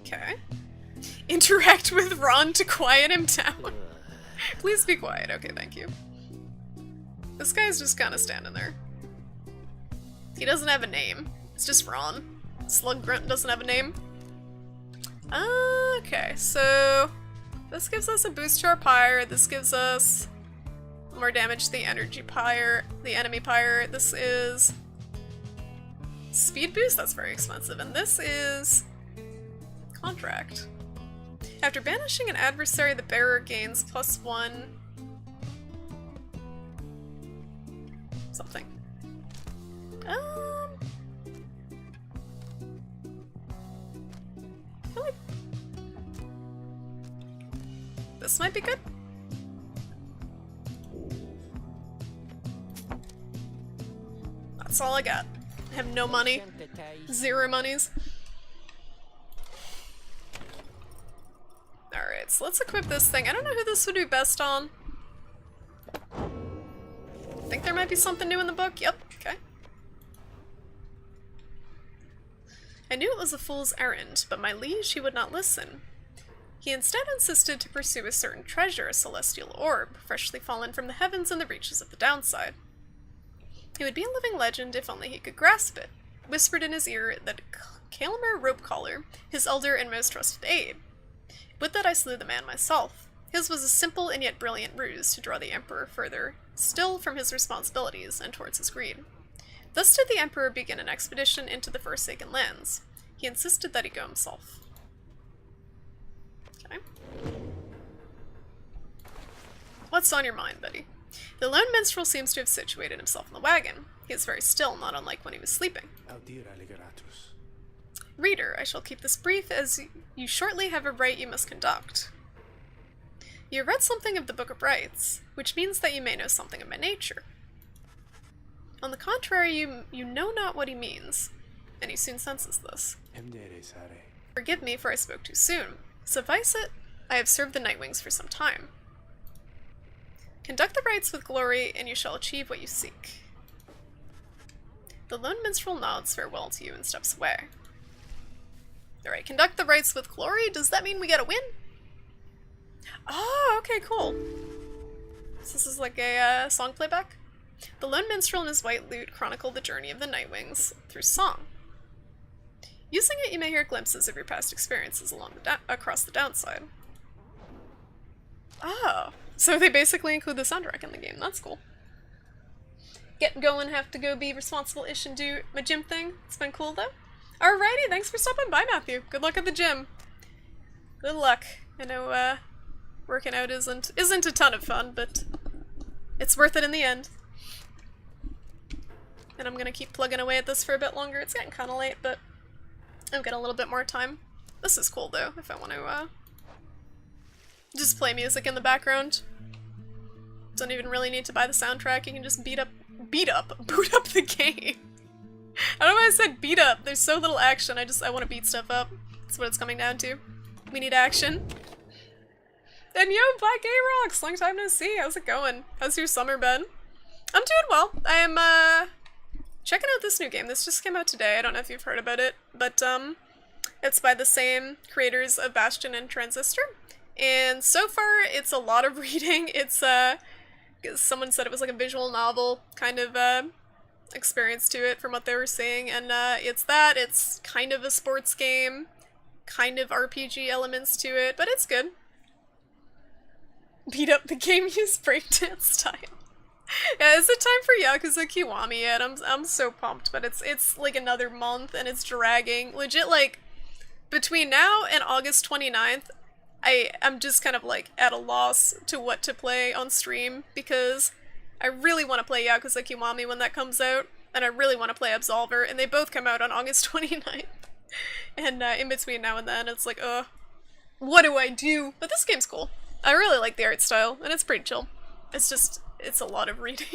Speaker 1: Okay. Interact with Ron to quiet him down. Please be quiet. Okay, thank you. This guy's just kind of standing there. He doesn't have a name. It's just Ron. Slug Grunt doesn't have a name. Okay, so this gives us a boost to our pyre. This gives us more damage to the energy pyre, the enemy pyre. This is speed boost. That's very expensive, and this is contract. After banishing an adversary, the bearer gains +1 something. I feel like this might be good. That's all I got. I have no money. 0 monies. Alright, so let's equip this thing. I don't know who this would be best on. I think there might be something new in the book. Yep, okay. I knew it was a fool's errand, but my liege he would not listen. He instead insisted to pursue a certain treasure, a celestial orb, freshly fallen from the heavens in the reaches of the downside. It would be a living legend if only he could grasp it, whispered in his ear that Calamer Ropecollar, his elder and most trusted aide. With that I slew the man myself. His was a simple and yet brilliant ruse to draw the Emperor further still from his responsibilities and towards his greed. Thus did the Emperor begin an expedition into the Forsaken Lands. He insisted that he go himself. Okay. What's on your mind, Betty? The lone minstrel seems to have situated himself in the wagon. He is very still, not unlike when he was sleeping. Reader, I shall keep this brief, as you shortly have a rite you must conduct. You read something of the Book of Rites, which means that you may know something of my nature. On the contrary, you know not what he means, and he soon senses this. Forgive me, for I spoke too soon. Suffice it, I have served the Nightwings for some time. Conduct the rites with glory, and you shall achieve what you seek. The lone minstrel nods farewell to you and steps away. Alright, conduct the rites with glory? Does that mean we get a win? Oh, okay, cool. So this is like a song playback? The lone minstrel and his white lute chronicle the journey of the Nightwings through song. Using it, you may hear glimpses of your past experiences along across the downside. Oh, so they basically include the soundtrack in the game. That's cool. Get going, have to go be responsible-ish and do my gym thing. It's been cool, though. Alrighty, thanks for stopping by, Matthew. Good luck at the gym. Good luck. I know, working out isn't a ton of fun, but it's worth it in the end. And I'm gonna keep plugging away at this for a bit longer. It's getting kinda late, but I've got a little bit more time. This is cool, though, if I want to, just play music in the background. Don't even really need to buy the soundtrack, you can just boot up the game. I don't know why I said beat up, there's so little action, I want to beat stuff up. That's what it's coming down to. We need action. And yo, Black A-Rocks, long time no see, how's it going? How's your summer been? I'm doing well. I am, checking out this new game. This just came out today, I don't know if you've heard about it, but, it's by the same creators of Bastion and Transistor. And so far, it's a lot of reading. It's, someone said it was like a visual novel kind of, experience to it from what they were saying, and, it's kind of a sports game, kind of RPG elements to it, but it's good. Beat up the game, use breakdance style. Yeah, is it time for Yakuza Kiwami yet? I'm so pumped, but it's like another month, and it's dragging. Legit, like, between now and August 29th, I'm just kind of like at a loss to what to play on stream, because I really want to play Yakuza Kiwami when that comes out, and I really want to play Absolver, and they both come out on August 29th. And in between now and then, it's like, what do I do? But this game's cool. I really like the art style, and it's pretty chill. It's just, it's a lot of reading.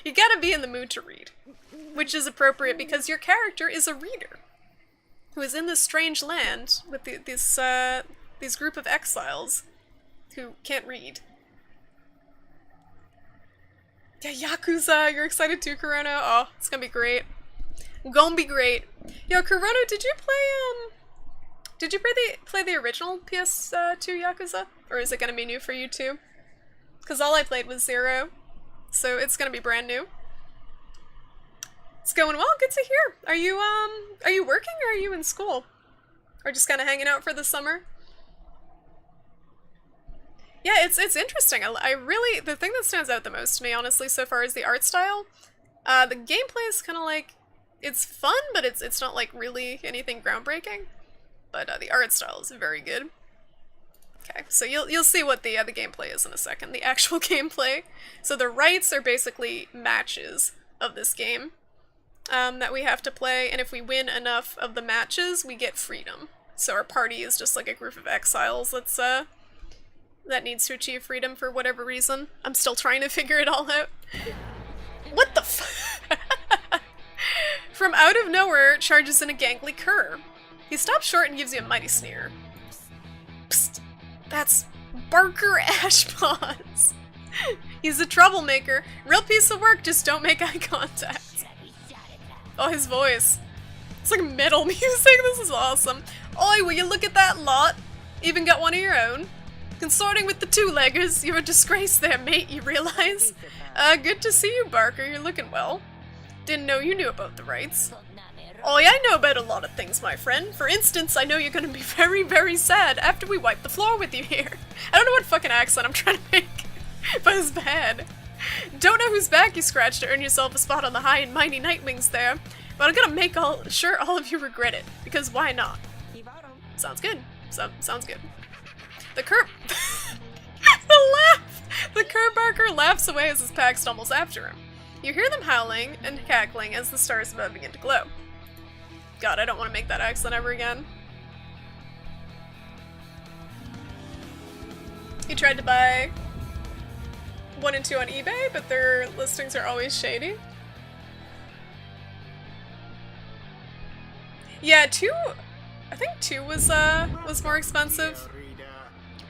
Speaker 1: You gotta be in the mood to read, which is appropriate because your character is a reader who is in this strange land with these group of exiles who can't read. Yeah, Yakuza, you're excited too, Corona? Oh, it's gonna be great. Gonna be great. Yo, Corona, did you play the original PS2 Yakuza? Or is it gonna be new for you too? Because all I played was 0, so it's gonna be brand new. It's going well, good to hear. Are you working or are you in school? Or just kinda hanging out for the summer? Yeah, it's interesting. I really, the thing that stands out the most to me, honestly, so far is the art style. The gameplay is kinda like, it's fun, but it's not like really anything groundbreaking. But the art style is very good. Okay, so you'll see what the gameplay is in a second. The actual gameplay. So the rights are basically matches of this game that we have to play, and if we win enough of the matches, we get freedom. So our party is just like a group of exiles that needs to achieve freedom for whatever reason. I'm still trying to figure it all out. What the f- From out of nowhere, charges in a gangly cur. He stops short and gives you a mighty sneer. Psst. That's Barker Ashpaws. He's a troublemaker. Real piece of work, just don't make eye contact. Oh, his voice. It's like metal music, this is awesome. Oi, will you look at that lot? Even got one of your own. Consorting with the two-leggers, you're a disgrace there, mate, you realize? Good to see you, Barker, you're looking well. Didn't know you knew about the rights. Oi, I know about a lot of things, my friend. For instance, I know you're gonna be very, very sad after we wipe the floor with you here. I don't know what fucking accent I'm trying to make, but it's bad. Don't know whose back you scratched to earn yourself a spot on the high and mighty Nightwings there, but I'm gonna make sure all of you regret it, because why not? Sounds good. Sounds good. The Cur Barker laughs away as his pack stumbles after him. You hear them howling and cackling as the stars above begin to glow. God, I don't want to make that accent ever again. He tried to buy 1 and 2 on eBay, but their listings are always shady. Yeah, 2. I think 2 was more expensive.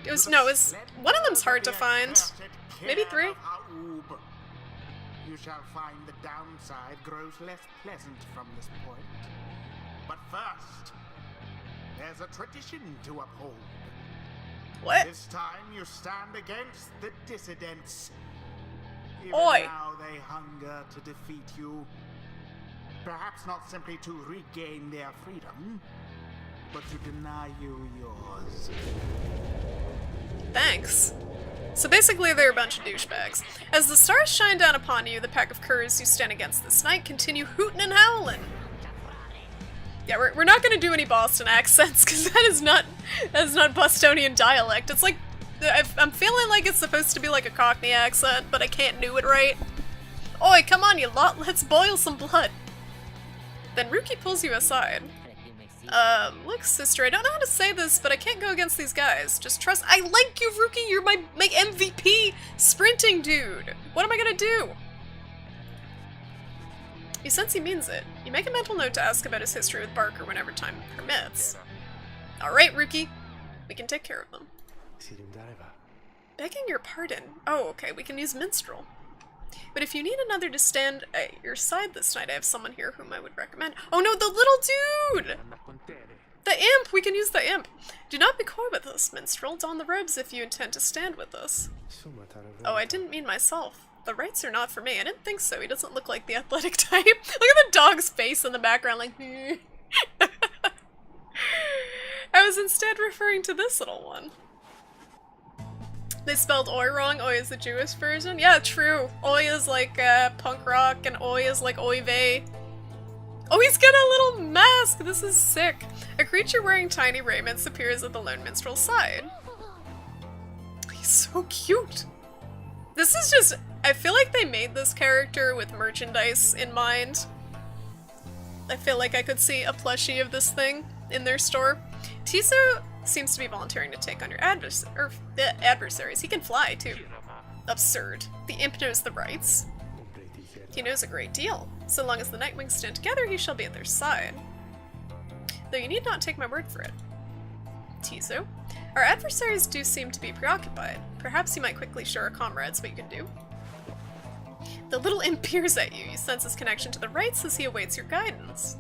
Speaker 1: It was one of them's hard to find. Maybe 3.
Speaker 2: You shall find the downside grows less pleasant from this point. But first, there's a tradition to uphold.
Speaker 1: What?
Speaker 2: This time you stand against the dissidents. Even
Speaker 1: Oi.
Speaker 2: now they hunger to defeat you. Perhaps not simply to regain their freedom, but to deny you yours.
Speaker 1: Thanks. So basically they're a bunch of douchebags. As the stars shine down upon you, the pack of curs who stand against this night continue hooting and howling. Yeah, we're not gonna do any Boston accents, because that is not Bostonian dialect. It's like, I'm feeling like it's supposed to be like a Cockney accent, but I can't do it right. Oi, come on you lot, let's boil some blood. Then Ruki pulls you aside. Look, sister, I don't know how to say this, but I can't go against these guys. Just trust— I like you, Ruki! You're my MVP sprinting dude! What am I gonna do? You sense he means it. You make a mental note to ask about his history with Barker whenever time permits. Alright, Ruki. We can take care of them. Begging your pardon. Oh, okay, we can use Minstrel. But if you need another to stand at your side this night, I have someone here whom I would recommend. Oh no, the little dude! The imp! We can use the imp! Do not be coy with us, minstrel. Don the robes if you intend to stand with us. Oh, I didn't mean myself. The rights are not for me. I didn't think so. He doesn't look like the athletic type. Look at the dog's face in the background, like, I was instead referring to this little one. They spelled Oi wrong. Oi is the Jewish version. Yeah, true. Oi is like punk rock, and Oi is like Oy vey. Oh, he's got a little mask! This is sick. A creature wearing tiny raiments appears at the lone minstrel's side. He's so cute. This is just— I feel like they made this character with merchandise in mind. I feel like I could see a plushie of this thing in their store. Tiso seems to be volunteering to take on your adversaries. He can fly, too. Absurd. The imp knows the rights. He knows a great deal. So long as the Nightwings stand together, he shall be at their side. Though you need not take my word for it. Tiso, our adversaries do seem to be preoccupied. Perhaps you might quickly show our comrades what you can do. The little imp peers at you. You sense his connection to the rights as he awaits your guidance.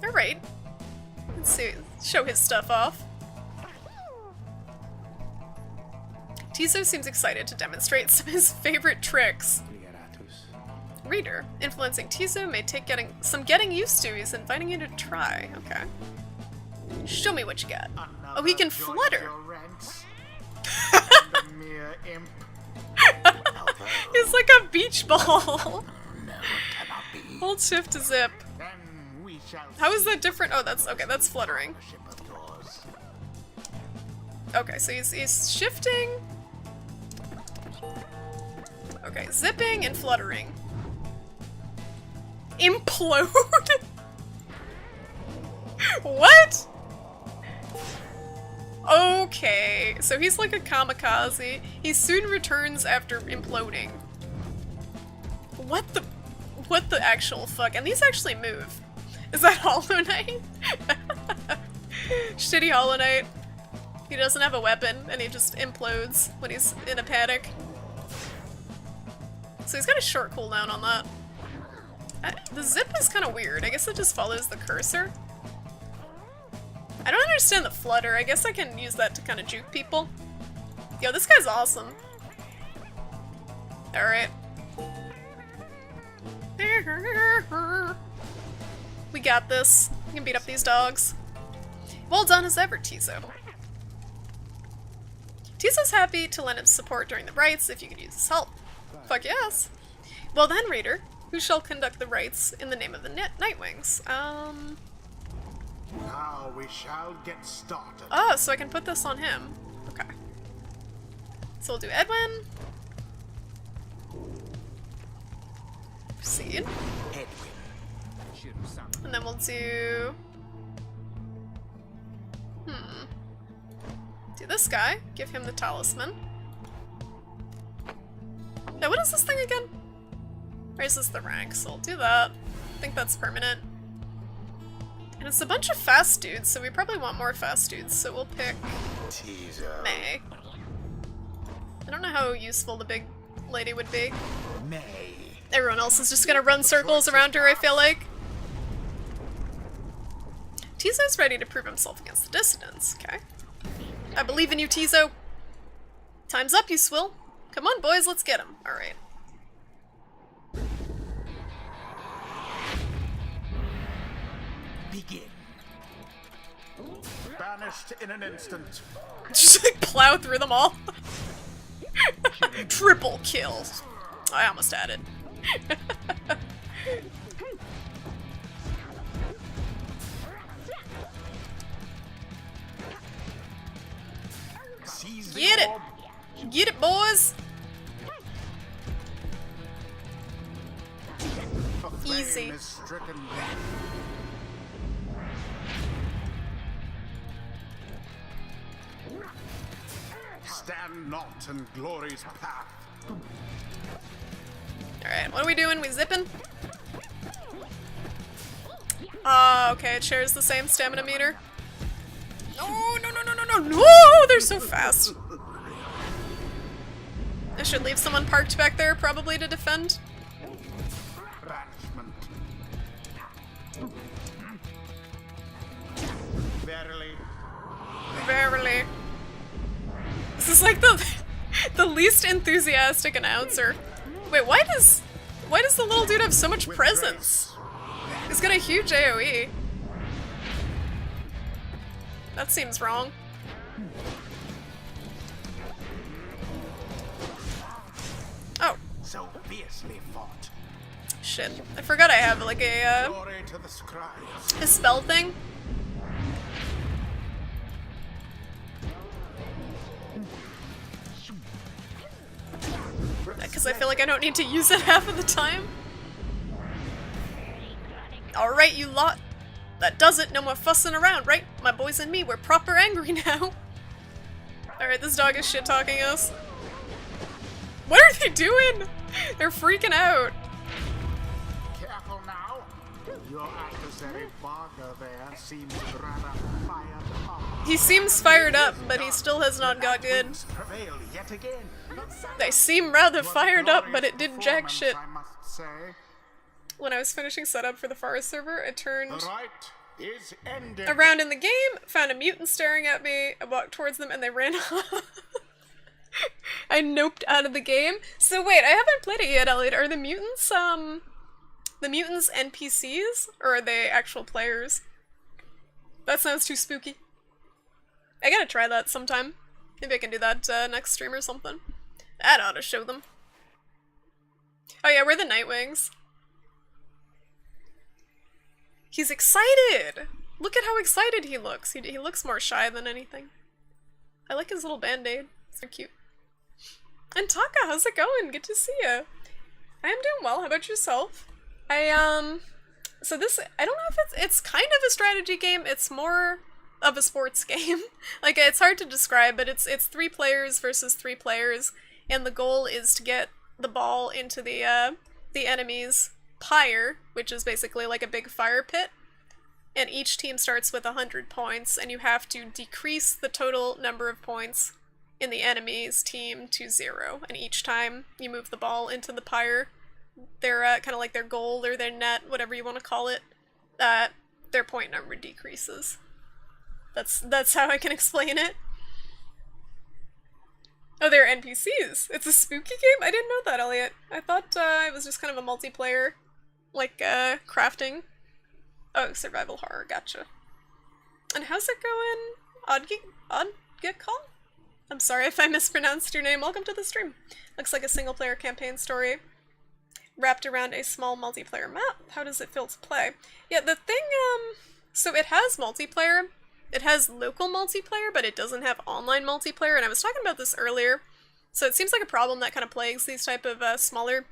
Speaker 1: Alright. Let's see. Show his stuff off. Tiso seems excited to demonstrate some of his favorite tricks. Reader, influencing Tiso may take getting used to. He's inviting you to try. Okay. Show me what you got. Oh, he can flutter. He's like a beach ball. Hold shift to zip. How is that different? Oh, that's okay. That's fluttering. Okay, so he's shifting. Okay, zipping and fluttering. Implode? What? Okay, so he's like a kamikaze. He soon returns after imploding. What the actual fuck? And these actually move. Is that Hollow Knight? Shitty Hollow Knight. He doesn't have a weapon and he just implodes when he's in a panic. So he's got a short cooldown on that. The zip is kind of weird. I guess it just follows the cursor. I don't understand the flutter. I guess I can use that to kind of juke people. Yo, this guy's awesome. Alright. We got this. We can beat up these dogs. Well done as ever, Tizo. Tizo's happy to lend his support during the rites if you could use his help. Fuck yes. Well then, reader, who shall conduct the rites in the name of the Nightwings?
Speaker 2: Now we shall get started.
Speaker 1: Oh, so I can put this on him. Okay. So we'll do Edwin. Proceed.
Speaker 2: Edwin.
Speaker 1: And then we'll do... Do this guy. Give him the talisman. Now, what is this thing again? Raises the rank, so we'll do that. I think that's permanent. And it's a bunch of fast dudes, so we probably want more fast dudes, so we'll pick
Speaker 2: Tizo.
Speaker 1: May. I don't know how useful the big lady would be.
Speaker 2: May.
Speaker 1: Everyone else is just gonna run circles around her, I feel like. Tizo's ready to prove himself against the Dissidents, okay? I believe in you, Tizo. Time's up, you swill. Come on, boys, let's get him. Alright.
Speaker 2: Begin. Banished in an instant.
Speaker 1: Just like plow through them all. Triple kill. I almost had it.
Speaker 2: Seize the
Speaker 1: Get it!
Speaker 2: orb.
Speaker 1: Get it, boys!
Speaker 2: The flame
Speaker 1: Easy.
Speaker 2: is stricken. Stand not in glory's path.
Speaker 1: Alright, what are we doing? We zipping? Okay, it shares the same stamina meter. No, no, no, no, no, no, no! They're so fast. I should leave someone parked back there, probably, to defend.
Speaker 2: Banishment. Verily.
Speaker 1: Verily. This is like the least enthusiastic announcer. Wait, why does the little dude have so much
Speaker 2: With
Speaker 1: presence? He's got a huge AoE. That seems wrong. Oh,
Speaker 2: So fiercely fought.
Speaker 1: shit. I forgot I have like a
Speaker 2: Glory to the scribes.
Speaker 1: spell thing. Because I feel like I don't need to use it half of the time. Alright, you lot. That does it. No more fussing around, right? My boys and me, we're proper angry now. Alright, this dog is shit-talking us. What are they doing? They're freaking out.
Speaker 2: Careful now. Your adversary Barker there seems rather fired up.
Speaker 1: He seems fired up, but he still has not got good.
Speaker 2: Wings prevail yet again.
Speaker 1: They seem rather fired up, but it did jack
Speaker 2: Performance,
Speaker 1: shit.
Speaker 2: I must say.
Speaker 1: When I was finishing setup for the forest server, I turned
Speaker 2: The right is ended.
Speaker 1: around in the game, found a mutant staring at me, I walked towards them, and they ran off. I noped out of the game. So wait, I haven't played it yet, Elliot. Are the mutants NPCs? Or are they actual players? That sounds too spooky. I gotta try that sometime. Maybe I can do that next stream or something. That ought to show them. Oh yeah, we're the Nightwings. He's excited! Look at how excited he looks. He looks more shy than anything. I like his little band-aid. So cute. And Taka, how's it going? Good to see you. I am doing well. How about yourself? So this, I don't know if it's kind of a strategy game. It's more of a sports game. Like, it's hard to describe, but it's 3 players versus 3 players, and the goal is to get the ball into the enemy's pyre, which is basically like a big fire pit, and each team starts with 100 points, and you have to decrease the total number of points in the enemy's team to 0, and each time you move the ball into the pyre, their kind of like their goal or their net, whatever you want to call it, their point number decreases. That's how I can explain it. Oh, they're NPCs. It's a spooky game? I didn't know that, Elliot. I thought it was just kind of a multiplayer, like, crafting. Oh, survival horror, gotcha. And how's it going? Oddgekall? I'm sorry if I mispronounced your name. Welcome to the stream. Looks like a single-player campaign story wrapped around a small multiplayer map. How does it feel to play? Yeah, the thing, so it has multiplayer. It has local multiplayer, but it doesn't have online multiplayer, and I was talking about this earlier. So it seems like a problem that kind of plagues these type of smaller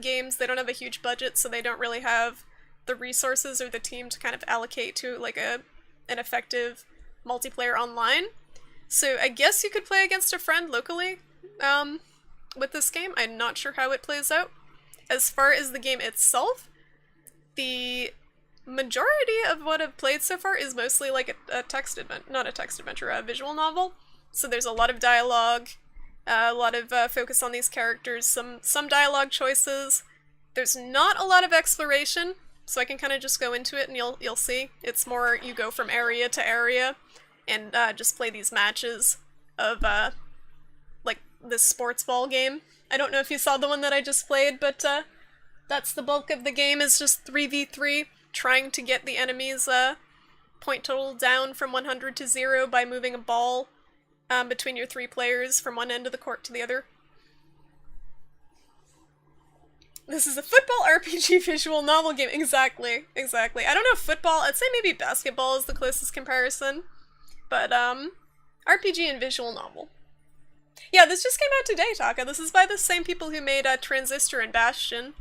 Speaker 1: games. They don't have a huge budget, so they don't really have the resources or the team to kind of allocate to like an effective multiplayer online. So I guess you could play against a friend locally with this game. I'm not sure how it plays out. As far as the game itself, the majority of what I've played so far is mostly like a text adventure, not a text adventure, a visual novel. So there's a lot of dialogue, a lot of focus on these characters, some dialogue choices. There's not a lot of exploration, so I can kind of just go into it and you'll see. It's more you go from area to area and just play these matches of like this sports ball game. I don't know if you saw the one that I just played, but that's the bulk of the game, is just 3v3, trying to get the enemy's point total down from 100 to 0 by moving a ball between your 3 players from one end of the court to the other. This is a football RPG visual novel game. Exactly. I don't know if football, I'd say maybe basketball is the closest comparison. But, RPG and visual novel. Yeah, this just came out today, Taka. This is by the same people who made Transistor and Bastion.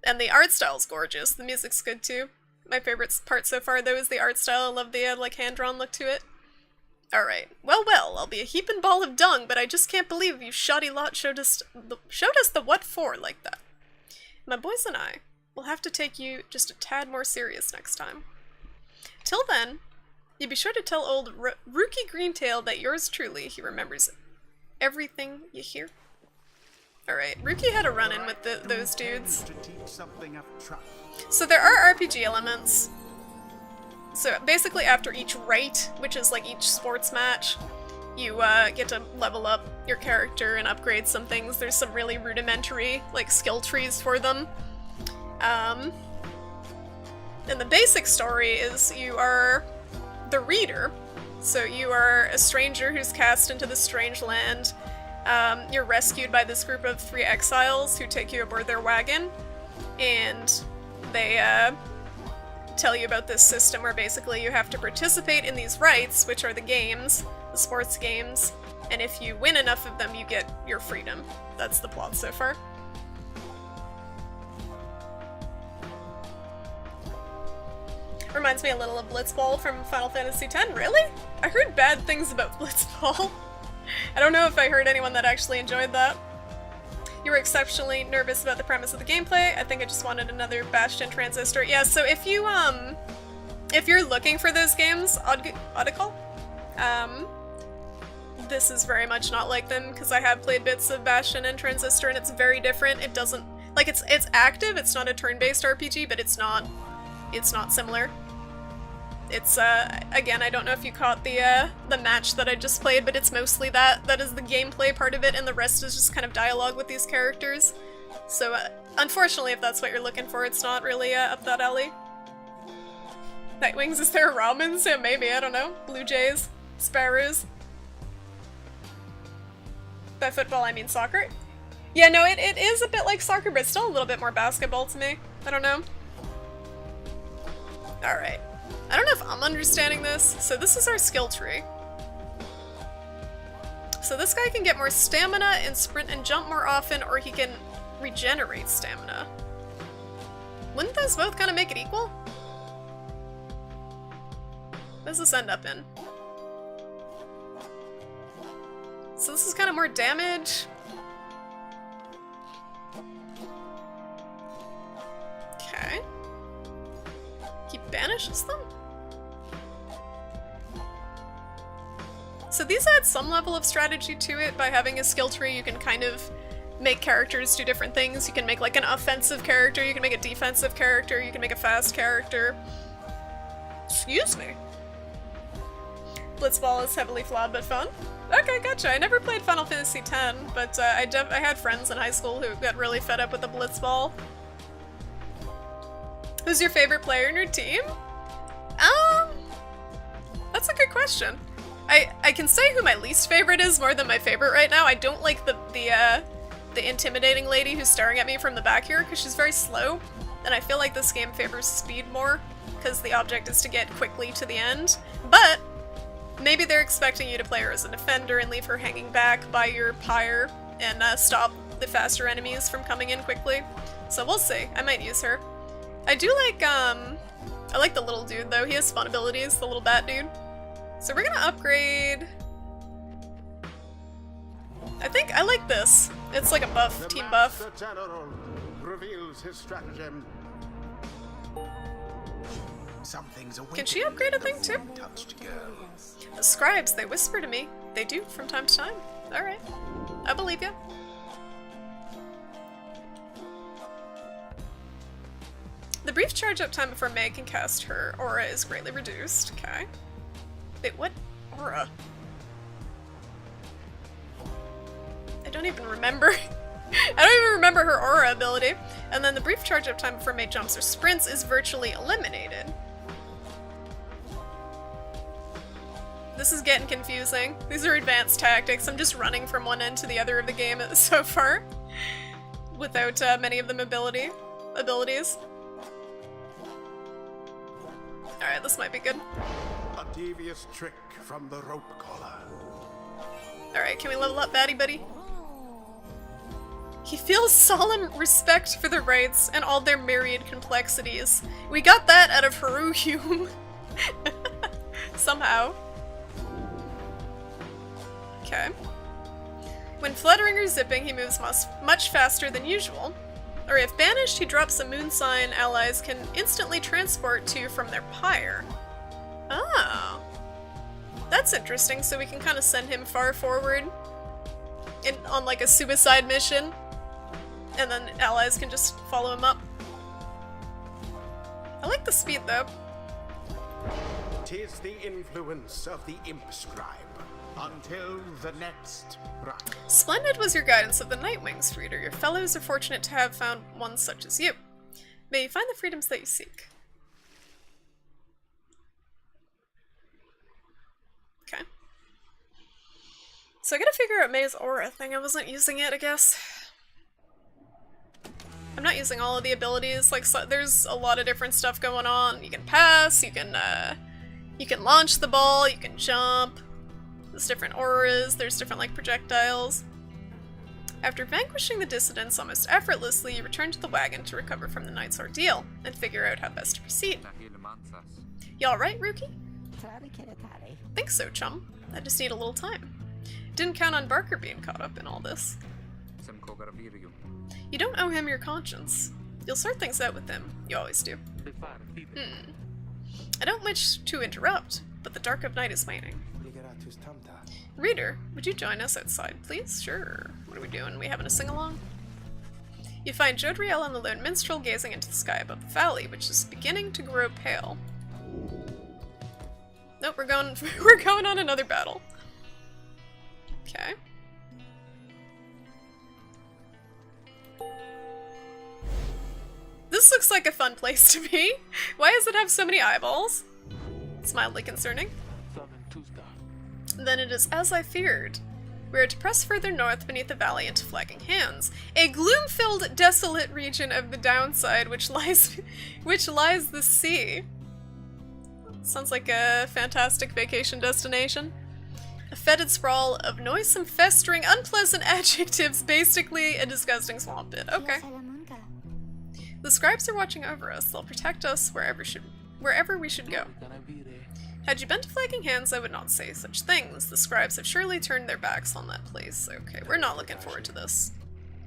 Speaker 1: And the art style's gorgeous. The music's good too. My favorite part so far, though, is the art style. I love the, like, hand-drawn look to it. Alright. Well, I'll be a heaping ball of dung, but I just can't believe you shoddy lot showed us the what for like that. My boys and I will have to take you just a tad more serious next time. Till then, you be sure to tell old Rookie Greentail that yours truly, he remembers everything you hear. Alright, Rookie had a run-in with those dudes. So there are RPG elements. So basically after each raid, which is like each sports match, you get to level up your character and upgrade some things. There's some really rudimentary like skill trees for them. And the basic story is you are the reader. So you are a stranger who's cast into this strange land. You're rescued by this group of 3 exiles who take you aboard their wagon, and they tell you about this system where basically you have to participate in these rights, which are the games, the sports games, and if you win enough of them, you get your freedom. That's the plot so far. Reminds me a little of Blitzball from Final Fantasy X. Really? I heard bad things about Blitzball. I don't know if I heard anyone that actually enjoyed that. You were exceptionally nervous about the premise of the gameplay. I think I just wanted another Bastion Transistor. Yeah, so if you're looking for those games, Oddgekall, this is very much not like them, because I have played bits of Bastion and Transistor, and it's very different. It doesn't, like, it's active, it's not a turn-based RPG, but it's not similar. It's, again, I don't know if you caught the match that I just played, but it's mostly that. That is the gameplay part of it, and the rest is just kind of dialogue with these characters. So, unfortunately, if that's what you're looking for, it's not really, up that alley. Nightwings, is there Robins? Yeah, maybe, I don't know. Blue Jays? Sparrows? By football, I mean soccer? Yeah, no, it is a bit like soccer, but still a little bit more basketball to me. I don't know. Alright. I don't know if I'm understanding this. So this is our skill tree. So this guy can get more stamina and sprint and jump more often, or he can regenerate stamina. Wouldn't those both kind of make it equal? What does this end up in? So this is kind of more damage. Okay. He banishes them? So these add some level of strategy to it. By having a skill tree, you can kind of make characters do different things. You can make like an offensive character, you can make a defensive character, you can make a fast character. Excuse me. Blitzball is heavily flawed but fun. Okay, gotcha. I never played Final Fantasy X, but I had friends in high school who got really fed up with the Blitzball. Who's your favorite player in your team? That's a good question. I can say who my least favorite is more than my favorite right now. I don't like the intimidating lady who's staring at me from the back here because she's very slow, and I feel like this game favors speed more because the object is to get quickly to the end. But maybe they're expecting you to play her as a defender and leave her hanging back by your pyre and stop the faster enemies from coming in quickly. So we'll see. I might use her. I do like, I like the little dude though. He has fun abilities, the little bat dude. So we're gonna upgrade... I think I like this. It's like a buff, team buff.
Speaker 2: The General reveals his stratagem. Something's
Speaker 1: Can she upgrade a thing too?
Speaker 2: Touched girl.
Speaker 1: The scribes, they whisper to me. They do from time to time. Alright. I believe you. The brief charge up time before May can cast her aura is greatly reduced. Okay. Wait, what aura? I don't even remember. I don't even remember her aura ability. And then the brief charge up time before May jumps or sprints is virtually eliminated. This is getting confusing. These are advanced tactics. I'm just running from one end to the other of the game so far. Without many of them abilities. Alright, this might be good.
Speaker 2: A devious trick from the rope collar.
Speaker 1: Alright, can we level up Batty Buddy? He feels solemn respect for the rites and all their myriad complexities. We got that out of Haruhyum. Somehow. Okay. When fluttering or zipping, he moves much faster than usual. Or if banished, he drops a moon sign allies can instantly transport to from their pyre. Oh. That's interesting, so we can kind of send him far forward on like a suicide mission. And then allies can just follow him up. I like the speed though.
Speaker 2: 'Tis the influence of the imp scribe. Until the next run.
Speaker 1: Splendid was your guidance of the Nightwings, reader. Your fellows are fortunate to have found one such as you. May you find the freedoms that you seek. Okay. So I gotta figure out May's aura thing. I wasn't using it, I guess. I'm not using all of the abilities. Like, so, there's a lot of different stuff going on. You can pass, you can launch the ball, you can jump. There's different auras, there's different like projectiles. After vanquishing the dissidents almost effortlessly, you return to the wagon to recover from the night's ordeal and figure out how best to proceed. You alright, Rookie? Think so, chum. I just need a little time. Didn't count on Barker being caught up in all this. You don't owe him your conscience. You'll sort things out with him. You always do. I don't wish to interrupt, but the dark of night is waning. Reader, would you join us outside, please? Sure. What are we doing? We having a sing-along? You find Jodriel and the lone minstrel gazing into the sky above the valley, which is beginning to grow pale. Nope, we're going on another battle. Okay. This looks like a fun place to be. Why does it have so many eyeballs? It's mildly concerning. Then it is as I feared. We are to press further north beneath the valley into Flagging Hands, a gloom-filled, desolate region of the downside which lies the sea. Sounds like a fantastic vacation destination. A fetid sprawl of noisome, festering, unpleasant adjectives, basically a disgusting swamp pit. Okay. The scribes are watching over us. They'll protect us wherever we should go. Had you been to Flagging Hands, I would not say such things. The scribes have surely turned their backs on that place. Okay, we're not looking forward to this.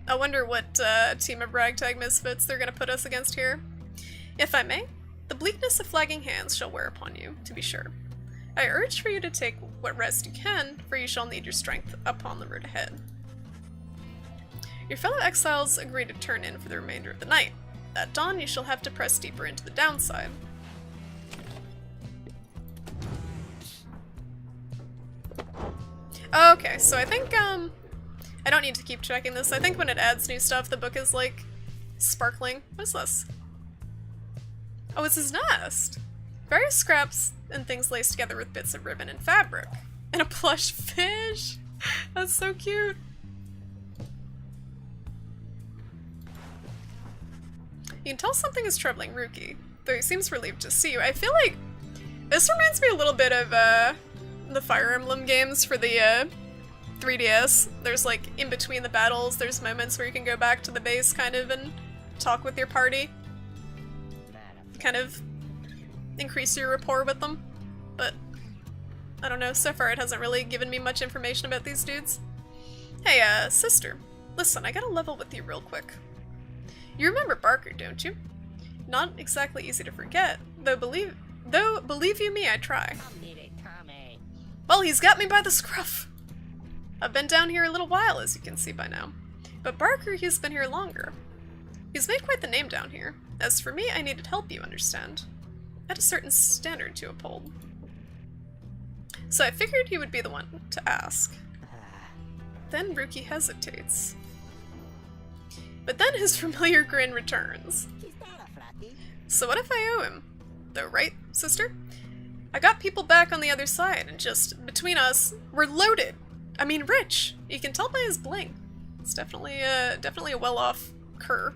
Speaker 1: I wonder what team of ragtag misfits they're gonna put us against here. If I may, the bleakness of Flagging Hands shall wear upon you, to be sure. I urge for you to take what rest you can, for you shall need your strength upon the road ahead. Your fellow exiles agree to turn in for the remainder of the night. At dawn, you shall have to press deeper into the downside. Okay, so I think, I don't need to keep checking this. I think when it adds new stuff, the book is, like, sparkling. What is this? Oh, it's his nest! Various scraps and things laced together with bits of ribbon and fabric. And a plush fish! That's so cute! You can tell something is troubling Ruki, though he seems relieved to see you. I feel like this reminds me a little bit of, the Fire Emblem games for the, 3DS. There's, like, in between the battles, there's moments where you can go back to the base, kind of, and talk with your party. Kind of increase your rapport with them. But, I don't know, so far it hasn't really given me much information about these dudes. Hey, sister. Listen, I gotta level with you real quick. You remember Barker, don't you? Not exactly easy to forget, though believe you me, I try. Well, he's got me by the scruff. I've been down here a little while, as you can see by now. But Barker, he's been here longer. He's made quite the name down here. As for me, I needed help, you understand. I had a certain standard to uphold. So I figured he would be the one to ask. Then Ruki hesitates. But then his familiar grin returns. So what if I owe him? Though, right, sister? I got people back on the other side, and just, between us, we're loaded. I mean rich. You can tell by his bling. It's definitely a well-off cur.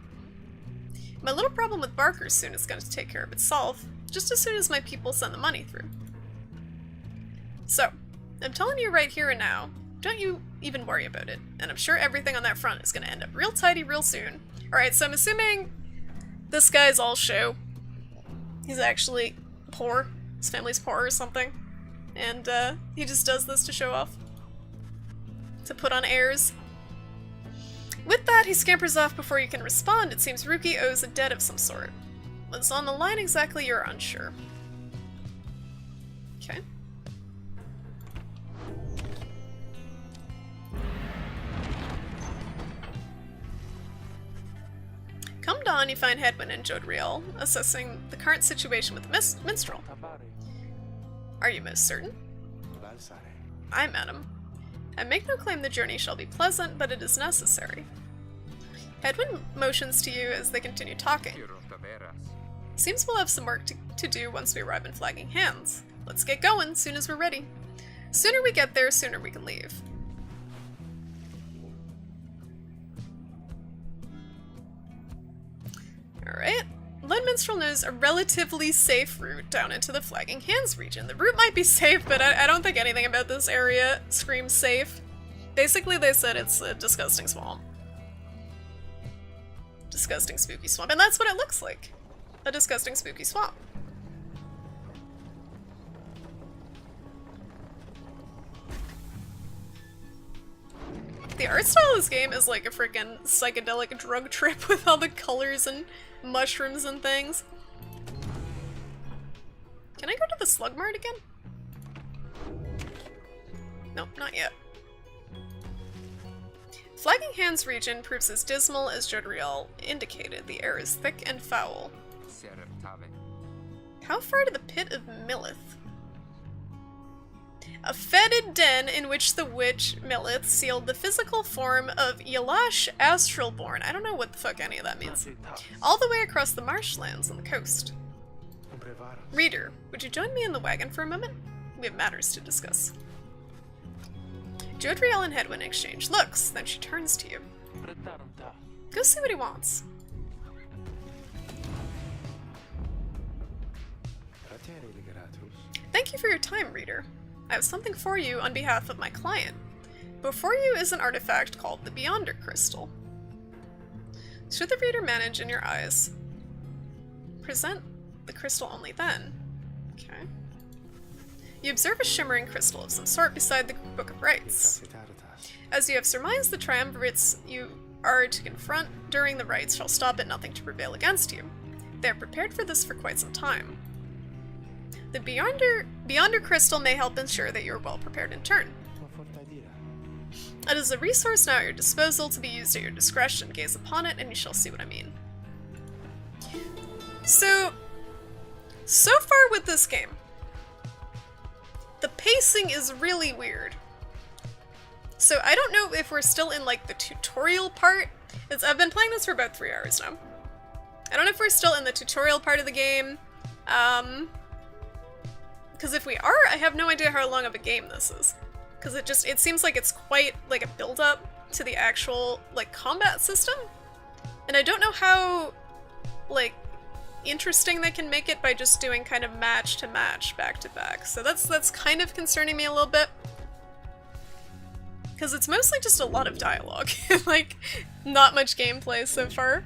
Speaker 1: My little problem with Barker soon is going to take care of itself, just as soon as my people send the money through. So, I'm telling you right here and now, don't you even worry about it, and I'm sure everything on that front is going to end up real tidy real soon. Alright, so I'm assuming this guy's all show. He's actually poor. His family's poor or something. And he just does this to show off. To put on airs. With that, he scampers off before you can respond. It seems Ruki owes a debt of some sort. What's on the line exactly, you're unsure. Okay. Come dawn, you find Hedwyn and Jodriel assessing the current situation with the minstrel. Are you most certain? I, madam. I make no claim the journey shall be pleasant, but it is necessary. Hedwyn motions to you as they continue talking. Seems we'll have some work to do once we arrive in Flagging Hands. Let's get going, soon as we're ready. Sooner we get there, sooner we can leave. Alright. Lone Minstrel knows a relatively safe route down into the Flagging Hands region. The route might be safe, but I don't think anything about this area screams safe. Basically, they said it's a disgusting swamp. Disgusting, spooky swamp. And that's what it looks like. A disgusting, spooky swamp. The art style of this game is like a freaking psychedelic drug trip with all the colors and mushrooms and things. Can I go to the Slug Mart again? Nope, not yet. Flagging Hands region proves as dismal as Jodriel indicated. The air is thick and foul. How far to the pit of Millith? A fetid den in which the witch Millith sealed the physical form of Yalash Astralborn. I don't know what the fuck any of that means. All the way across the marshlands on the coast. Reader, would you join me in the wagon for a moment? We have matters to discuss. Jodriel and Hedwyn exchange looks, then she turns to you. Go see what he wants. Thank you for your time, reader. I have something for you on behalf of my client. Before you is an artifact called the Beyonder Crystal. Should the reader manage in your eyes? Present the crystal only then. Okay. You observe a shimmering crystal of some sort beside the Book of Rites. As you have surmised, the triumvirates you are to confront during the rites shall stop at nothing to prevail against you. They are prepared for this for quite some time. The Beyonder Crystal may help ensure that you are well prepared in turn. It is a resource now at your disposal to be used at your discretion. Gaze upon it and you shall see what I mean. So far with this game, the pacing is really weird. So I don't know if we're still in like the tutorial part. I've been playing this for about 3 hours now. I don't know if we're still in the tutorial part of the game. Because if we are, I have no idea how long of a game this is. Because it seems like it's quite like a build-up to the actual like combat system. And I don't know how like interesting they can make it by just doing kind of match to match, back to back. So that's kind of concerning me a little bit. Because it's mostly just a lot of dialogue. Like, not much gameplay so far.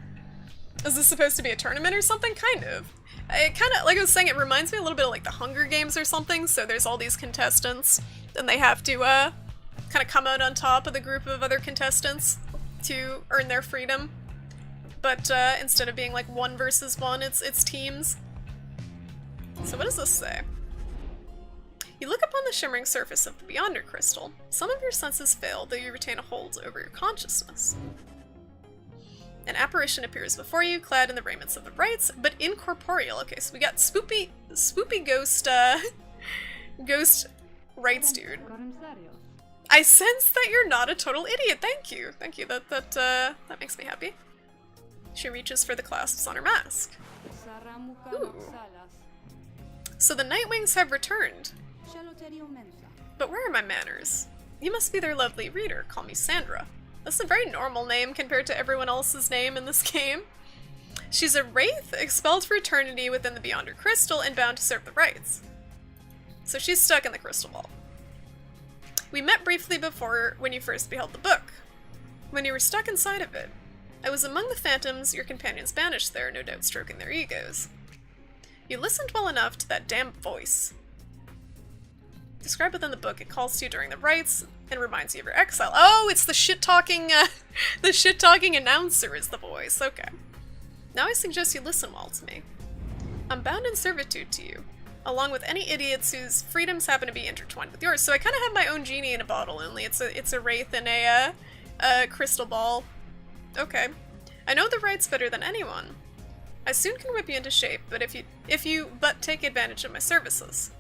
Speaker 1: Is this supposed to be a tournament or something? Kind of. It kind of, like I was saying, it reminds me a little bit of like the Hunger Games or something. So there's all these contestants, and they have to kind of come out on top of the group of other contestants to earn their freedom. But instead of being like 1 versus 1, it's teams. So what does this say? You look upon the shimmering surface of the Beyonder crystal. Some of your senses fail, though you retain a hold over your consciousness. An apparition appears before you, clad in the raiments of the rites, but incorporeal. Okay, so we got spoopy ghost, ghost rites dude. I sense that you're not a total idiot. Thank you. Thank you. That makes me happy. She reaches for the clasps on her mask. Ooh. So the Nightwings have returned. But where are my manners? You must be their lovely reader. Call me Sandra. That's a very normal name compared to everyone else's name in this game. She's a wraith, expelled for eternity within the Beyonder Crystal and bound to serve the rites. So she's stuck in the crystal ball. We met briefly before when you first beheld the book. When you were stuck inside of it, I was among the phantoms your companions banished there, no doubt stroking their egos. You listened well enough to that damn voice. Described within the book, it calls to you during the rites and reminds you of your exile. Oh, it's the shit-talking, the shit-talking announcer is the voice. Okay. Now I suggest you listen well to me. I'm bound in servitude to you, along with any idiots whose freedoms happen to be intertwined with yours. So I kind of have my own genie in a bottle, only it's a wraith in a crystal ball. Okay. I know the rites better than anyone. I soon can whip you into shape, but if you but take advantage of my services.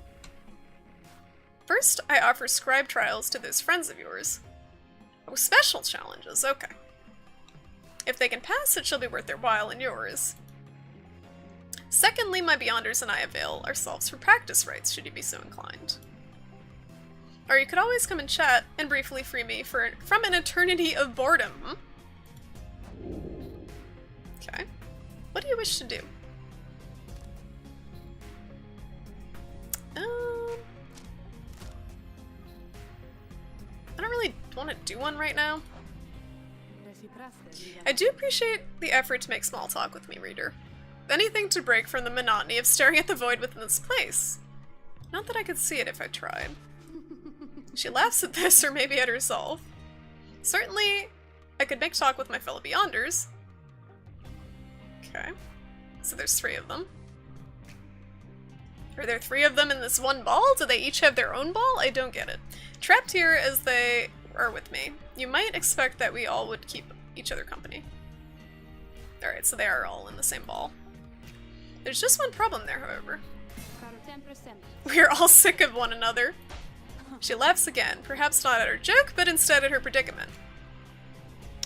Speaker 1: First, I offer scribe trials to those friends of yours. Oh, special challenges, okay. If they can pass, it shall be worth their while and yours. Secondly, my Beyonders and I avail ourselves for practice rites, should you be so inclined. Or you could always come and chat and briefly free me from an eternity of boredom. Okay. What do you wish to do? I don't really want to do one right now. I do appreciate the effort to make small talk with me, reader. Anything to break from the monotony of staring at the void within this place. Not that I could see it if I tried. She laughs at this, or maybe at herself. Certainly, I could make talk with my fellow Beyonders. Okay. So there's 3 of them. Are there 3 of them in this one ball? Do they each have their own ball? I don't get it. Trapped here as they are with me, you might expect that we all would keep each other company. Alright, so they are all in the same ball. There's just one problem there, however. We are all sick of one another. She laughs again, perhaps not at her joke, but instead at her predicament.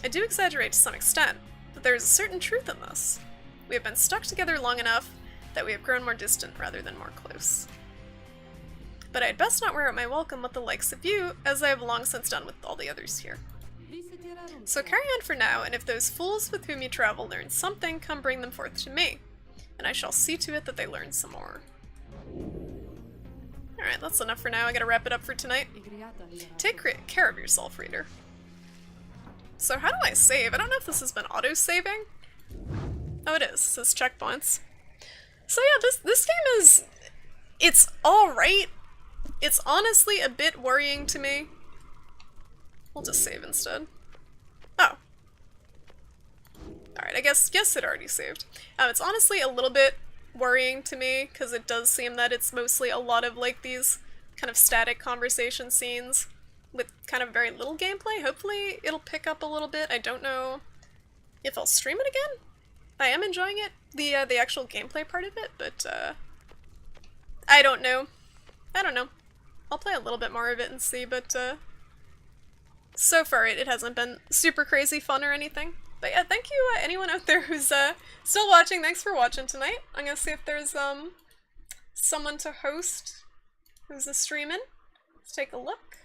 Speaker 1: I do exaggerate to some extent, but there is a certain truth in this. We have been stuck together long enough that we have grown more distant rather than more close. But I had best not wear out my welcome with the likes of you, as I have long since done with all the others here. So carry on for now, and if those fools with whom you travel learn something, come bring them forth to me, and I shall see to it that they learn some more. Alright, that's enough for now. I gotta wrap it up for tonight. Take care of yourself, reader. So how do I save? I don't know if this has been auto-saving. Oh, it is. It says checkpoints. So yeah, this game is... It's alright. It's honestly a bit worrying to me. We'll just save instead. Oh. Alright, I guess it already saved. It's honestly a little bit worrying to me, because it does seem that it's mostly a lot of like these kind of static conversation scenes. with kind of very little gameplay. Hopefully it'll pick up a little bit. I don't know if I'll stream it again. I am enjoying it, the actual gameplay part of it, but I don't know. I'll play a little bit more of it and see, but so far it hasn't been super crazy fun or anything. But yeah, thank you anyone out there who's still watching. Thanks for watching tonight. I'm gonna see if there's someone to host who's streaming. Let's take a look.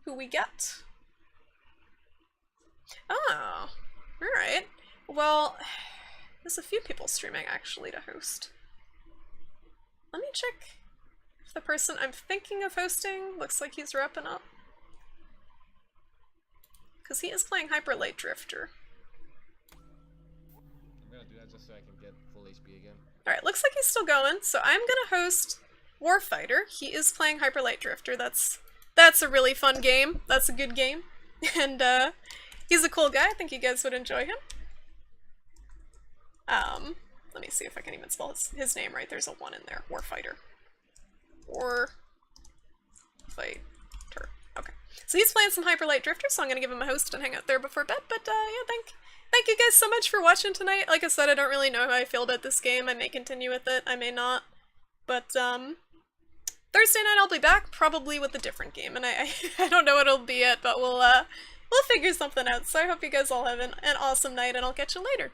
Speaker 1: Who we get? Oh, alright. Well, there's a few people streaming actually to host. Let me check if the person I'm thinking of hosting looks like he's wrapping up. Because he is playing Hyper Light Drifter.
Speaker 3: I'm gonna do that just so I can get full HP again.
Speaker 1: Alright, looks like he's still going, so I'm gonna host Warfighter. He is playing Hyper Light Drifter. That's a really fun game. That's a good game. And he's a cool guy. I think you guys would enjoy him. Let me see if I can even spell his name right. There's a 1 in there. Warfighter. Warfighter. Okay. So he's playing some Hyper Light Drifter, so I'm gonna give him a host and hang out there before bed. But yeah, thank you guys so much for watching tonight. Like I said, I don't really know how I feel about this game. I may continue with it, I may not. But Thursday night I'll be back, probably with a different game, and I don't know what it'll be yet, but we'll figure something out. So I hope you guys all have an awesome night, and I'll catch you later.